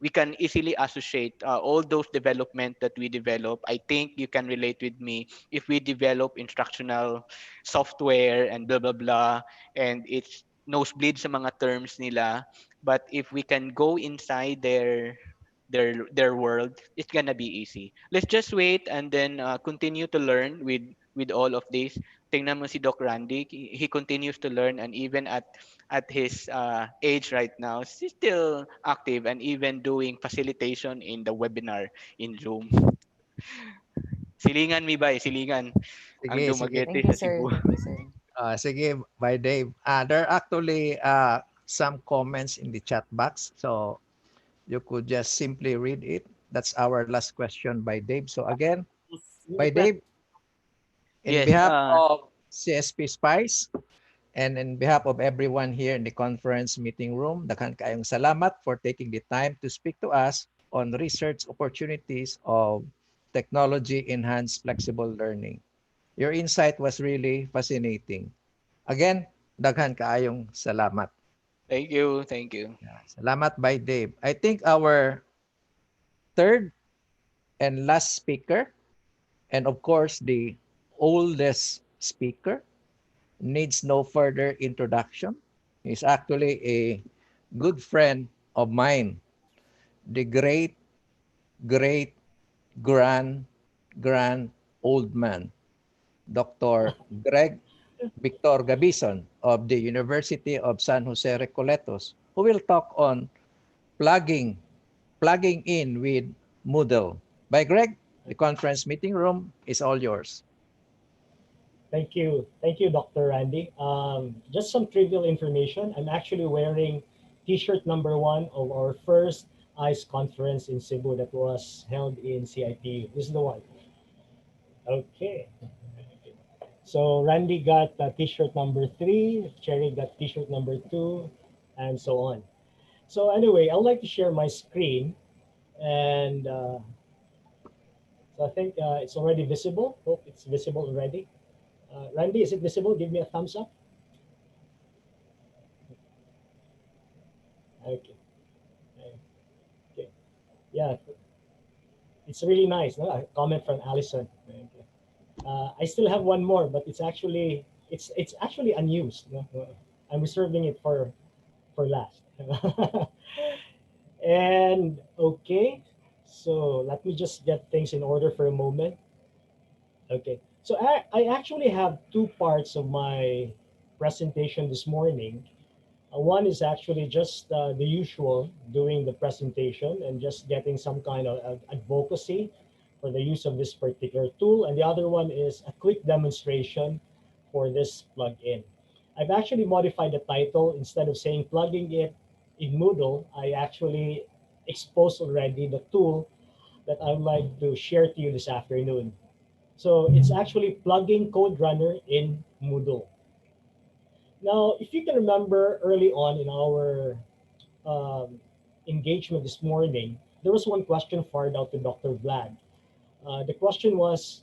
[SPEAKER 7] we can easily associate all those development that we develop. I think you can relate with me if we develop instructional software and blah blah blah, and it's nosebleed sa mga terms nila. But if we can go inside their world, it's gonna be easy. Let's just wait and then continue to learn with all of this. Tingnan mo si Doc Randy, he continues to learn, and even at his age right now, he's still active and even doing facilitation in the webinar in Zoom. Silingan mi ba? Silingan ang
[SPEAKER 1] Sige, sige.
[SPEAKER 7] Dumaguete
[SPEAKER 9] Thank you,
[SPEAKER 7] sa
[SPEAKER 9] sir.
[SPEAKER 7] Cebu.
[SPEAKER 9] Thank you, sir.
[SPEAKER 1] Sige, by Dave. There are actually some comments in the chat box. So you could just simply read it. That's our last question by Dave. So again, by Dave, in
[SPEAKER 7] Yes,
[SPEAKER 1] behalf of CSP SPICE and in behalf of everyone here in the conference meeting room, daghang kaayong salamat for taking the time to speak to us on research opportunities of technology-enhanced flexible learning. Your insight was really fascinating. Again, daghan kaayong salamat.
[SPEAKER 7] thank you, thank you.
[SPEAKER 1] Salamat by Dave. I think our third and last speaker And of course, the oldest speaker needs no further introduction. He's actually a good friend of mine, the great, great, grand, grand old man, Dr. Greg Victor Gabison of the University of San Jose Recoletos, who will talk on plugging, plugging in with Moodle. By Greg, the conference meeting room is all yours.
[SPEAKER 6] Thank you, Dr. Randy. Just some trivial information. I'm actually wearing T-shirt number one of our first ICE conference in Cebu that was held in CIP. This is the one. Okay. So Randy got T-shirt number three, Cherry got T-shirt number two, and so on. So anyway, I'd like to share my screen, and so I think it's already visible. Hope it's visible already. Randy, is it visible? Give me a thumbs up. Okay. Okay. Yeah, it's really nice. No? A comment from Allison. Okay. I still have one more, but it's actually unused. No? I'm reserving it for last. And okay, so let me just get things in order for a moment. Okay, so I actually have two parts of my presentation this morning. One is actually just the usual, doing the presentation and just getting some kind of advocacy for the use of this particular tool. And the other one is a quick demonstration for this plugin. I've actually modified the title. Instead of saying plugging it in Moodle, I actually exposed already the tool that I would like to share to you this afternoon. So it's actually plugging Code Runner in Moodle. Now, if you can remember early on in our um, engagement this morning, there was one question fired out to Dr. Vlad. The question was,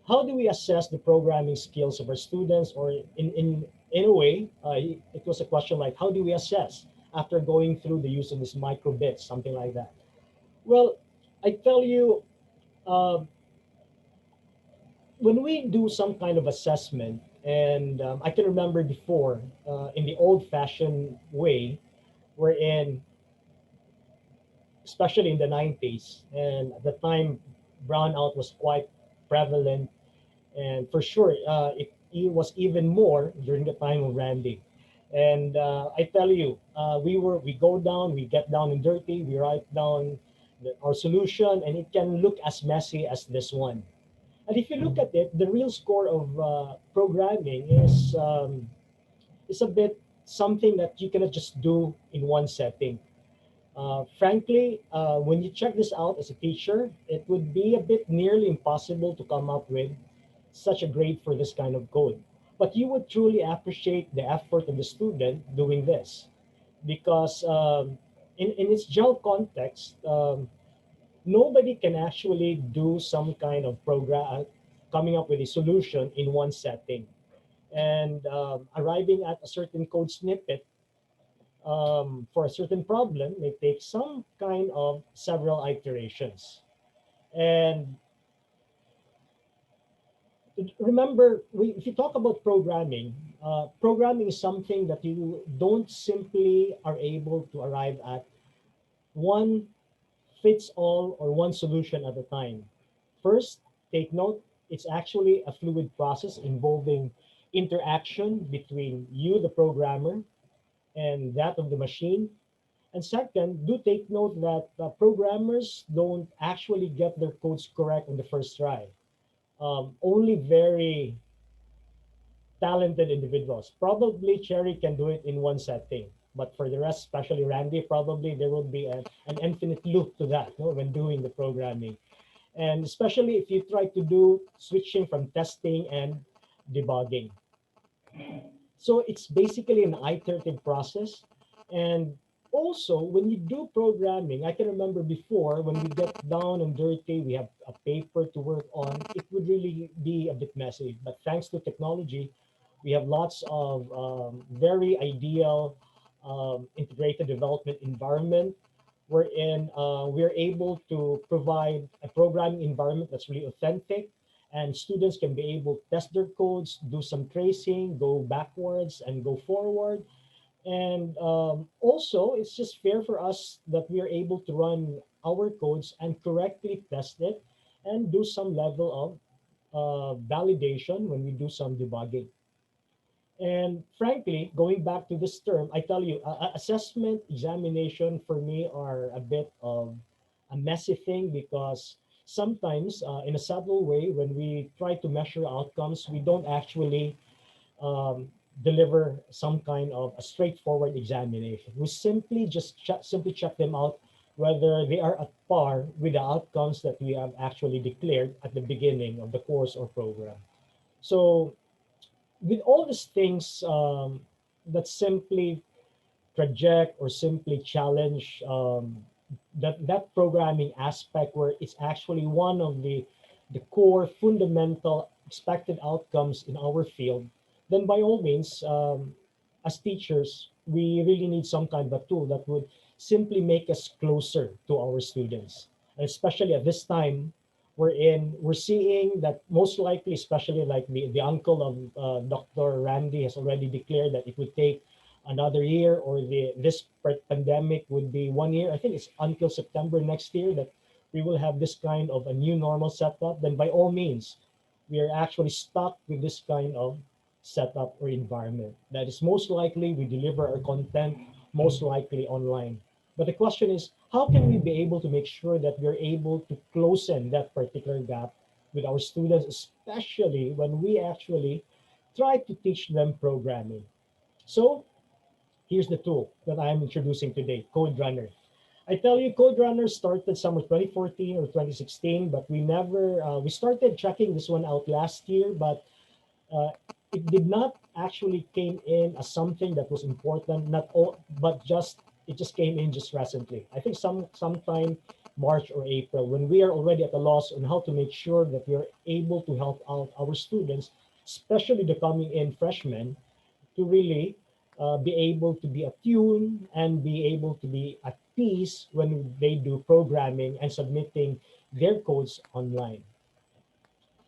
[SPEAKER 6] how do we assess the programming skills of our students? Or in a way, it was a question like, how do we assess after going through the use of this microbits, something like that? Well, I tell you, uh, when we do some kind of assessment, and I can remember before in the old-fashioned way, wherein, especially in the 90s, and at the time, brownout was quite prevalent, and for sure, it was even more during the time of Randy. And I tell you, we go down, we get down and dirty, we write down our solution, and it can look as messy as this one. And if you look at it, the real score of programming is a bit something that you cannot just do in one setting. Frankly, when you check this out as a teacher, it would be a bit nearly impossible to come up with such a grade for this kind of code. But you would truly appreciate the effort of the student doing this because in its general context, nobody can actually do some kind of program, coming up with a solution in one setting. And arriving at a certain code snippet for a certain problem may take some kind of several iterations. And remember, if you talk about programming, programming is something that you don't simply are able to arrive at one fits all or one solution at a time. First, take note, it's actually a fluid process involving interaction between you, the programmer, and that of the machine. And second, do take note that programmers don't actually get their codes correct on the first try. Only very talented individuals. Probably Cherry can do it in one setting, but for the rest, especially Randy, probably there will be an infinite loop to that, no, when doing the programming. And especially if you try to do switching from testing and debugging. So it's basically an iterative process. And also, when you do programming, I can remember before when we get down and dirty, we have a paper to work on, it would really be a bit messy. But thanks to technology, we have lots of very ideal integrated development environment wherein we're able to provide a programming environment that's really authentic, and students can be able to test their codes, do some tracing, go backwards and go forward. And also, it's just fair for us that we are able to run our codes and correctly test it and do some level of validation when we do some debugging. And frankly, going back to this term, I tell you, assessment, examination for me are a bit of a messy thing because sometimes, in a subtle way, when we try to measure outcomes, we don't actually um, deliver some kind of a straightforward examination. We simply just simply check them out whether they are at par with the outcomes that we have actually declared at the beginning of the course or program. So with all these things that simply project or simply challenge that programming aspect where it's actually one of the core fundamental expected outcomes in our field, then by all means, as teachers, we really need some kind of a tool that would simply make us closer to our students. And especially at this time, we're seeing that most likely, especially like the uncle of Dr. Randy has already declared that it would take another year, or this pandemic would be 1 year. I think it's until September next year that we will have this kind of a new normal setup. Then by all means, we are actually stuck with this kind of setup or environment. That is most likely we deliver our content most likely online. But the question is, how can we be able to make sure that we're able to close in that particular gap with our students, especially when we actually try to teach them programming? So here's the tool that I'm introducing today, Code Runner. I tell you, Code Runner started somewhere 2014 or 2016, but we started checking this one out last year, but uh, it did not actually came in as something that was important, not all, but it just came in just recently. I think sometime March or April, when we are already at a loss on how to make sure that we are able to help out our students, especially the coming in freshmen, to really be able to be attuned and be able to be at peace when they do programming and submitting their codes online.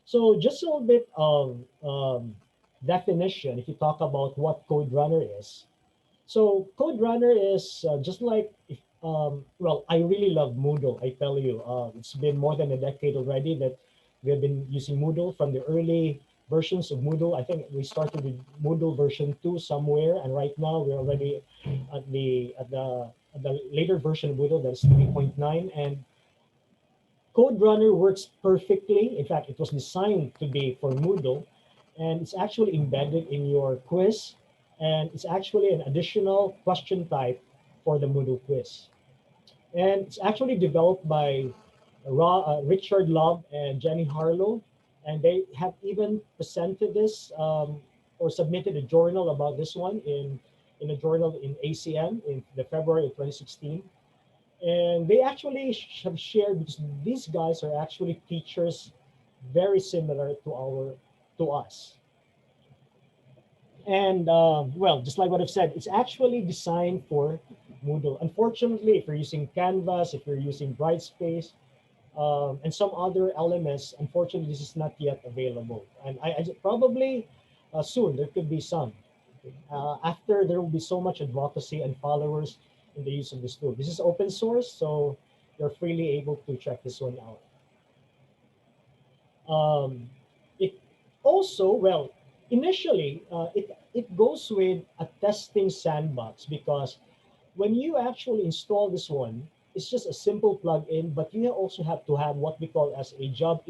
[SPEAKER 6] So just a little bit of definition, if you talk about what Code Runner is. So Code Runner is just like, well, I really love Moodle. I tell you, it's been more than a decade already that we've been using Moodle from the early versions of Moodle. I think we started with Moodle version 2 somewhere, and right now we're already at the later version of Moodle, that's 3.9. And Code Runner works perfectly. In fact, it was designed to be for Moodle, and it's actually embedded in your quiz, and it's actually an additional question type for the Moodle quiz. And it's actually developed by Richard Love and Jenny Harlow, and they have even presented this or submitted a journal about this one in a journal in ACM in the February of 2016. And they actually have shared, because these guys are actually teachers very similar to us. And well, just like what I've said, it's actually designed for Moodle. Unfortunately, if you're using Canvas, if you're using Brightspace, and some other elements, unfortunately, this is not yet available. And probably soon there could be some. After there will be so much advocacy and followers in the use of this tool. This is open source, so you're freely able to check this one out. It also, well, initially, it goes with a testing sandbox, because when you actually install this one, it's just a simple plugin, but you also have to have what we call as a job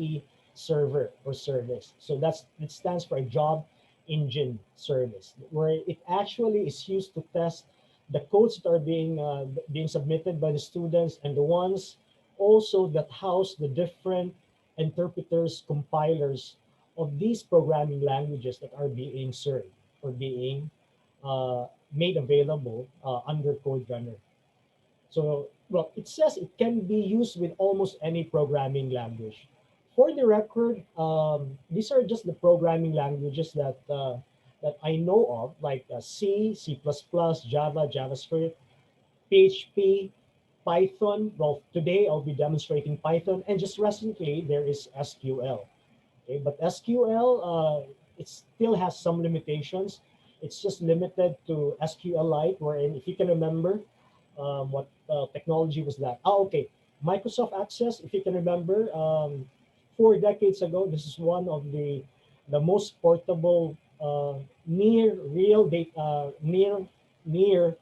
[SPEAKER 6] server or service. So it stands for a job engine service, where it actually is used to test the codes that are being submitted by the students, and the ones also that house the different interpreters, compilers of these programming languages that are being served or being made available under Code Runner. So, well, it says it can be used with almost any programming language. For the record, these are just the programming languages that I know of, like C, C++, Java, JavaScript, PHP, Python. Well, today I'll be demonstrating Python, and just recently there is SQL. Okay, but SQL, it still has some limitations. It's just limited to SQLite, wherein if you can remember, what technology was that? Oh, okay. Microsoft Access, if you can remember, 4 decades ago, this is one of the most portable near real data, near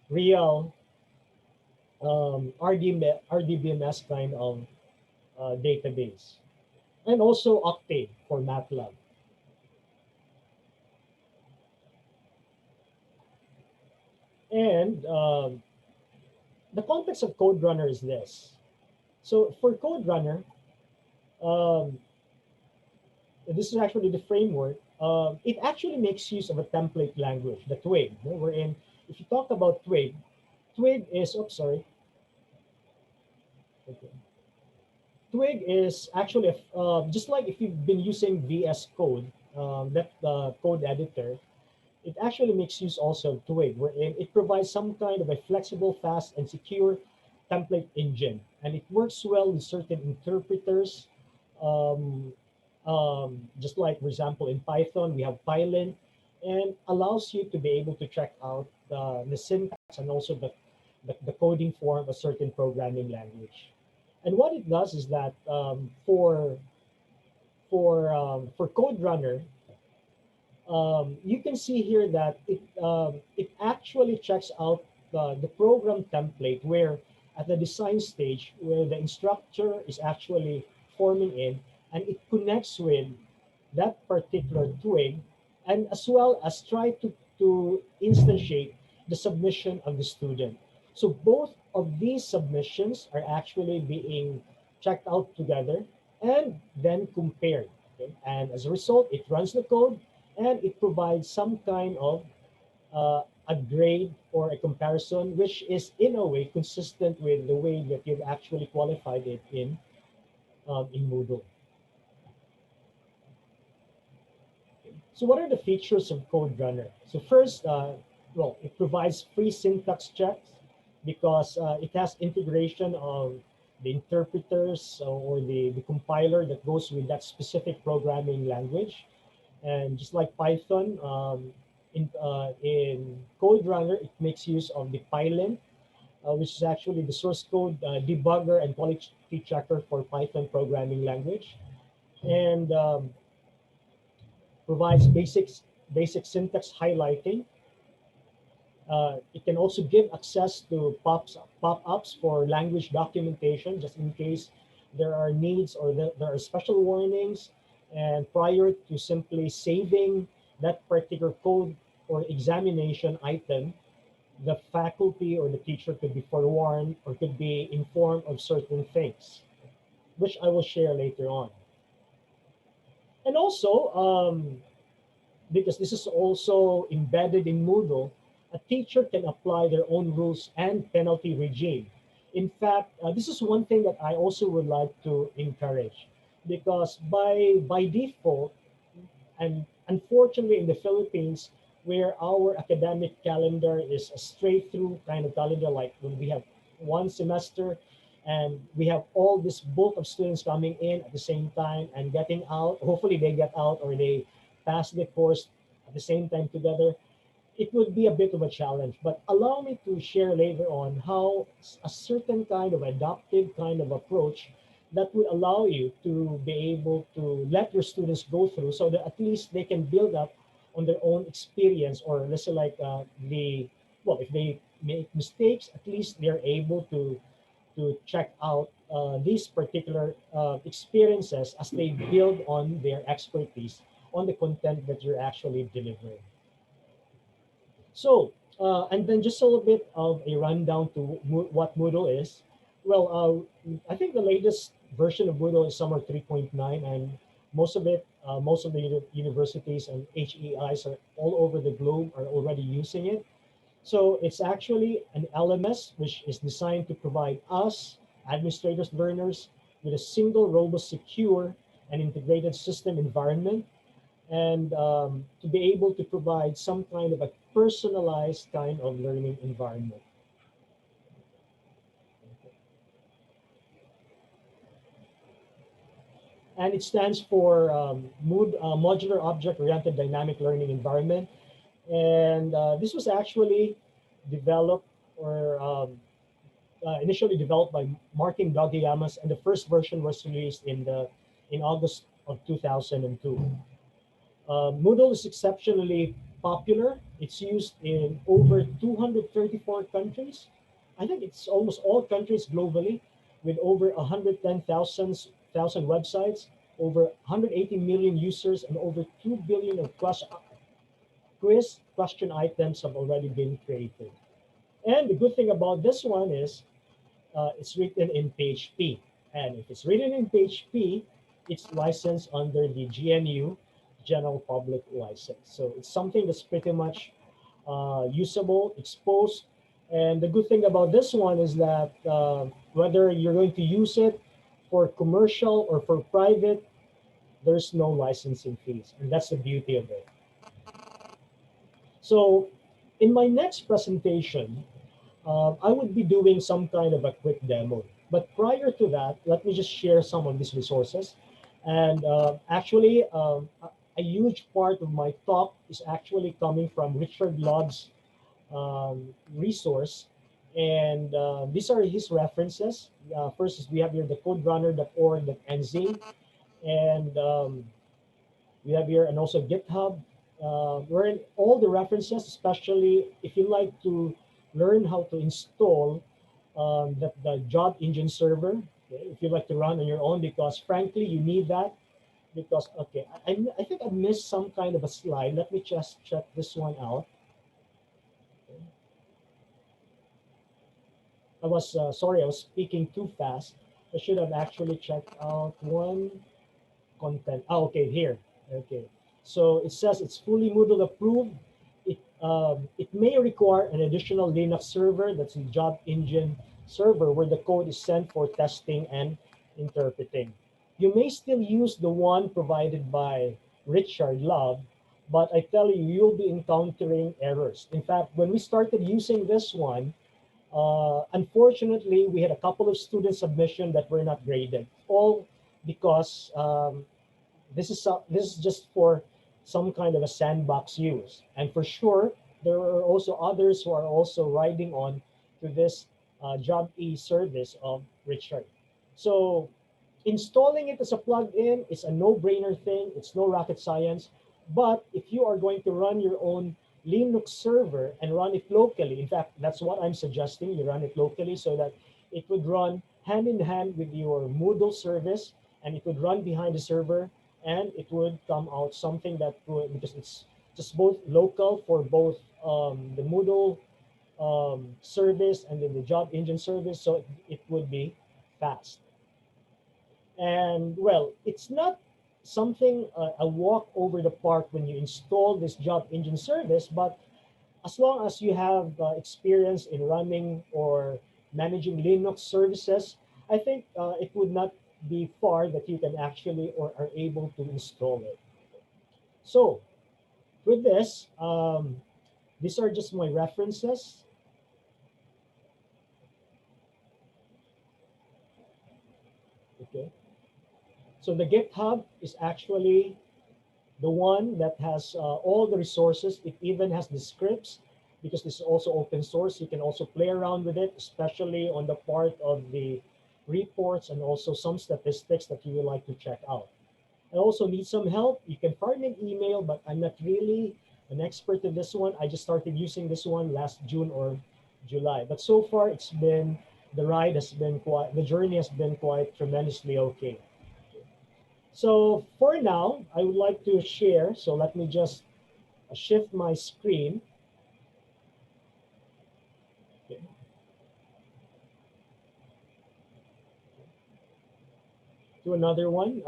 [SPEAKER 6] real RDBMS kind of database, and also Octane for MATLAB. And the context of Code Runner is this. So for Code Runner, um, this is actually the framework. It actually makes use of a template language, the Twig. Wherein, if you talk about Twig, Twig is, oops, sorry. Okay. Twig is actually, just like if you've been using VS Code, that code editor, it actually makes use also of Twig, wherein it provides some kind of a flexible, fast, and secure template engine. And it works well with certain interpreters. Um, just like, for example, in Python, we have Pylint, and allows you to be able to check out the syntax and also the coding form of a certain programming language. And what it does is that for Code Runner, you can see here that it actually checks out the program template where at the design stage where the instructor is actually forming in, and it connects with that particular twig, and as well as try to instantiate the submission of the student. So both of these submissions are actually being checked out together and then compared. Okay? And as a result, it runs the code and it provides some kind of a grade or a comparison, which is in a way consistent with the way that you've actually qualified it in Moodle. So what are the features of Code Runner? So first, well, it provides free syntax checks because it has integration of the interpreters or the compiler that goes with that specific programming language. And just like Python, in Code Runner, it makes use of the Pylint, which is actually the source code debugger and quality checker for Python programming language. And provides basic syntax highlighting. It can also give access to pop-ups for language documentation, just in case there are needs or there are special warnings. And prior to simply saving that particular code or examination item, the faculty or the teacher could be forewarned or could be informed of certain things, which I will share later on. And also, because this is also embedded in Moodle, a teacher can apply their own rules and penalty regime. In fact, this is one thing that I also would like to encourage, because by default, and unfortunately in the Philippines, where our academic calendar is a straight through kind of calendar, like when we have one semester and we have all this bulk of students coming in at the same time and getting out, hopefully they get out or they pass the course at the same time together, it would be a bit of a challenge. But allow me to share later on how a certain kind of adaptive kind of approach that would allow you to be able to let your students go through so that at least they can build up on their own experience, or let's say like well, if they make mistakes, at least they're able to check out these particular experiences as they build on their expertise on the content that you're actually delivering. So, and then just a little bit of a rundown to what Moodle is. Well, I think the latest version of Moodle is somewhere 3.9, and most of the universities and HEIs are all over the globe are already using it. So it's actually an LMS which is designed to provide us, administrators, learners, with a single, robust, secure, and integrated system environment, and to be able to provide some kind of a personalized kind of learning environment. and it stands for Modular Object Oriented Dynamic Learning Environment. And this was actually developed or initially developed by Martin Dogeyamas, and the first version was released in August of 2002. Moodle is exceptionally popular. It's used in over 234 countries. I think it's almost all countries globally, with over 110,000 websites, over 180 million users, and over 2 billion of quiz question items have already been created. And the good thing about this one is it's written in PHP. And if it's written in PHP, it's licensed under the GNU, General Public License. So it's something that's pretty much usable, exposed. And the good thing about this one is that whether you're going to use it for commercial or for private, there's no licensing fees. And that's the beauty of it. So in my next presentation, I would be doing some kind of a quick demo. But prior to that, let me just share some of these resources. And actually, a huge part of my talk is actually coming from Richard Lobb's resource. And these are his references. First is we have here the coderunner.org.nz. And we have here, and also GitHub, where all the references, especially if you like to learn how to install the job engine server, okay, if you like to run on your own, because frankly, you need that. Because, okay, I think I missed some kind of a slide. Let me just check this one out. Okay. I was, sorry, I was speaking too fast. I should have actually checked out one content. Oh, okay, here. Okay. So it says it's fully Moodle approved. It may require an additional Linux server, that's the job engine server, where the code is sent for testing and interpreting. You may still use the one provided by Richard Love, but I tell you, you'll be encountering errors. In fact, when we started using this one, unfortunately, we had a couple of student submissions that were not graded, all because this is just for some kind of a sandbox use. And for sure, there are also others who are also riding on to this job service of Richard. So installing it as a plugin is a no-brainer thing. It's no rocket science. But if you are going to run your own Linux server and run it locally, in fact, that's what I'm suggesting. You run it locally so that it would run hand in hand with your Moodle service, and it would run behind the server, and it would come out something that would, because it's just both local for both the Moodle service and then the job engine service, so it would be fast. And well, it's not something a walk over the park when you install this job engine service, but as long as you have experience in running or managing Linux services, I think it would not be far that you can actually or are able to install it. So with this, these are just my references. Okay. So the GitHub is actually the one that has all the resources. It even has the scripts, because this is also open source. You can also play around with it, especially on the part of the reports and also some statistics that you would like to check out. I also need some help. You can fire me an email, but I'm not really an expert in this one. I just started using this one last June or July. But so far, the ride has been quite, the journey has been quite tremendously okay. So for now, I would like to share. So let me just shift my screen. Okay. To another one,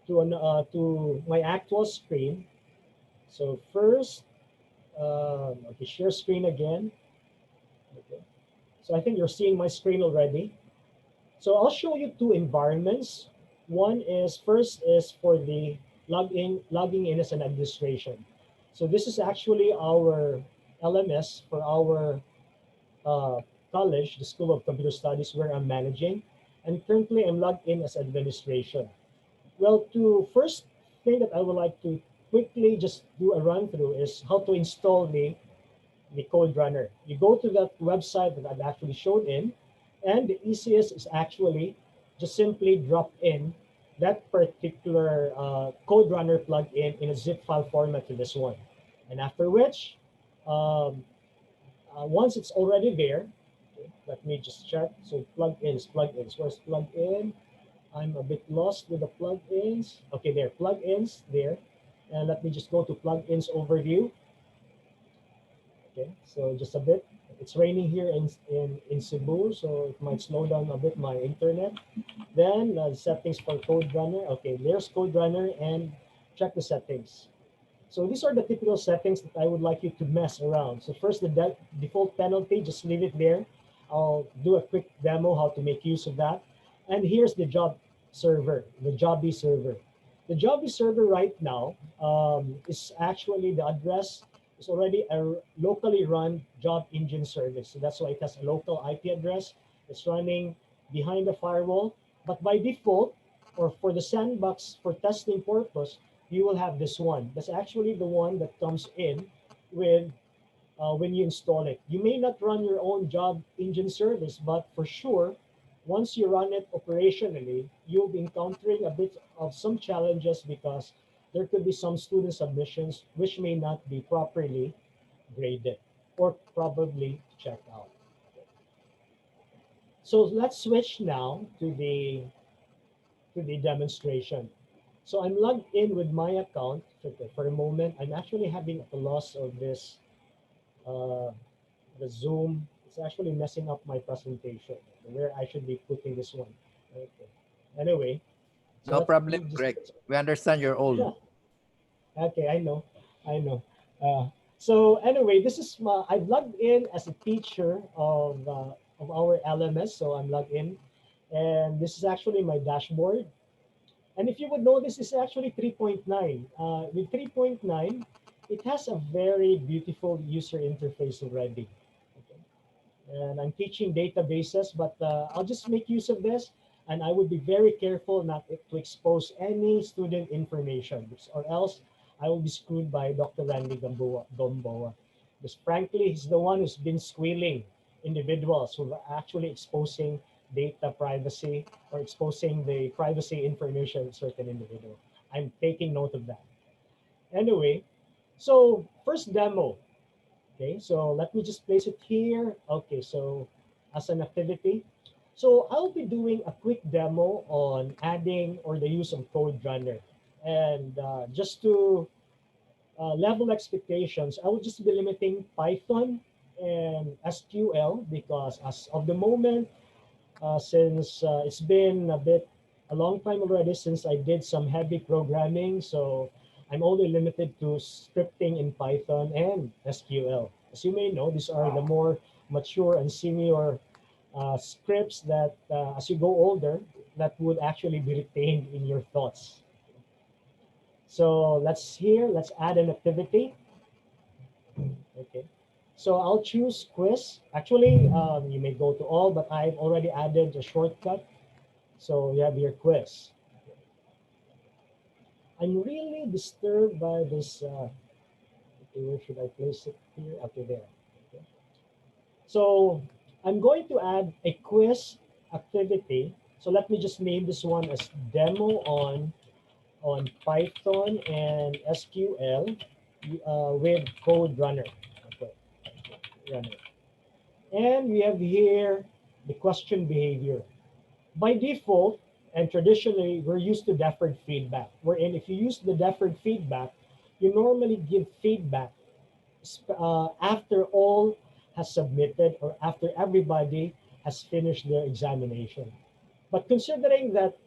[SPEAKER 6] to my actual screen. So first, okay, share screen again. Okay. So I think you're seeing my screen already. So I'll show you two environments. One is, first is for the logging in as an administration. So this is actually our LMS for our college, the School of Computer Studies, where I'm managing. And currently I'm logged in as administration. Well, to first thing that I would like to quickly just do a run through is how to install the code runner. You go to that website that I've actually showed in, and the easiest is actually just simply drop in that particular code runner plugin in a zip file format to this one. And after which, um, once it's already there, okay, let me just check. So plugins. Where's plugin? I'm a bit lost with the plugins. Okay, there, plugins there. And let me just go to plugins overview. Okay, so just a bit. It's raining here in Cebu, so it might slow down a bit my internet. Then settings for Code Runner. Okay, there's Code Runner and check the settings. So these are the typical settings that I would like you to mess around. So first, the default penalty, just leave it there. I'll do a quick demo how to make use of that. And here's the job server, the Jobby server. The Jobby server right now is actually the address is already a locally run job engine service. So that's why it has a local IP address. It's running behind the firewall. But by default, or for the sandbox for testing purpose, you will have this one. That's actually the one that comes in with when you install it. You may not run your own job engine service, but for sure, once you run it operationally, you'll be encountering a bit of some challenges because there could be some student submissions which may not be properly graded or probably checked out. So let's switch now to the demonstration. So I'm logged in with my account. For a moment, I'm actually having a loss of this, uh, the Zoom. It's actually messing up my presentation where I should be putting this one. Okay. Anyway, so
[SPEAKER 1] No
[SPEAKER 6] let's
[SPEAKER 1] problem,
[SPEAKER 6] leave this.
[SPEAKER 1] Greg. We understand you're old.
[SPEAKER 6] Okay, I know. So anyway, this is my. I've logged in as a teacher of our LMS, so I'm logged in, and this is actually my dashboard. And if you would notice, it's actually 3.9. With 3.9, it has a very beautiful user interface already. Okay. And I'm teaching databases, but I'll just make use of this. And I would be very careful not to expose any student information, or else I will be screwed by Dr. Randy Gamboa. Because frankly, he's the one who's been squealing individuals who are actually exposing data privacy or exposing the privacy information of certain individual. I'm taking note of that. Anyway, so first demo. Okay, so let me just place it here. Okay, so as an activity. So I'll be doing a quick demo on adding or the use of Code Runner. And just to level expectations, I will just be limiting Python and SQL because as of the moment, since it's been a long time already since I did some heavy programming. So I'm only limited to scripting in Python and SQL. As you may know, these are the more mature and senior scripts that as you go older, that would actually be retained in your thoughts. So let's add an activity. Okay. So I'll choose quiz. Actually, you may go to all, but I've already added a shortcut. So you have your quiz. I'm really disturbed by this. Okay, where should I place it here? Okay, there. Okay. So I'm going to add a quiz activity. So let me just name this one as demo on Python and SQL with Code Runner. Okay, runner. And we have here the question behavior. By default, and traditionally, we're used to deferred feedback, wherein if you use the deferred feedback, you normally give feedback after all has submitted or after everybody has finished their examination. But considering that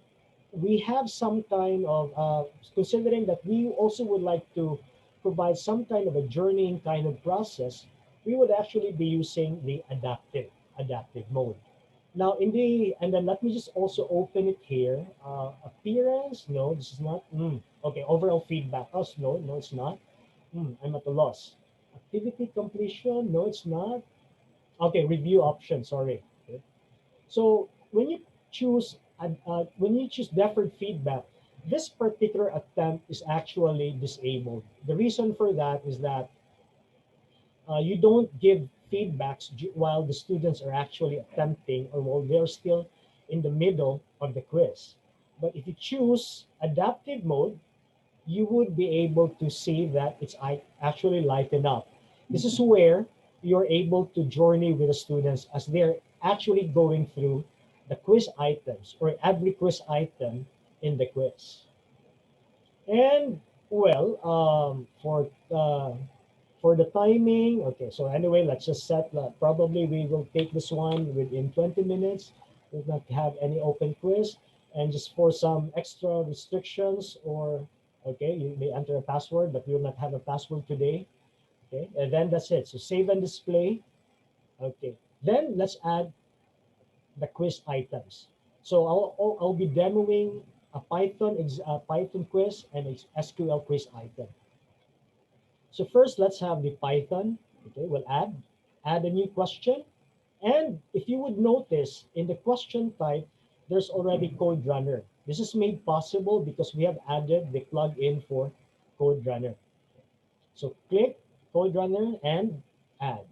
[SPEAKER 6] we have some kind of, considering that we also would like to provide some kind of a journeying kind of process, we would actually be using the adaptive mode. Now in the, and then let me just also open it here. Appearance, no, this is not. Okay, overall feedback. Oh, no, it's not. I'm at a loss. Activity completion, no, it's not. Okay, review option, sorry. Okay. So when you choose deferred feedback, this particular attempt is actually disabled. The reason for that is that you don't give feedbacks while the students are actually attempting or while they're still in the middle of the quiz. But if you choose adaptive mode, you would be able to see that it's actually lighten up. This is where you're able to journey with the students as they're actually going through the quiz items or every quiz item in the quiz. And well, for the timing, okay, so anyway, let's just set, probably we will take this one within 20 minutes. We'll not have any open quiz. And just for some extra restrictions or, okay, you may enter a password, but we will not have a password today. Okay, and then that's it. So save and display. Okay, then let's add the quiz items. So I'll be demoing a Python quiz and a SQL quiz item. So first, let's have the Python. Okay, we'll add a new question. And if you would notice in the question type, there's already Code Runner. This is made possible because we have added the plugin for Code Runner. So click Code Runner and add.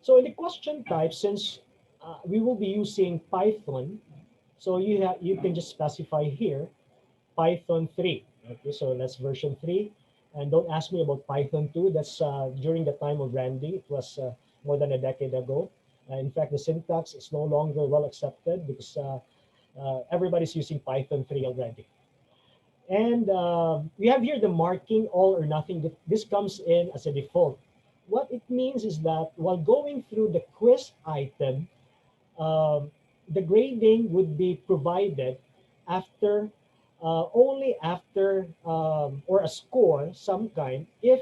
[SPEAKER 6] So in the question type, since we will be using Python, so you can just specify here Python 3. Okay, so that's version 3. And don't ask me about Python 2. That's during the time of Randy. It was more than a decade ago. In fact, the syntax is no longer well accepted because everybody's using Python 3 already. And we have here the marking all or nothing. This comes in as a default. What it means is that while going through the quiz item, the grading would be provided after only after or a score some kind if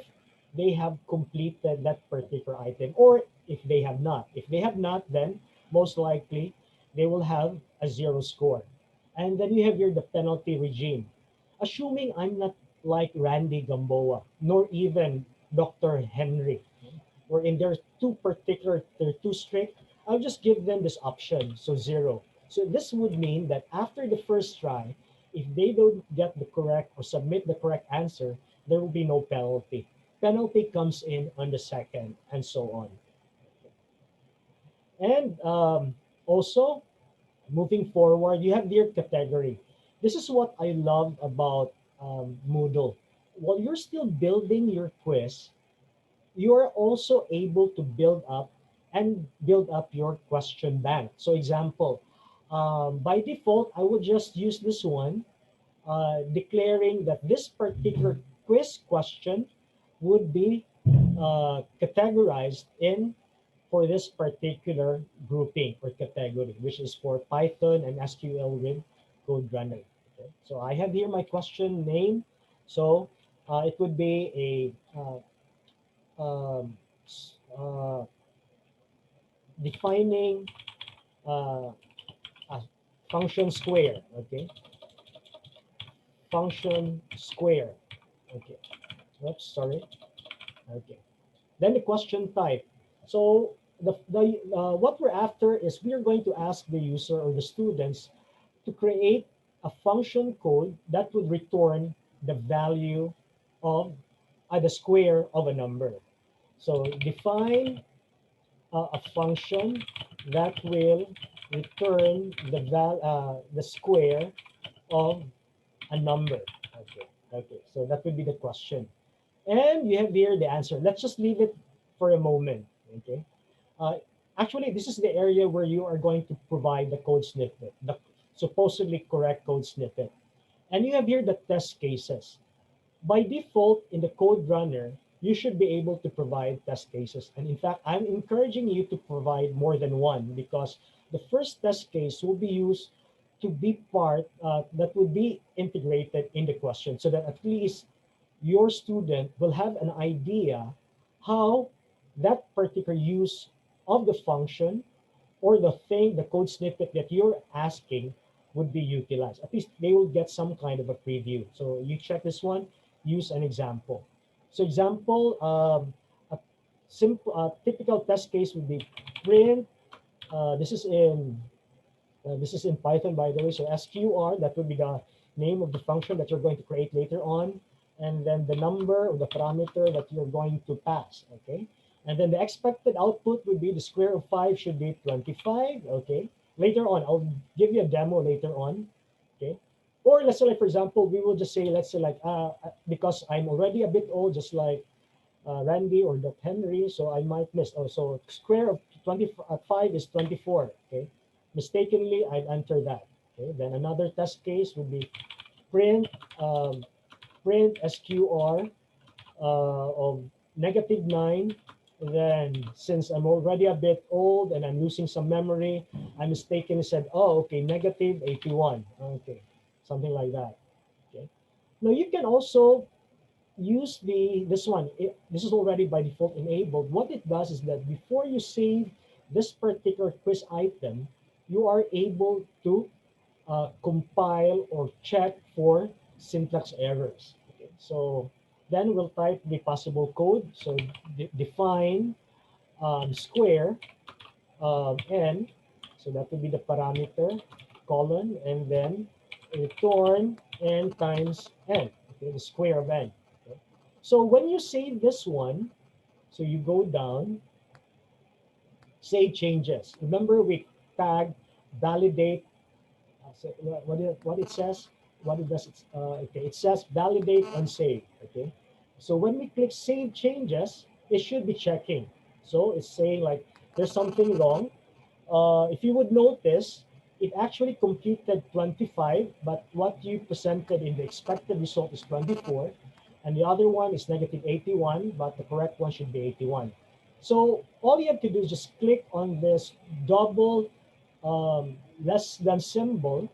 [SPEAKER 6] they have completed that particular item or if they have not. If they have not, then most likely they will have a 0 score. And then you have here the penalty regime. Assuming I'm not like Randy Gamboa, nor even Dr. Henry, wherein they're too strict, I'll just give them this option, so 0. So this would mean that after the first try, if they don't get the correct or submit the correct answer, there will be no penalty. Penalty comes in on the second, and so on. And also, moving forward, you have their category. This is what I love about Moodle. While you're still building your quiz, you are also able to build up your question bank. So example, by default, I would just use this one, declaring that this particular quiz question would be categorized in for this particular grouping or category, which is for Python and SQL with Code Runner. Okay? So I have here my question name. So it would be uh, defining a function square. Okay, function square. Okay, oops, sorry. Okay, then the question type. So what we're after is we are going to ask the user or the students to create a function code that would return the value of the square of a number. So define a function that will return the square of a number. Okay, okay. So that would be the question, and you have here the answer. Let's just leave it for a moment. Okay. Uh, Actually, this is the area where you are going to provide the code snippet, the supposedly correct code snippet, and you have here the test cases. By default, in the code runner, you should be able to provide test cases. And in fact, I'm encouraging you to provide more than one because the first test case will be used to be part that will be integrated in the question so that at least your student will have an idea how that particular use of the function or the thing, the code snippet that you're asking would be utilized. At least they will get some kind of a preview. So you check this one, use an example. So example, a simple, typical test case would be print. This is in This is in Python, by the way. So SQR, that would be the name of the function that you're going to create later on. And then the number or the parameter that you're going to pass, okay? And then the expected output would be the square of 5 should be 25, okay? Later on, I'll give you a demo later on, okay? Or let's say, like, for example, we will just say, let's say, like, because I'm already a bit old, just like Randy or Doc Henry, so I might miss. Oh, so square of 25 is 24, okay? Mistakenly, I'd enter that, okay? Then another test case would be print, um, print SQR of -9. Then since I'm already a bit old and I'm losing some memory, I mistakenly said, oh, okay, -81. Okay, something like that. Okay. Now you can also use this one. This is already by default enabled. What it does is that before you save this particular quiz item, you are able to compile or check for syntax errors. Okay, so then we'll type the possible code. So define square n. So that would be the parameter colon and then return n times n. Okay, the square of n. Okay. So when you save this one, so you go down, save changes. Remember we tag validate. So what it says, what it does, okay, it says validate and save. Okay, so when we click save changes, it should be checking. So it's saying like there's something wrong. If you would notice, it actually computed 25, but what you presented in the expected result is 24, and the other one is -81, but the correct one should be 81. So all you have to do is just click on this double less than symbol,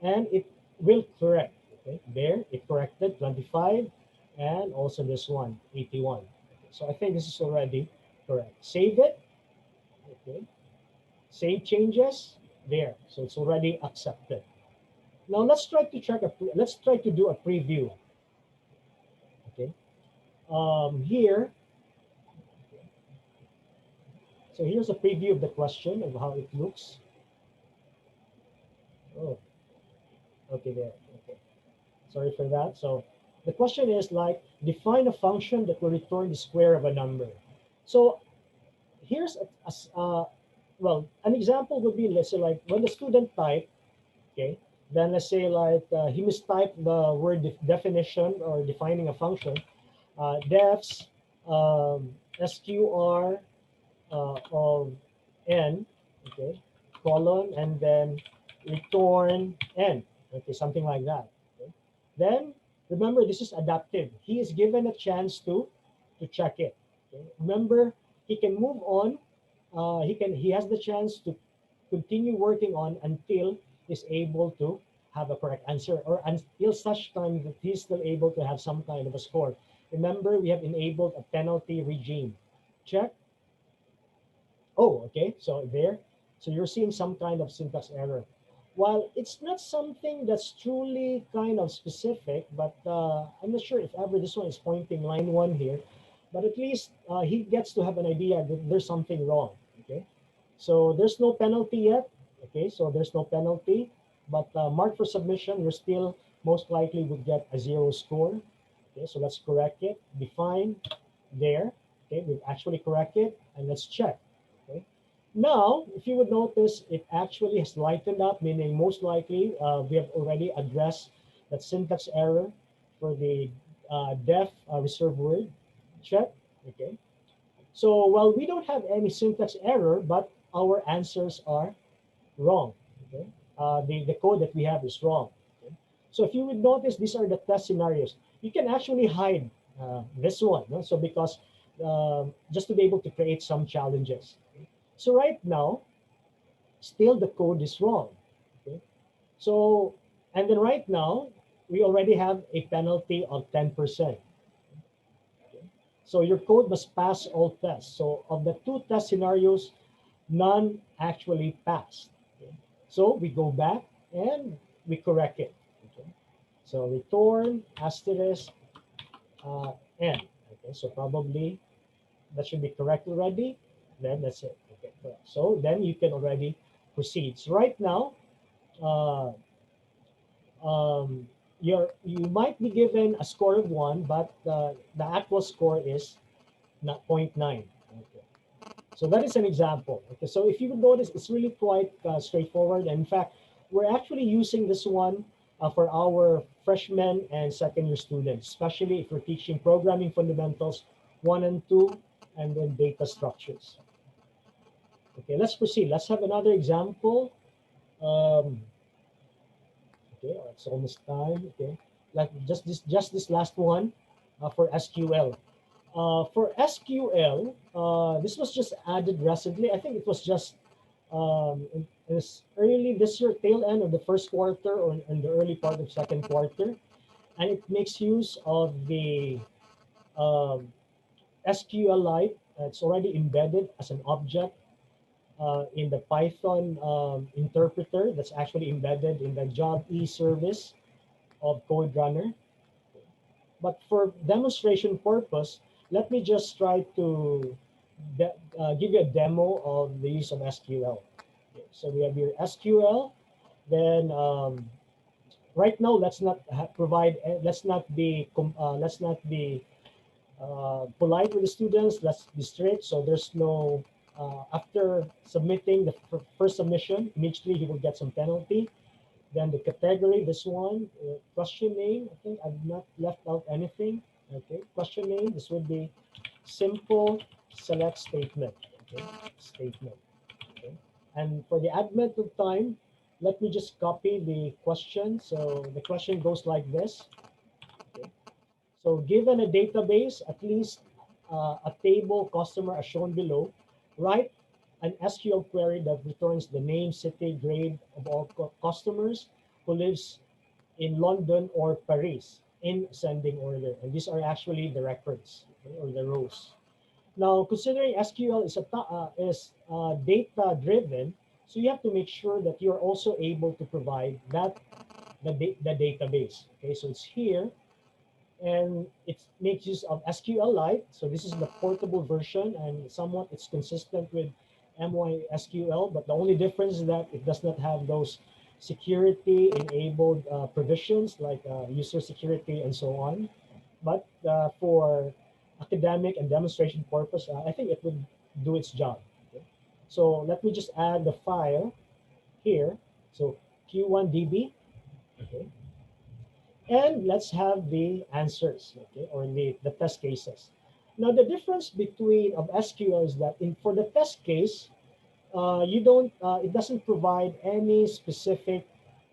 [SPEAKER 6] and it will correct. Okay, there it corrected 25, and also this one 81. Okay, so I think this is already correct. Save it. Okay, save changes there, so it's already accepted. Now let's try to let's try to do a preview. Okay, here, so here's a preview of the question of how it looks. Oh, okay, there. Okay, sorry for that. So the question is like define a function that will return the square of a number. So here's well, an example would be, let's say, like when the student type, okay, then let's say like he mistyped the word definition or defining a function, defs sqr of n, okay, colon, and then return n, okay, something like that. Okay. Then remember, this is adaptive. He is given a chance to check it. Okay. Remember, he can move on. He has the chance to continue working on until he's able to have a correct answer, or until such time that he's still able to have some kind of a score. Remember, we have enabled a penalty regime. Check. Oh, okay. So there. So you're seeing some kind of syntax error. While it's not something that's truly kind of specific, but I'm not sure if ever this one is pointing line one here, but at least he gets to have an idea that there's something wrong. Okay. So there's no penalty yet. Okay. So there's no penalty, but mark for submission, you're still most likely would get a 0 score. Okay. So let's correct it. Define there. Okay. We've actually corrected, and let's check. Okay. Now, if you would notice, it actually has lightened up, meaning most likely we have already addressed that syntax error for the def reserve word. Check. Okay. So, well, we don't have any syntax error, but our answers are wrong. Okay. The code that we have is wrong. Okay. So if you would notice, these are the test scenarios. You can actually hide this one. No? So because just to be able to create some challenges. Okay. So right now, still the code is wrong. Okay. So, and then right now, we already have a penalty of 10%. So your code must pass all tests. So of the 2 test scenarios, none actually passed. Okay. So we go back and we correct it. Okay. So return asterisk n. Okay. So probably that should be correct already. Then that's it. Okay. Correct. So then you can already proceeds. Right now, uh, you might be given a score of 1, but the actual score is not zero point 0.9. Okay. So that is an example. Okay, so if you would notice, it's really quite straightforward. And in fact, we're actually using this one for our freshmen and second year students, especially if we're teaching programming fundamentals 1 and 2, and then data structures. Okay, let's proceed. Let's have another example. Um, okay, it's almost time. Okay, like just this last one for SQL. For SQL, this was just added recently. I think it was just in this early this year, tail end of the first quarter or in the early part of second quarter, and it makes use of the um, SQLite. It's already embedded as an object in the Python interpreter that's actually embedded in the job e service of CodeRunner. But for demonstration purpose, let me just try to give you a demo of the use of SQL. Okay, so we have here SQL. Then right now, let's not be polite with the students. Let's be strict. So there's no after submitting the first submission, immediately he will get some penalty. Then the category, this one, question name. I think I've not left out anything. Okay, question name. This would be simple select statement. Okay, statement. Okay, and for the admit of time, let me just copy the question. So the question goes like this. Okay, so given a database, at least a table customer as shown below, write an SQL query that returns the name, city, grade of all customers who lives in London or Paris in ascending order. And these are actually the records, okay, or the rows. Now, considering SQL is data driven, so you have to make sure that you're also able to provide the database. Okay, so it's here, and it makes use of SQLite. So this is the portable version, and somewhat it's consistent with MySQL, but the only difference is that it does not have those security enabled provisions like user security and so on. But for academic and demonstration purpose, I think it would do its job. Okay? So let me just add the file here. So Q1DB. Okay. And let's have the answers, okay, or the test cases. Now, the difference between of SQL is that for the test case, it doesn't provide any specific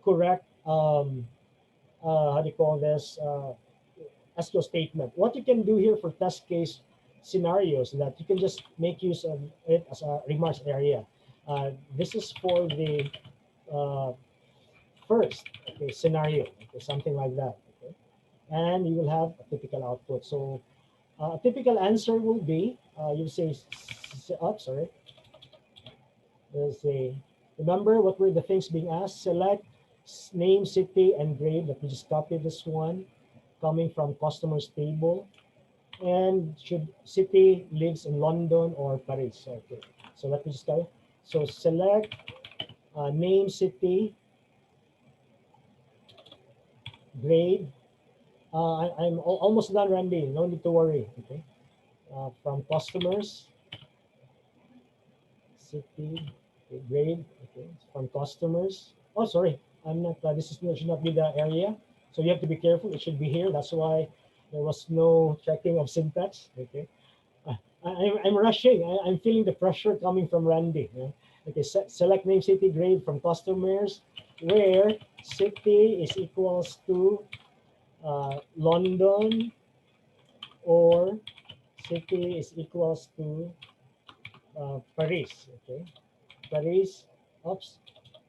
[SPEAKER 6] correct, how do you call this, SQL statement. What you can do here for test case scenarios is that you can just make use of it as a remarks area. This is for the uh, first, okay, scenario, okay, something like that. Okay? And you will have a typical output. So a typical answer will be, you say, sorry, there's a, remember what were the things being asked? Select name, city, and grade. Let me just copy this one, coming from customers table. And should city lives in London or Paris? Okay, so let me just go. So select name, city, grade. I'm almost done, Randy. No need to worry. Okay. From customers, city, okay, grade. Okay. From customers. Oh, sorry. I'm not. This should not be the area. So you have to be careful. It should be here. That's why there was no checking of syntax. Okay. I'm rushing. I'm feeling the pressure coming from Randy. Yeah? Okay. Select name, city, grade from customers, where city is equals to London, or city is equals to Paris. Okay, Paris. Oops,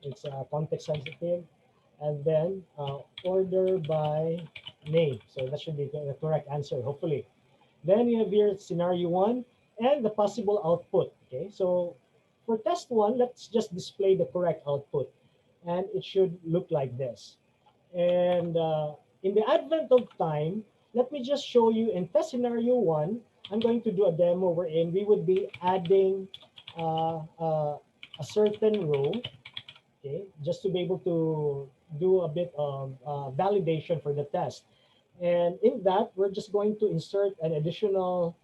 [SPEAKER 6] it's context sensitive, and then order by name. So that should be the correct answer, hopefully. Then you have here scenario 1 and the possible output. Okay, so for test 1, let's just display the correct output, and it should look like this. And in the advent of time, let me just show you in test scenario 1, I'm going to do a demo wherein we would be adding a certain row okay, just to be able to do a bit of validation for the test. And in that, we're just going to insert an additional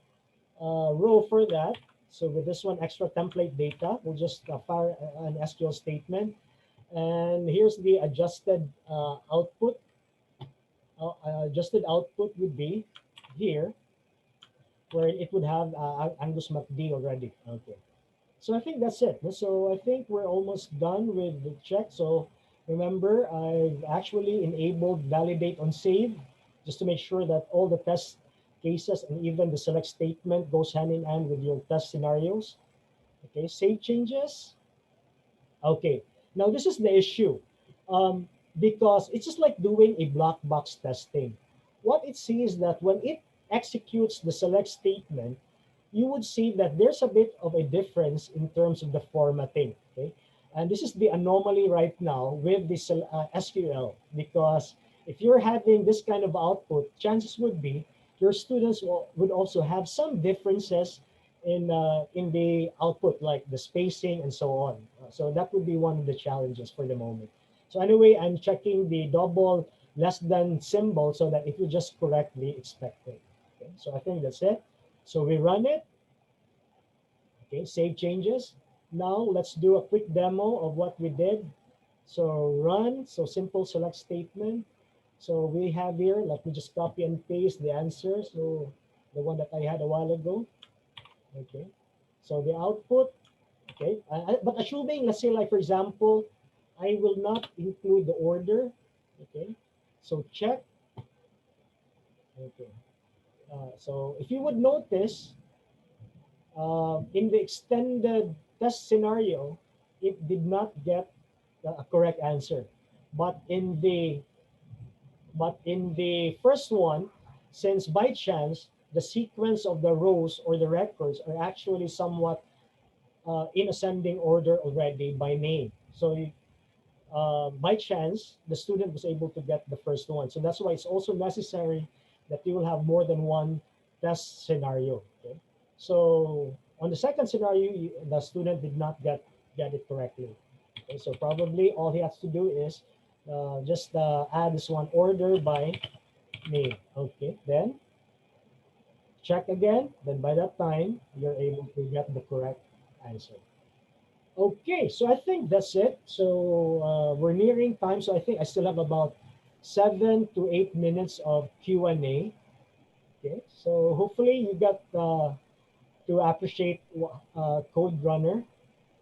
[SPEAKER 6] row for that. So with this one, extra template data, we'll just fire an SQL statement. And here's the adjusted output. Adjusted output would be here, where it would have Angus MacD already. Okay. So I think that's it. So I think we're almost done with the check. So remember, I've actually enabled validate on save just to make sure that all the test cases and even the select statement goes hand in hand with your test scenarios. Okay, save changes. Okay, now this is the issue because it's just like doing a black box testing. What it sees that when it executes the select statement, you would see that there's a bit of a difference in terms of the formatting. Okay, and this is the anomaly right now with this SQL, because if you're having this kind of output, chances would be your students would also have some differences in the output, like the spacing and so on. So that would be one of the challenges for the moment. So anyway, I'm checking the double less than symbol so that it will just correctly expect it. Okay, so I think that's it. So we run it. Okay, save changes. Now let's do a quick demo of what we did. So run, so simple select statement. So we have here, let me just copy and paste the answer. So the one that I had a while ago. Okay, so the output, okay. But assuming, let's say like for example, I will not include the order. Okay, so check. Okay, so if you would notice, in the extended test scenario, it did not get a correct answer. But in the first one, since by chance the sequence of the rows or the records are actually somewhat in ascending order already by name. So by chance, the student was able to get the first one. So that's why it's also necessary that you will have more than one test scenario. Okay? So on the second scenario, the student did not get it correctly. Okay? So probably all he has to do is just add this one order by name. Okay, then check again. Then by that time, you're able to get the correct answer. Okay, so I think that's it. So we're nearing time. So I think I still have about 7 to 8 minutes of Q&A. Okay, so hopefully you got to appreciate Code Runner.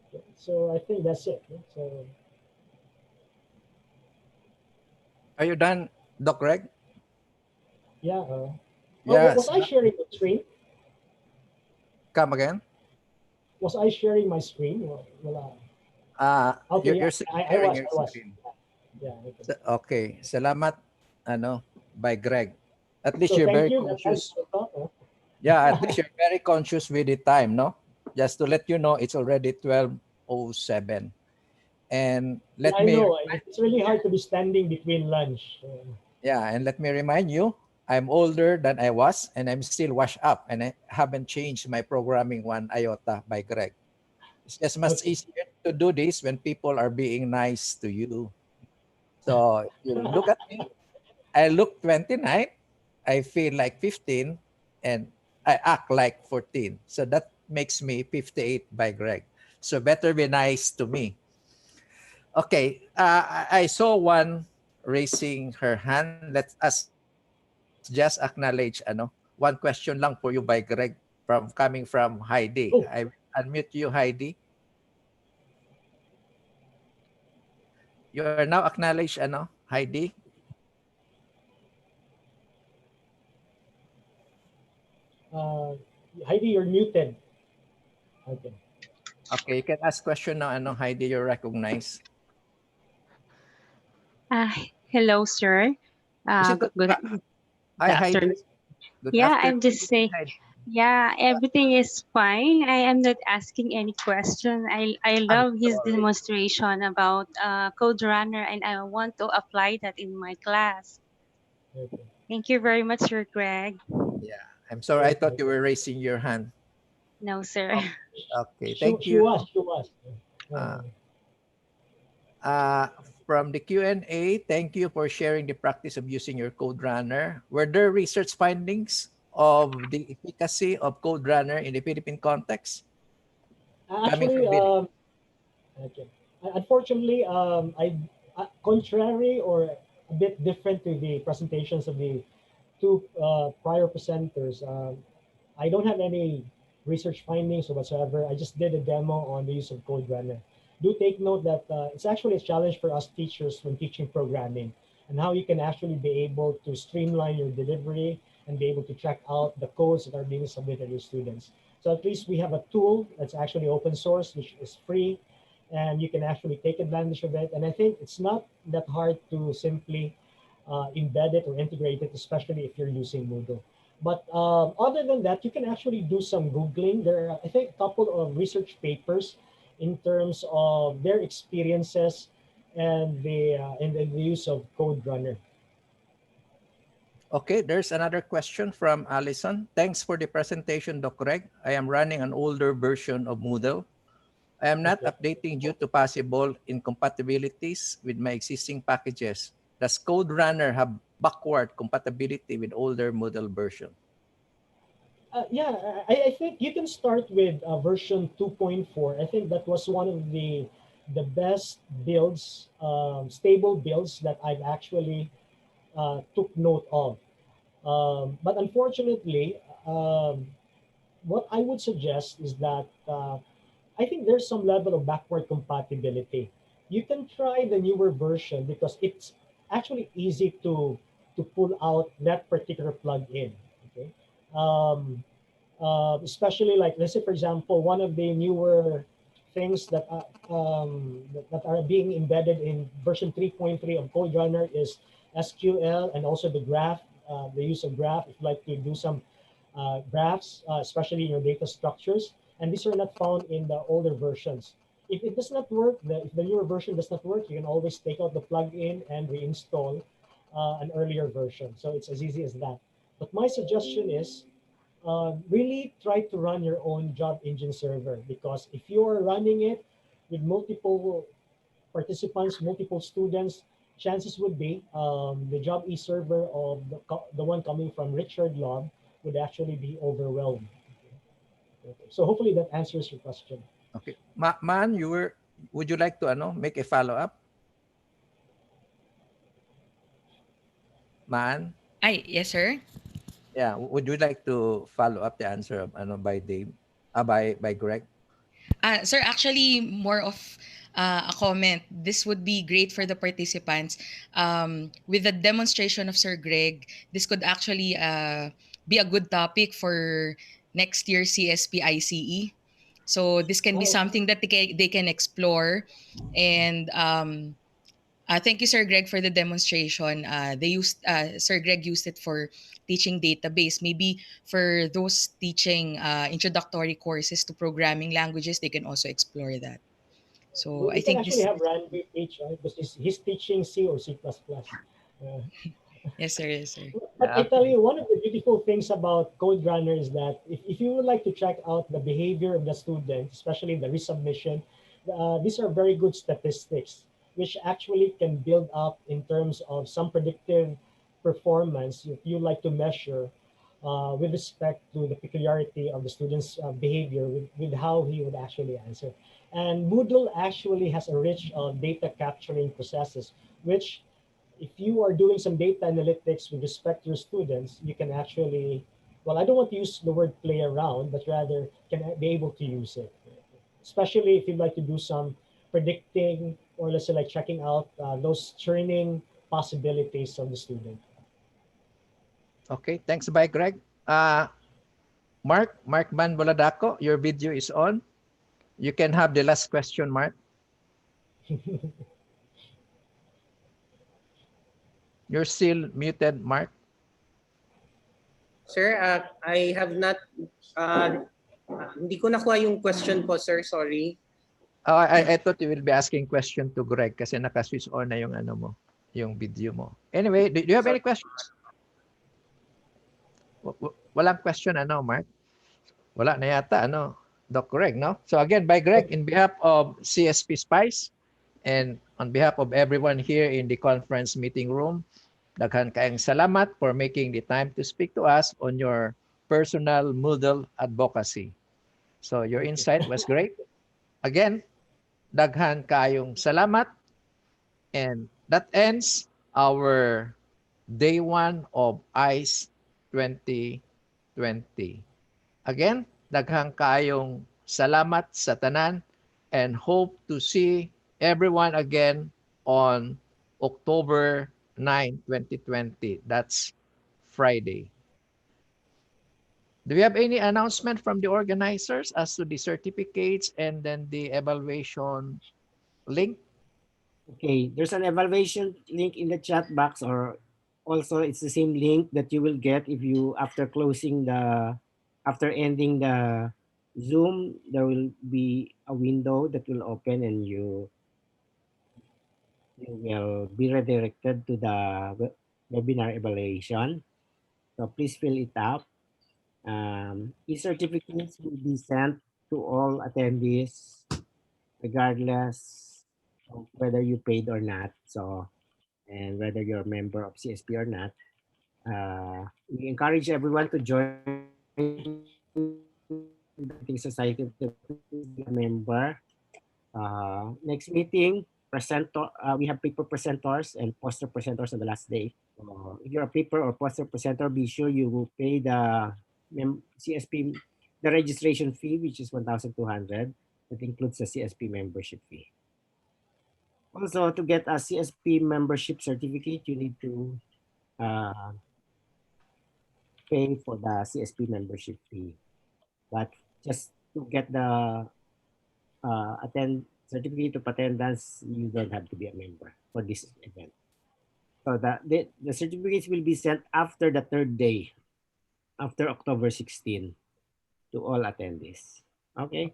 [SPEAKER 6] Okay, so I think that's it. Okay, so
[SPEAKER 1] Are you done, Doc Greg?
[SPEAKER 6] yeah. Was
[SPEAKER 1] Yes.
[SPEAKER 6] I sharing the screen?
[SPEAKER 1] Come again.
[SPEAKER 6] Was I sharing my screen? Okay, yeah,
[SPEAKER 1] You're still
[SPEAKER 6] I
[SPEAKER 1] sharing
[SPEAKER 6] was.
[SPEAKER 1] your
[SPEAKER 6] I was.
[SPEAKER 1] screen.
[SPEAKER 6] Yeah. Okay.
[SPEAKER 1] Okay. Salamat, by Greg. At least
[SPEAKER 6] So
[SPEAKER 1] you're
[SPEAKER 6] thank
[SPEAKER 1] very
[SPEAKER 6] you.
[SPEAKER 1] conscious.
[SPEAKER 6] That's
[SPEAKER 1] Yeah, at least you're very conscious with the time, no? Just to let you know, it's already 12:07. And
[SPEAKER 6] Yeah,
[SPEAKER 1] let
[SPEAKER 6] I
[SPEAKER 1] me,
[SPEAKER 6] know. It's really hard to be standing between lunch.
[SPEAKER 1] yeah, and let me remind you, I'm older than I was, and I'm still washed up, and I haven't changed my programming one iota by Greg. It's just much
[SPEAKER 6] Okay.
[SPEAKER 1] easier to do this when people are being nice to you. So if you look at me, I look 29, I feel like 15, and I act like 14. So that makes me 58 by Greg. So better be nice to me. Okay, I saw one raising her hand. Let us just acknowledge one question lang for you by Greg coming from Heidi. I
[SPEAKER 6] Oh,
[SPEAKER 1] unmute you, Heidi. You are now acknowledged, Heidi.
[SPEAKER 6] uh, Heidi, you're muted. Okay.
[SPEAKER 1] Okay, you can ask question now, Heidi, you recognize.
[SPEAKER 10] Uh, Hello, sir.
[SPEAKER 1] Is it
[SPEAKER 10] Good
[SPEAKER 1] Hi, Heidi.
[SPEAKER 10] afternoon.
[SPEAKER 1] Good
[SPEAKER 10] Yeah,
[SPEAKER 1] afternoon.
[SPEAKER 10] I'm just saying,
[SPEAKER 1] Heidi.
[SPEAKER 10] yeah, everything is fine. I am not asking any question. I
[SPEAKER 1] I'm
[SPEAKER 10] love his
[SPEAKER 1] sorry.
[SPEAKER 10] demonstration about Code Runner, and I want to apply that in my class.
[SPEAKER 6] Okay.
[SPEAKER 10] Thank you very much, Sir Greg.
[SPEAKER 1] Yeah, I'm sorry. I thought you were raising your hand.
[SPEAKER 10] No, sir.
[SPEAKER 1] Okay,
[SPEAKER 6] She,
[SPEAKER 1] thank
[SPEAKER 6] she
[SPEAKER 1] you.
[SPEAKER 6] was. She was. Uh,
[SPEAKER 1] Uh, Uh, from the Q&A, thank you for sharing the practice of using your Code Runner. Were there research findings of the efficacy of Code Runner in the Philippine context? Coming
[SPEAKER 6] Actually,
[SPEAKER 1] from Bill.
[SPEAKER 6] okay. Unfortunately, contrary or a bit different to the presentations of the two prior presenters, I don't have any research findings or whatsoever. I just did a demo on the use of Code Runner. Do take note that it's actually a challenge for us teachers when teaching programming and how you can actually be able to streamline your delivery and be able to track out the codes that are being submitted to students. So at least we have a tool that's actually open source, which is free, and you can actually take advantage of it. And I think it's not that hard to simply embed it or integrate it, especially if you're using Moodle. But other than that, you can actually do some Googling. There are, I think, a couple of research papers in terms of their experiences and the use of Code Runner.
[SPEAKER 1] Okay, there's another question from Allison. Thanks for the presentation, Doc Greg. I am running an older version of Moodle. I am not
[SPEAKER 6] Okay.
[SPEAKER 1] updating due to possible incompatibilities with my existing packages. Does Code Runner have backward compatibility with older Moodle version?
[SPEAKER 6] Yeah, I think you can start with version 2.4. I think that was one of the best builds, stable builds that I've actually took note of. But unfortunately, what I would suggest is that I think there's some level of backward compatibility. You can try the newer version because it's actually easy to pull out that particular plugin. Okay, um, especially like let's say for example, one of the newer things that are being embedded in version 3.3 of Code Runner is SQL and also the graph, the use of graph. If you like to do some graphs, especially in your data structures, and these are not found in the older versions. If it does not work, if the newer version does not work, you can always take out the plugin and reinstall an earlier version. So it's as easy as that. But my suggestion is really try to run your own job engine server, because if you are running it with multiple participants, multiple students, chances would be the job e-server of the one coming from Richard Love would actually be overwhelmed. Okay. So hopefully that answers your question.
[SPEAKER 1] Okay. Man, would you like to make a follow-up? Man?
[SPEAKER 9] Ay, yes, sir.
[SPEAKER 1] Yeah, would you like to follow up the answer of by Dave? By Greg?
[SPEAKER 9] Sir, actually, more of a comment. This would be great for the participants. With the demonstration of Sir Greg, this could actually be a good topic for next year's CSP-ICE. So this can be
[SPEAKER 6] Oh,
[SPEAKER 9] something that they can explore. And thank you, Sir Greg, for the demonstration. Sir Greg used it for teaching database. Maybe for those teaching introductory courses to programming languages, they can also explore that. So I
[SPEAKER 6] we can
[SPEAKER 9] think
[SPEAKER 6] actually
[SPEAKER 9] this,
[SPEAKER 6] have Randy teach, right? Because he's teaching C or C++.
[SPEAKER 9] yes, sir, yes, sir.
[SPEAKER 6] But
[SPEAKER 1] Yeah,
[SPEAKER 6] I tell
[SPEAKER 1] okay.
[SPEAKER 6] you, one of the beautiful things about Code Runner is that if you would like to check out the behavior of the student, especially the resubmission, these are very good statistics, which actually can build up in terms of some predictive performance if you like to measure with respect to the peculiarity of the student's behavior with how he would actually answer. And Moodle actually has a rich data capturing processes, which if you are doing some data analytics with respect to your students, you can actually, well, I don't want to use the word play around, but rather can be able to use it. Especially if you'd like to do some predicting or let's say like checking out those churning possibilities of the student.
[SPEAKER 1] Okay, thanks by Greg. Mark Man Boladaco, your video is on. You can have the last question, Mark. You're still muted, Mark.
[SPEAKER 11] Sir, I have not, uh, hindi ko nakuha yung question po, sir. Sorry.
[SPEAKER 1] Oh, I thought you will be asking question to Greg kasi naka-switch on na yung mo, yung video mo. Anyway, do you have any questions? Walang question, Mark? Wala na yata, Doc Greg, no? So again, by Greg, in behalf of CSP SPICE And on behalf of everyone here in the conference meeting room, daghan kayong salamat for making the time to speak to us on your personal Moodle advocacy. So your insight was great. Again, daghan kayong salamat. And that ends our day 1 of ICE 2020. Again, daghang kaayong salamat sa tanan and hope to see everyone again on October 9, 2020. That's Friday. Do we have any announcement from the organizers as to the certificates and then the evaluation link?
[SPEAKER 4] Okay, there's an evaluation link in the chat box, or also it's the same link that you will get if you, after ending the Zoom, there will be a window that will open and you will be redirected to the webinar evaluation. So please fill it up. E-certificates will be sent to all attendees regardless of whether you paid or not. So, and whether you're a member of CSP or not. We encourage everyone to join the society of the member. Next meeting, we have paper presenters and poster presenters on the last day. If you're a paper or poster presenter, be sure you will pay the CSP, the registration fee, which is 1,200. That includes the CSP membership fee. Also, to get a CSP membership certificate, you need to pay for the CSP membership fee. But just to get the certificate of attendance, you don't have to be a member for this event. So the certificates will be sent after the third day, after October 16, to all attendees. Okay?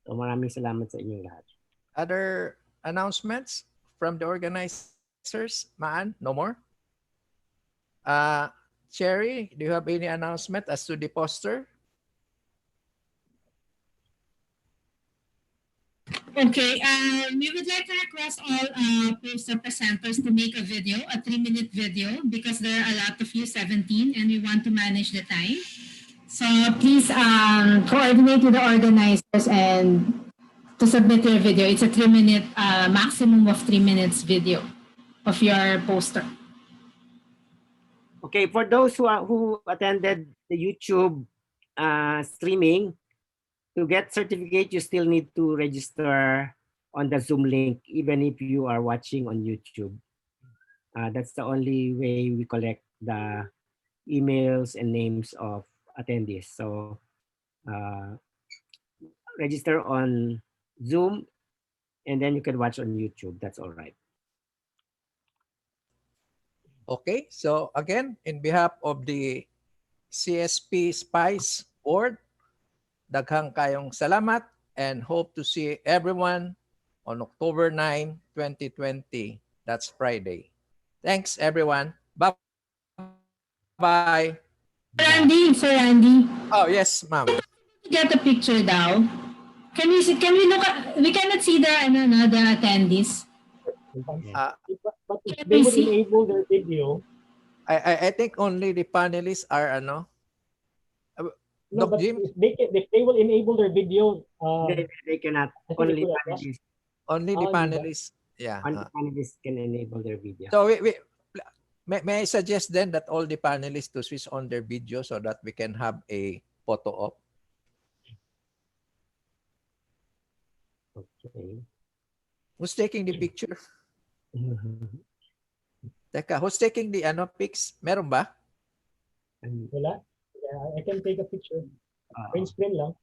[SPEAKER 4] So maraming salamat sa inyong lahat.
[SPEAKER 1] Other announcements from the organizers? Maan, no more? Cherry, do you have any announcement as to the poster?
[SPEAKER 12] Okay, we would like to request all poster presenters to make a video, a 3-minute video, because there are a lot of you, 17, and we want to manage the time. So please coordinate with the organizers and to submit your video. It's a 3-minute, maximum of 3 minutes video of your poster.
[SPEAKER 4] Okay, for those who attended the YouTube streaming, to get certificate, you still need to register on the Zoom link, even if you are watching on YouTube. That's the only way we collect the emails and names of attendees. So register on Zoom, and then you can watch on YouTube. That's all right.
[SPEAKER 1] Okay, so again, in behalf of the CSP-SPICE board, daghang kayong salamat and hope to see everyone on October 9, 2020. That's Friday. Thanks, everyone. Bye-bye.
[SPEAKER 12] Sir Randy.
[SPEAKER 1] Oh, yes, ma'am.
[SPEAKER 12] Get a picture daw. Can we look at, we cannot see the attendees.
[SPEAKER 6] But if they would enable their video.
[SPEAKER 1] I think only the panelists are
[SPEAKER 6] No, but if they will enable their video,
[SPEAKER 4] they cannot. Only panelists.
[SPEAKER 1] Only the panelists. Yeah.
[SPEAKER 4] Only panelists can enable their video.
[SPEAKER 1] So may I suggest then that all the panelists to switch on their video so that we can have a photo op?
[SPEAKER 4] Okay.
[SPEAKER 1] Who's taking the picture? Teka, who's taking the pics? Meron ba?
[SPEAKER 6] Wala. Yeah, I can take a picture. Print screen lang.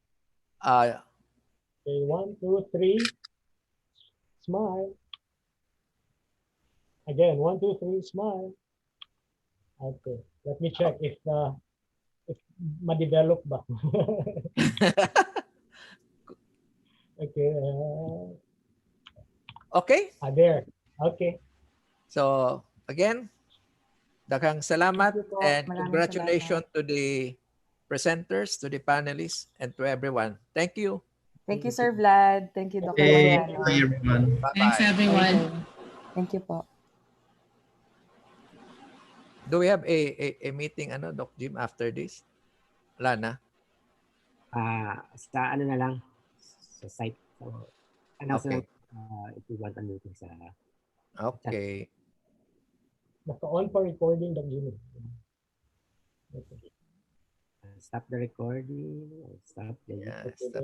[SPEAKER 6] Okay, 1, 2, 3. Smile. Again, 1, 2, 3. Smile. Okay. Let me check if ma-develop ba. Okay.
[SPEAKER 1] Okay.
[SPEAKER 6] There. Okay.
[SPEAKER 1] So, again, daghang salamat and congratulations to the presenters, to the panelists, and to everyone. Thank you.
[SPEAKER 9] Thank you, Sir Vlad. Thank you, Dr.
[SPEAKER 2] Okay.
[SPEAKER 9] Mariano.
[SPEAKER 2] Bye, everyone.
[SPEAKER 12] Thanks,
[SPEAKER 1] Bye-bye.
[SPEAKER 12] everyone.
[SPEAKER 9] Thank you po.
[SPEAKER 1] Do we have a meeting, Doc Jim, after this? Wala na?
[SPEAKER 4] Sa ano na lang, sa site. So, announce
[SPEAKER 1] Okay.
[SPEAKER 4] if you want a meeting sa
[SPEAKER 1] Okay.
[SPEAKER 6] Naka-on pa recording, Doc Jimmy.
[SPEAKER 4] stop the recording. Stop the
[SPEAKER 1] Yeah, stop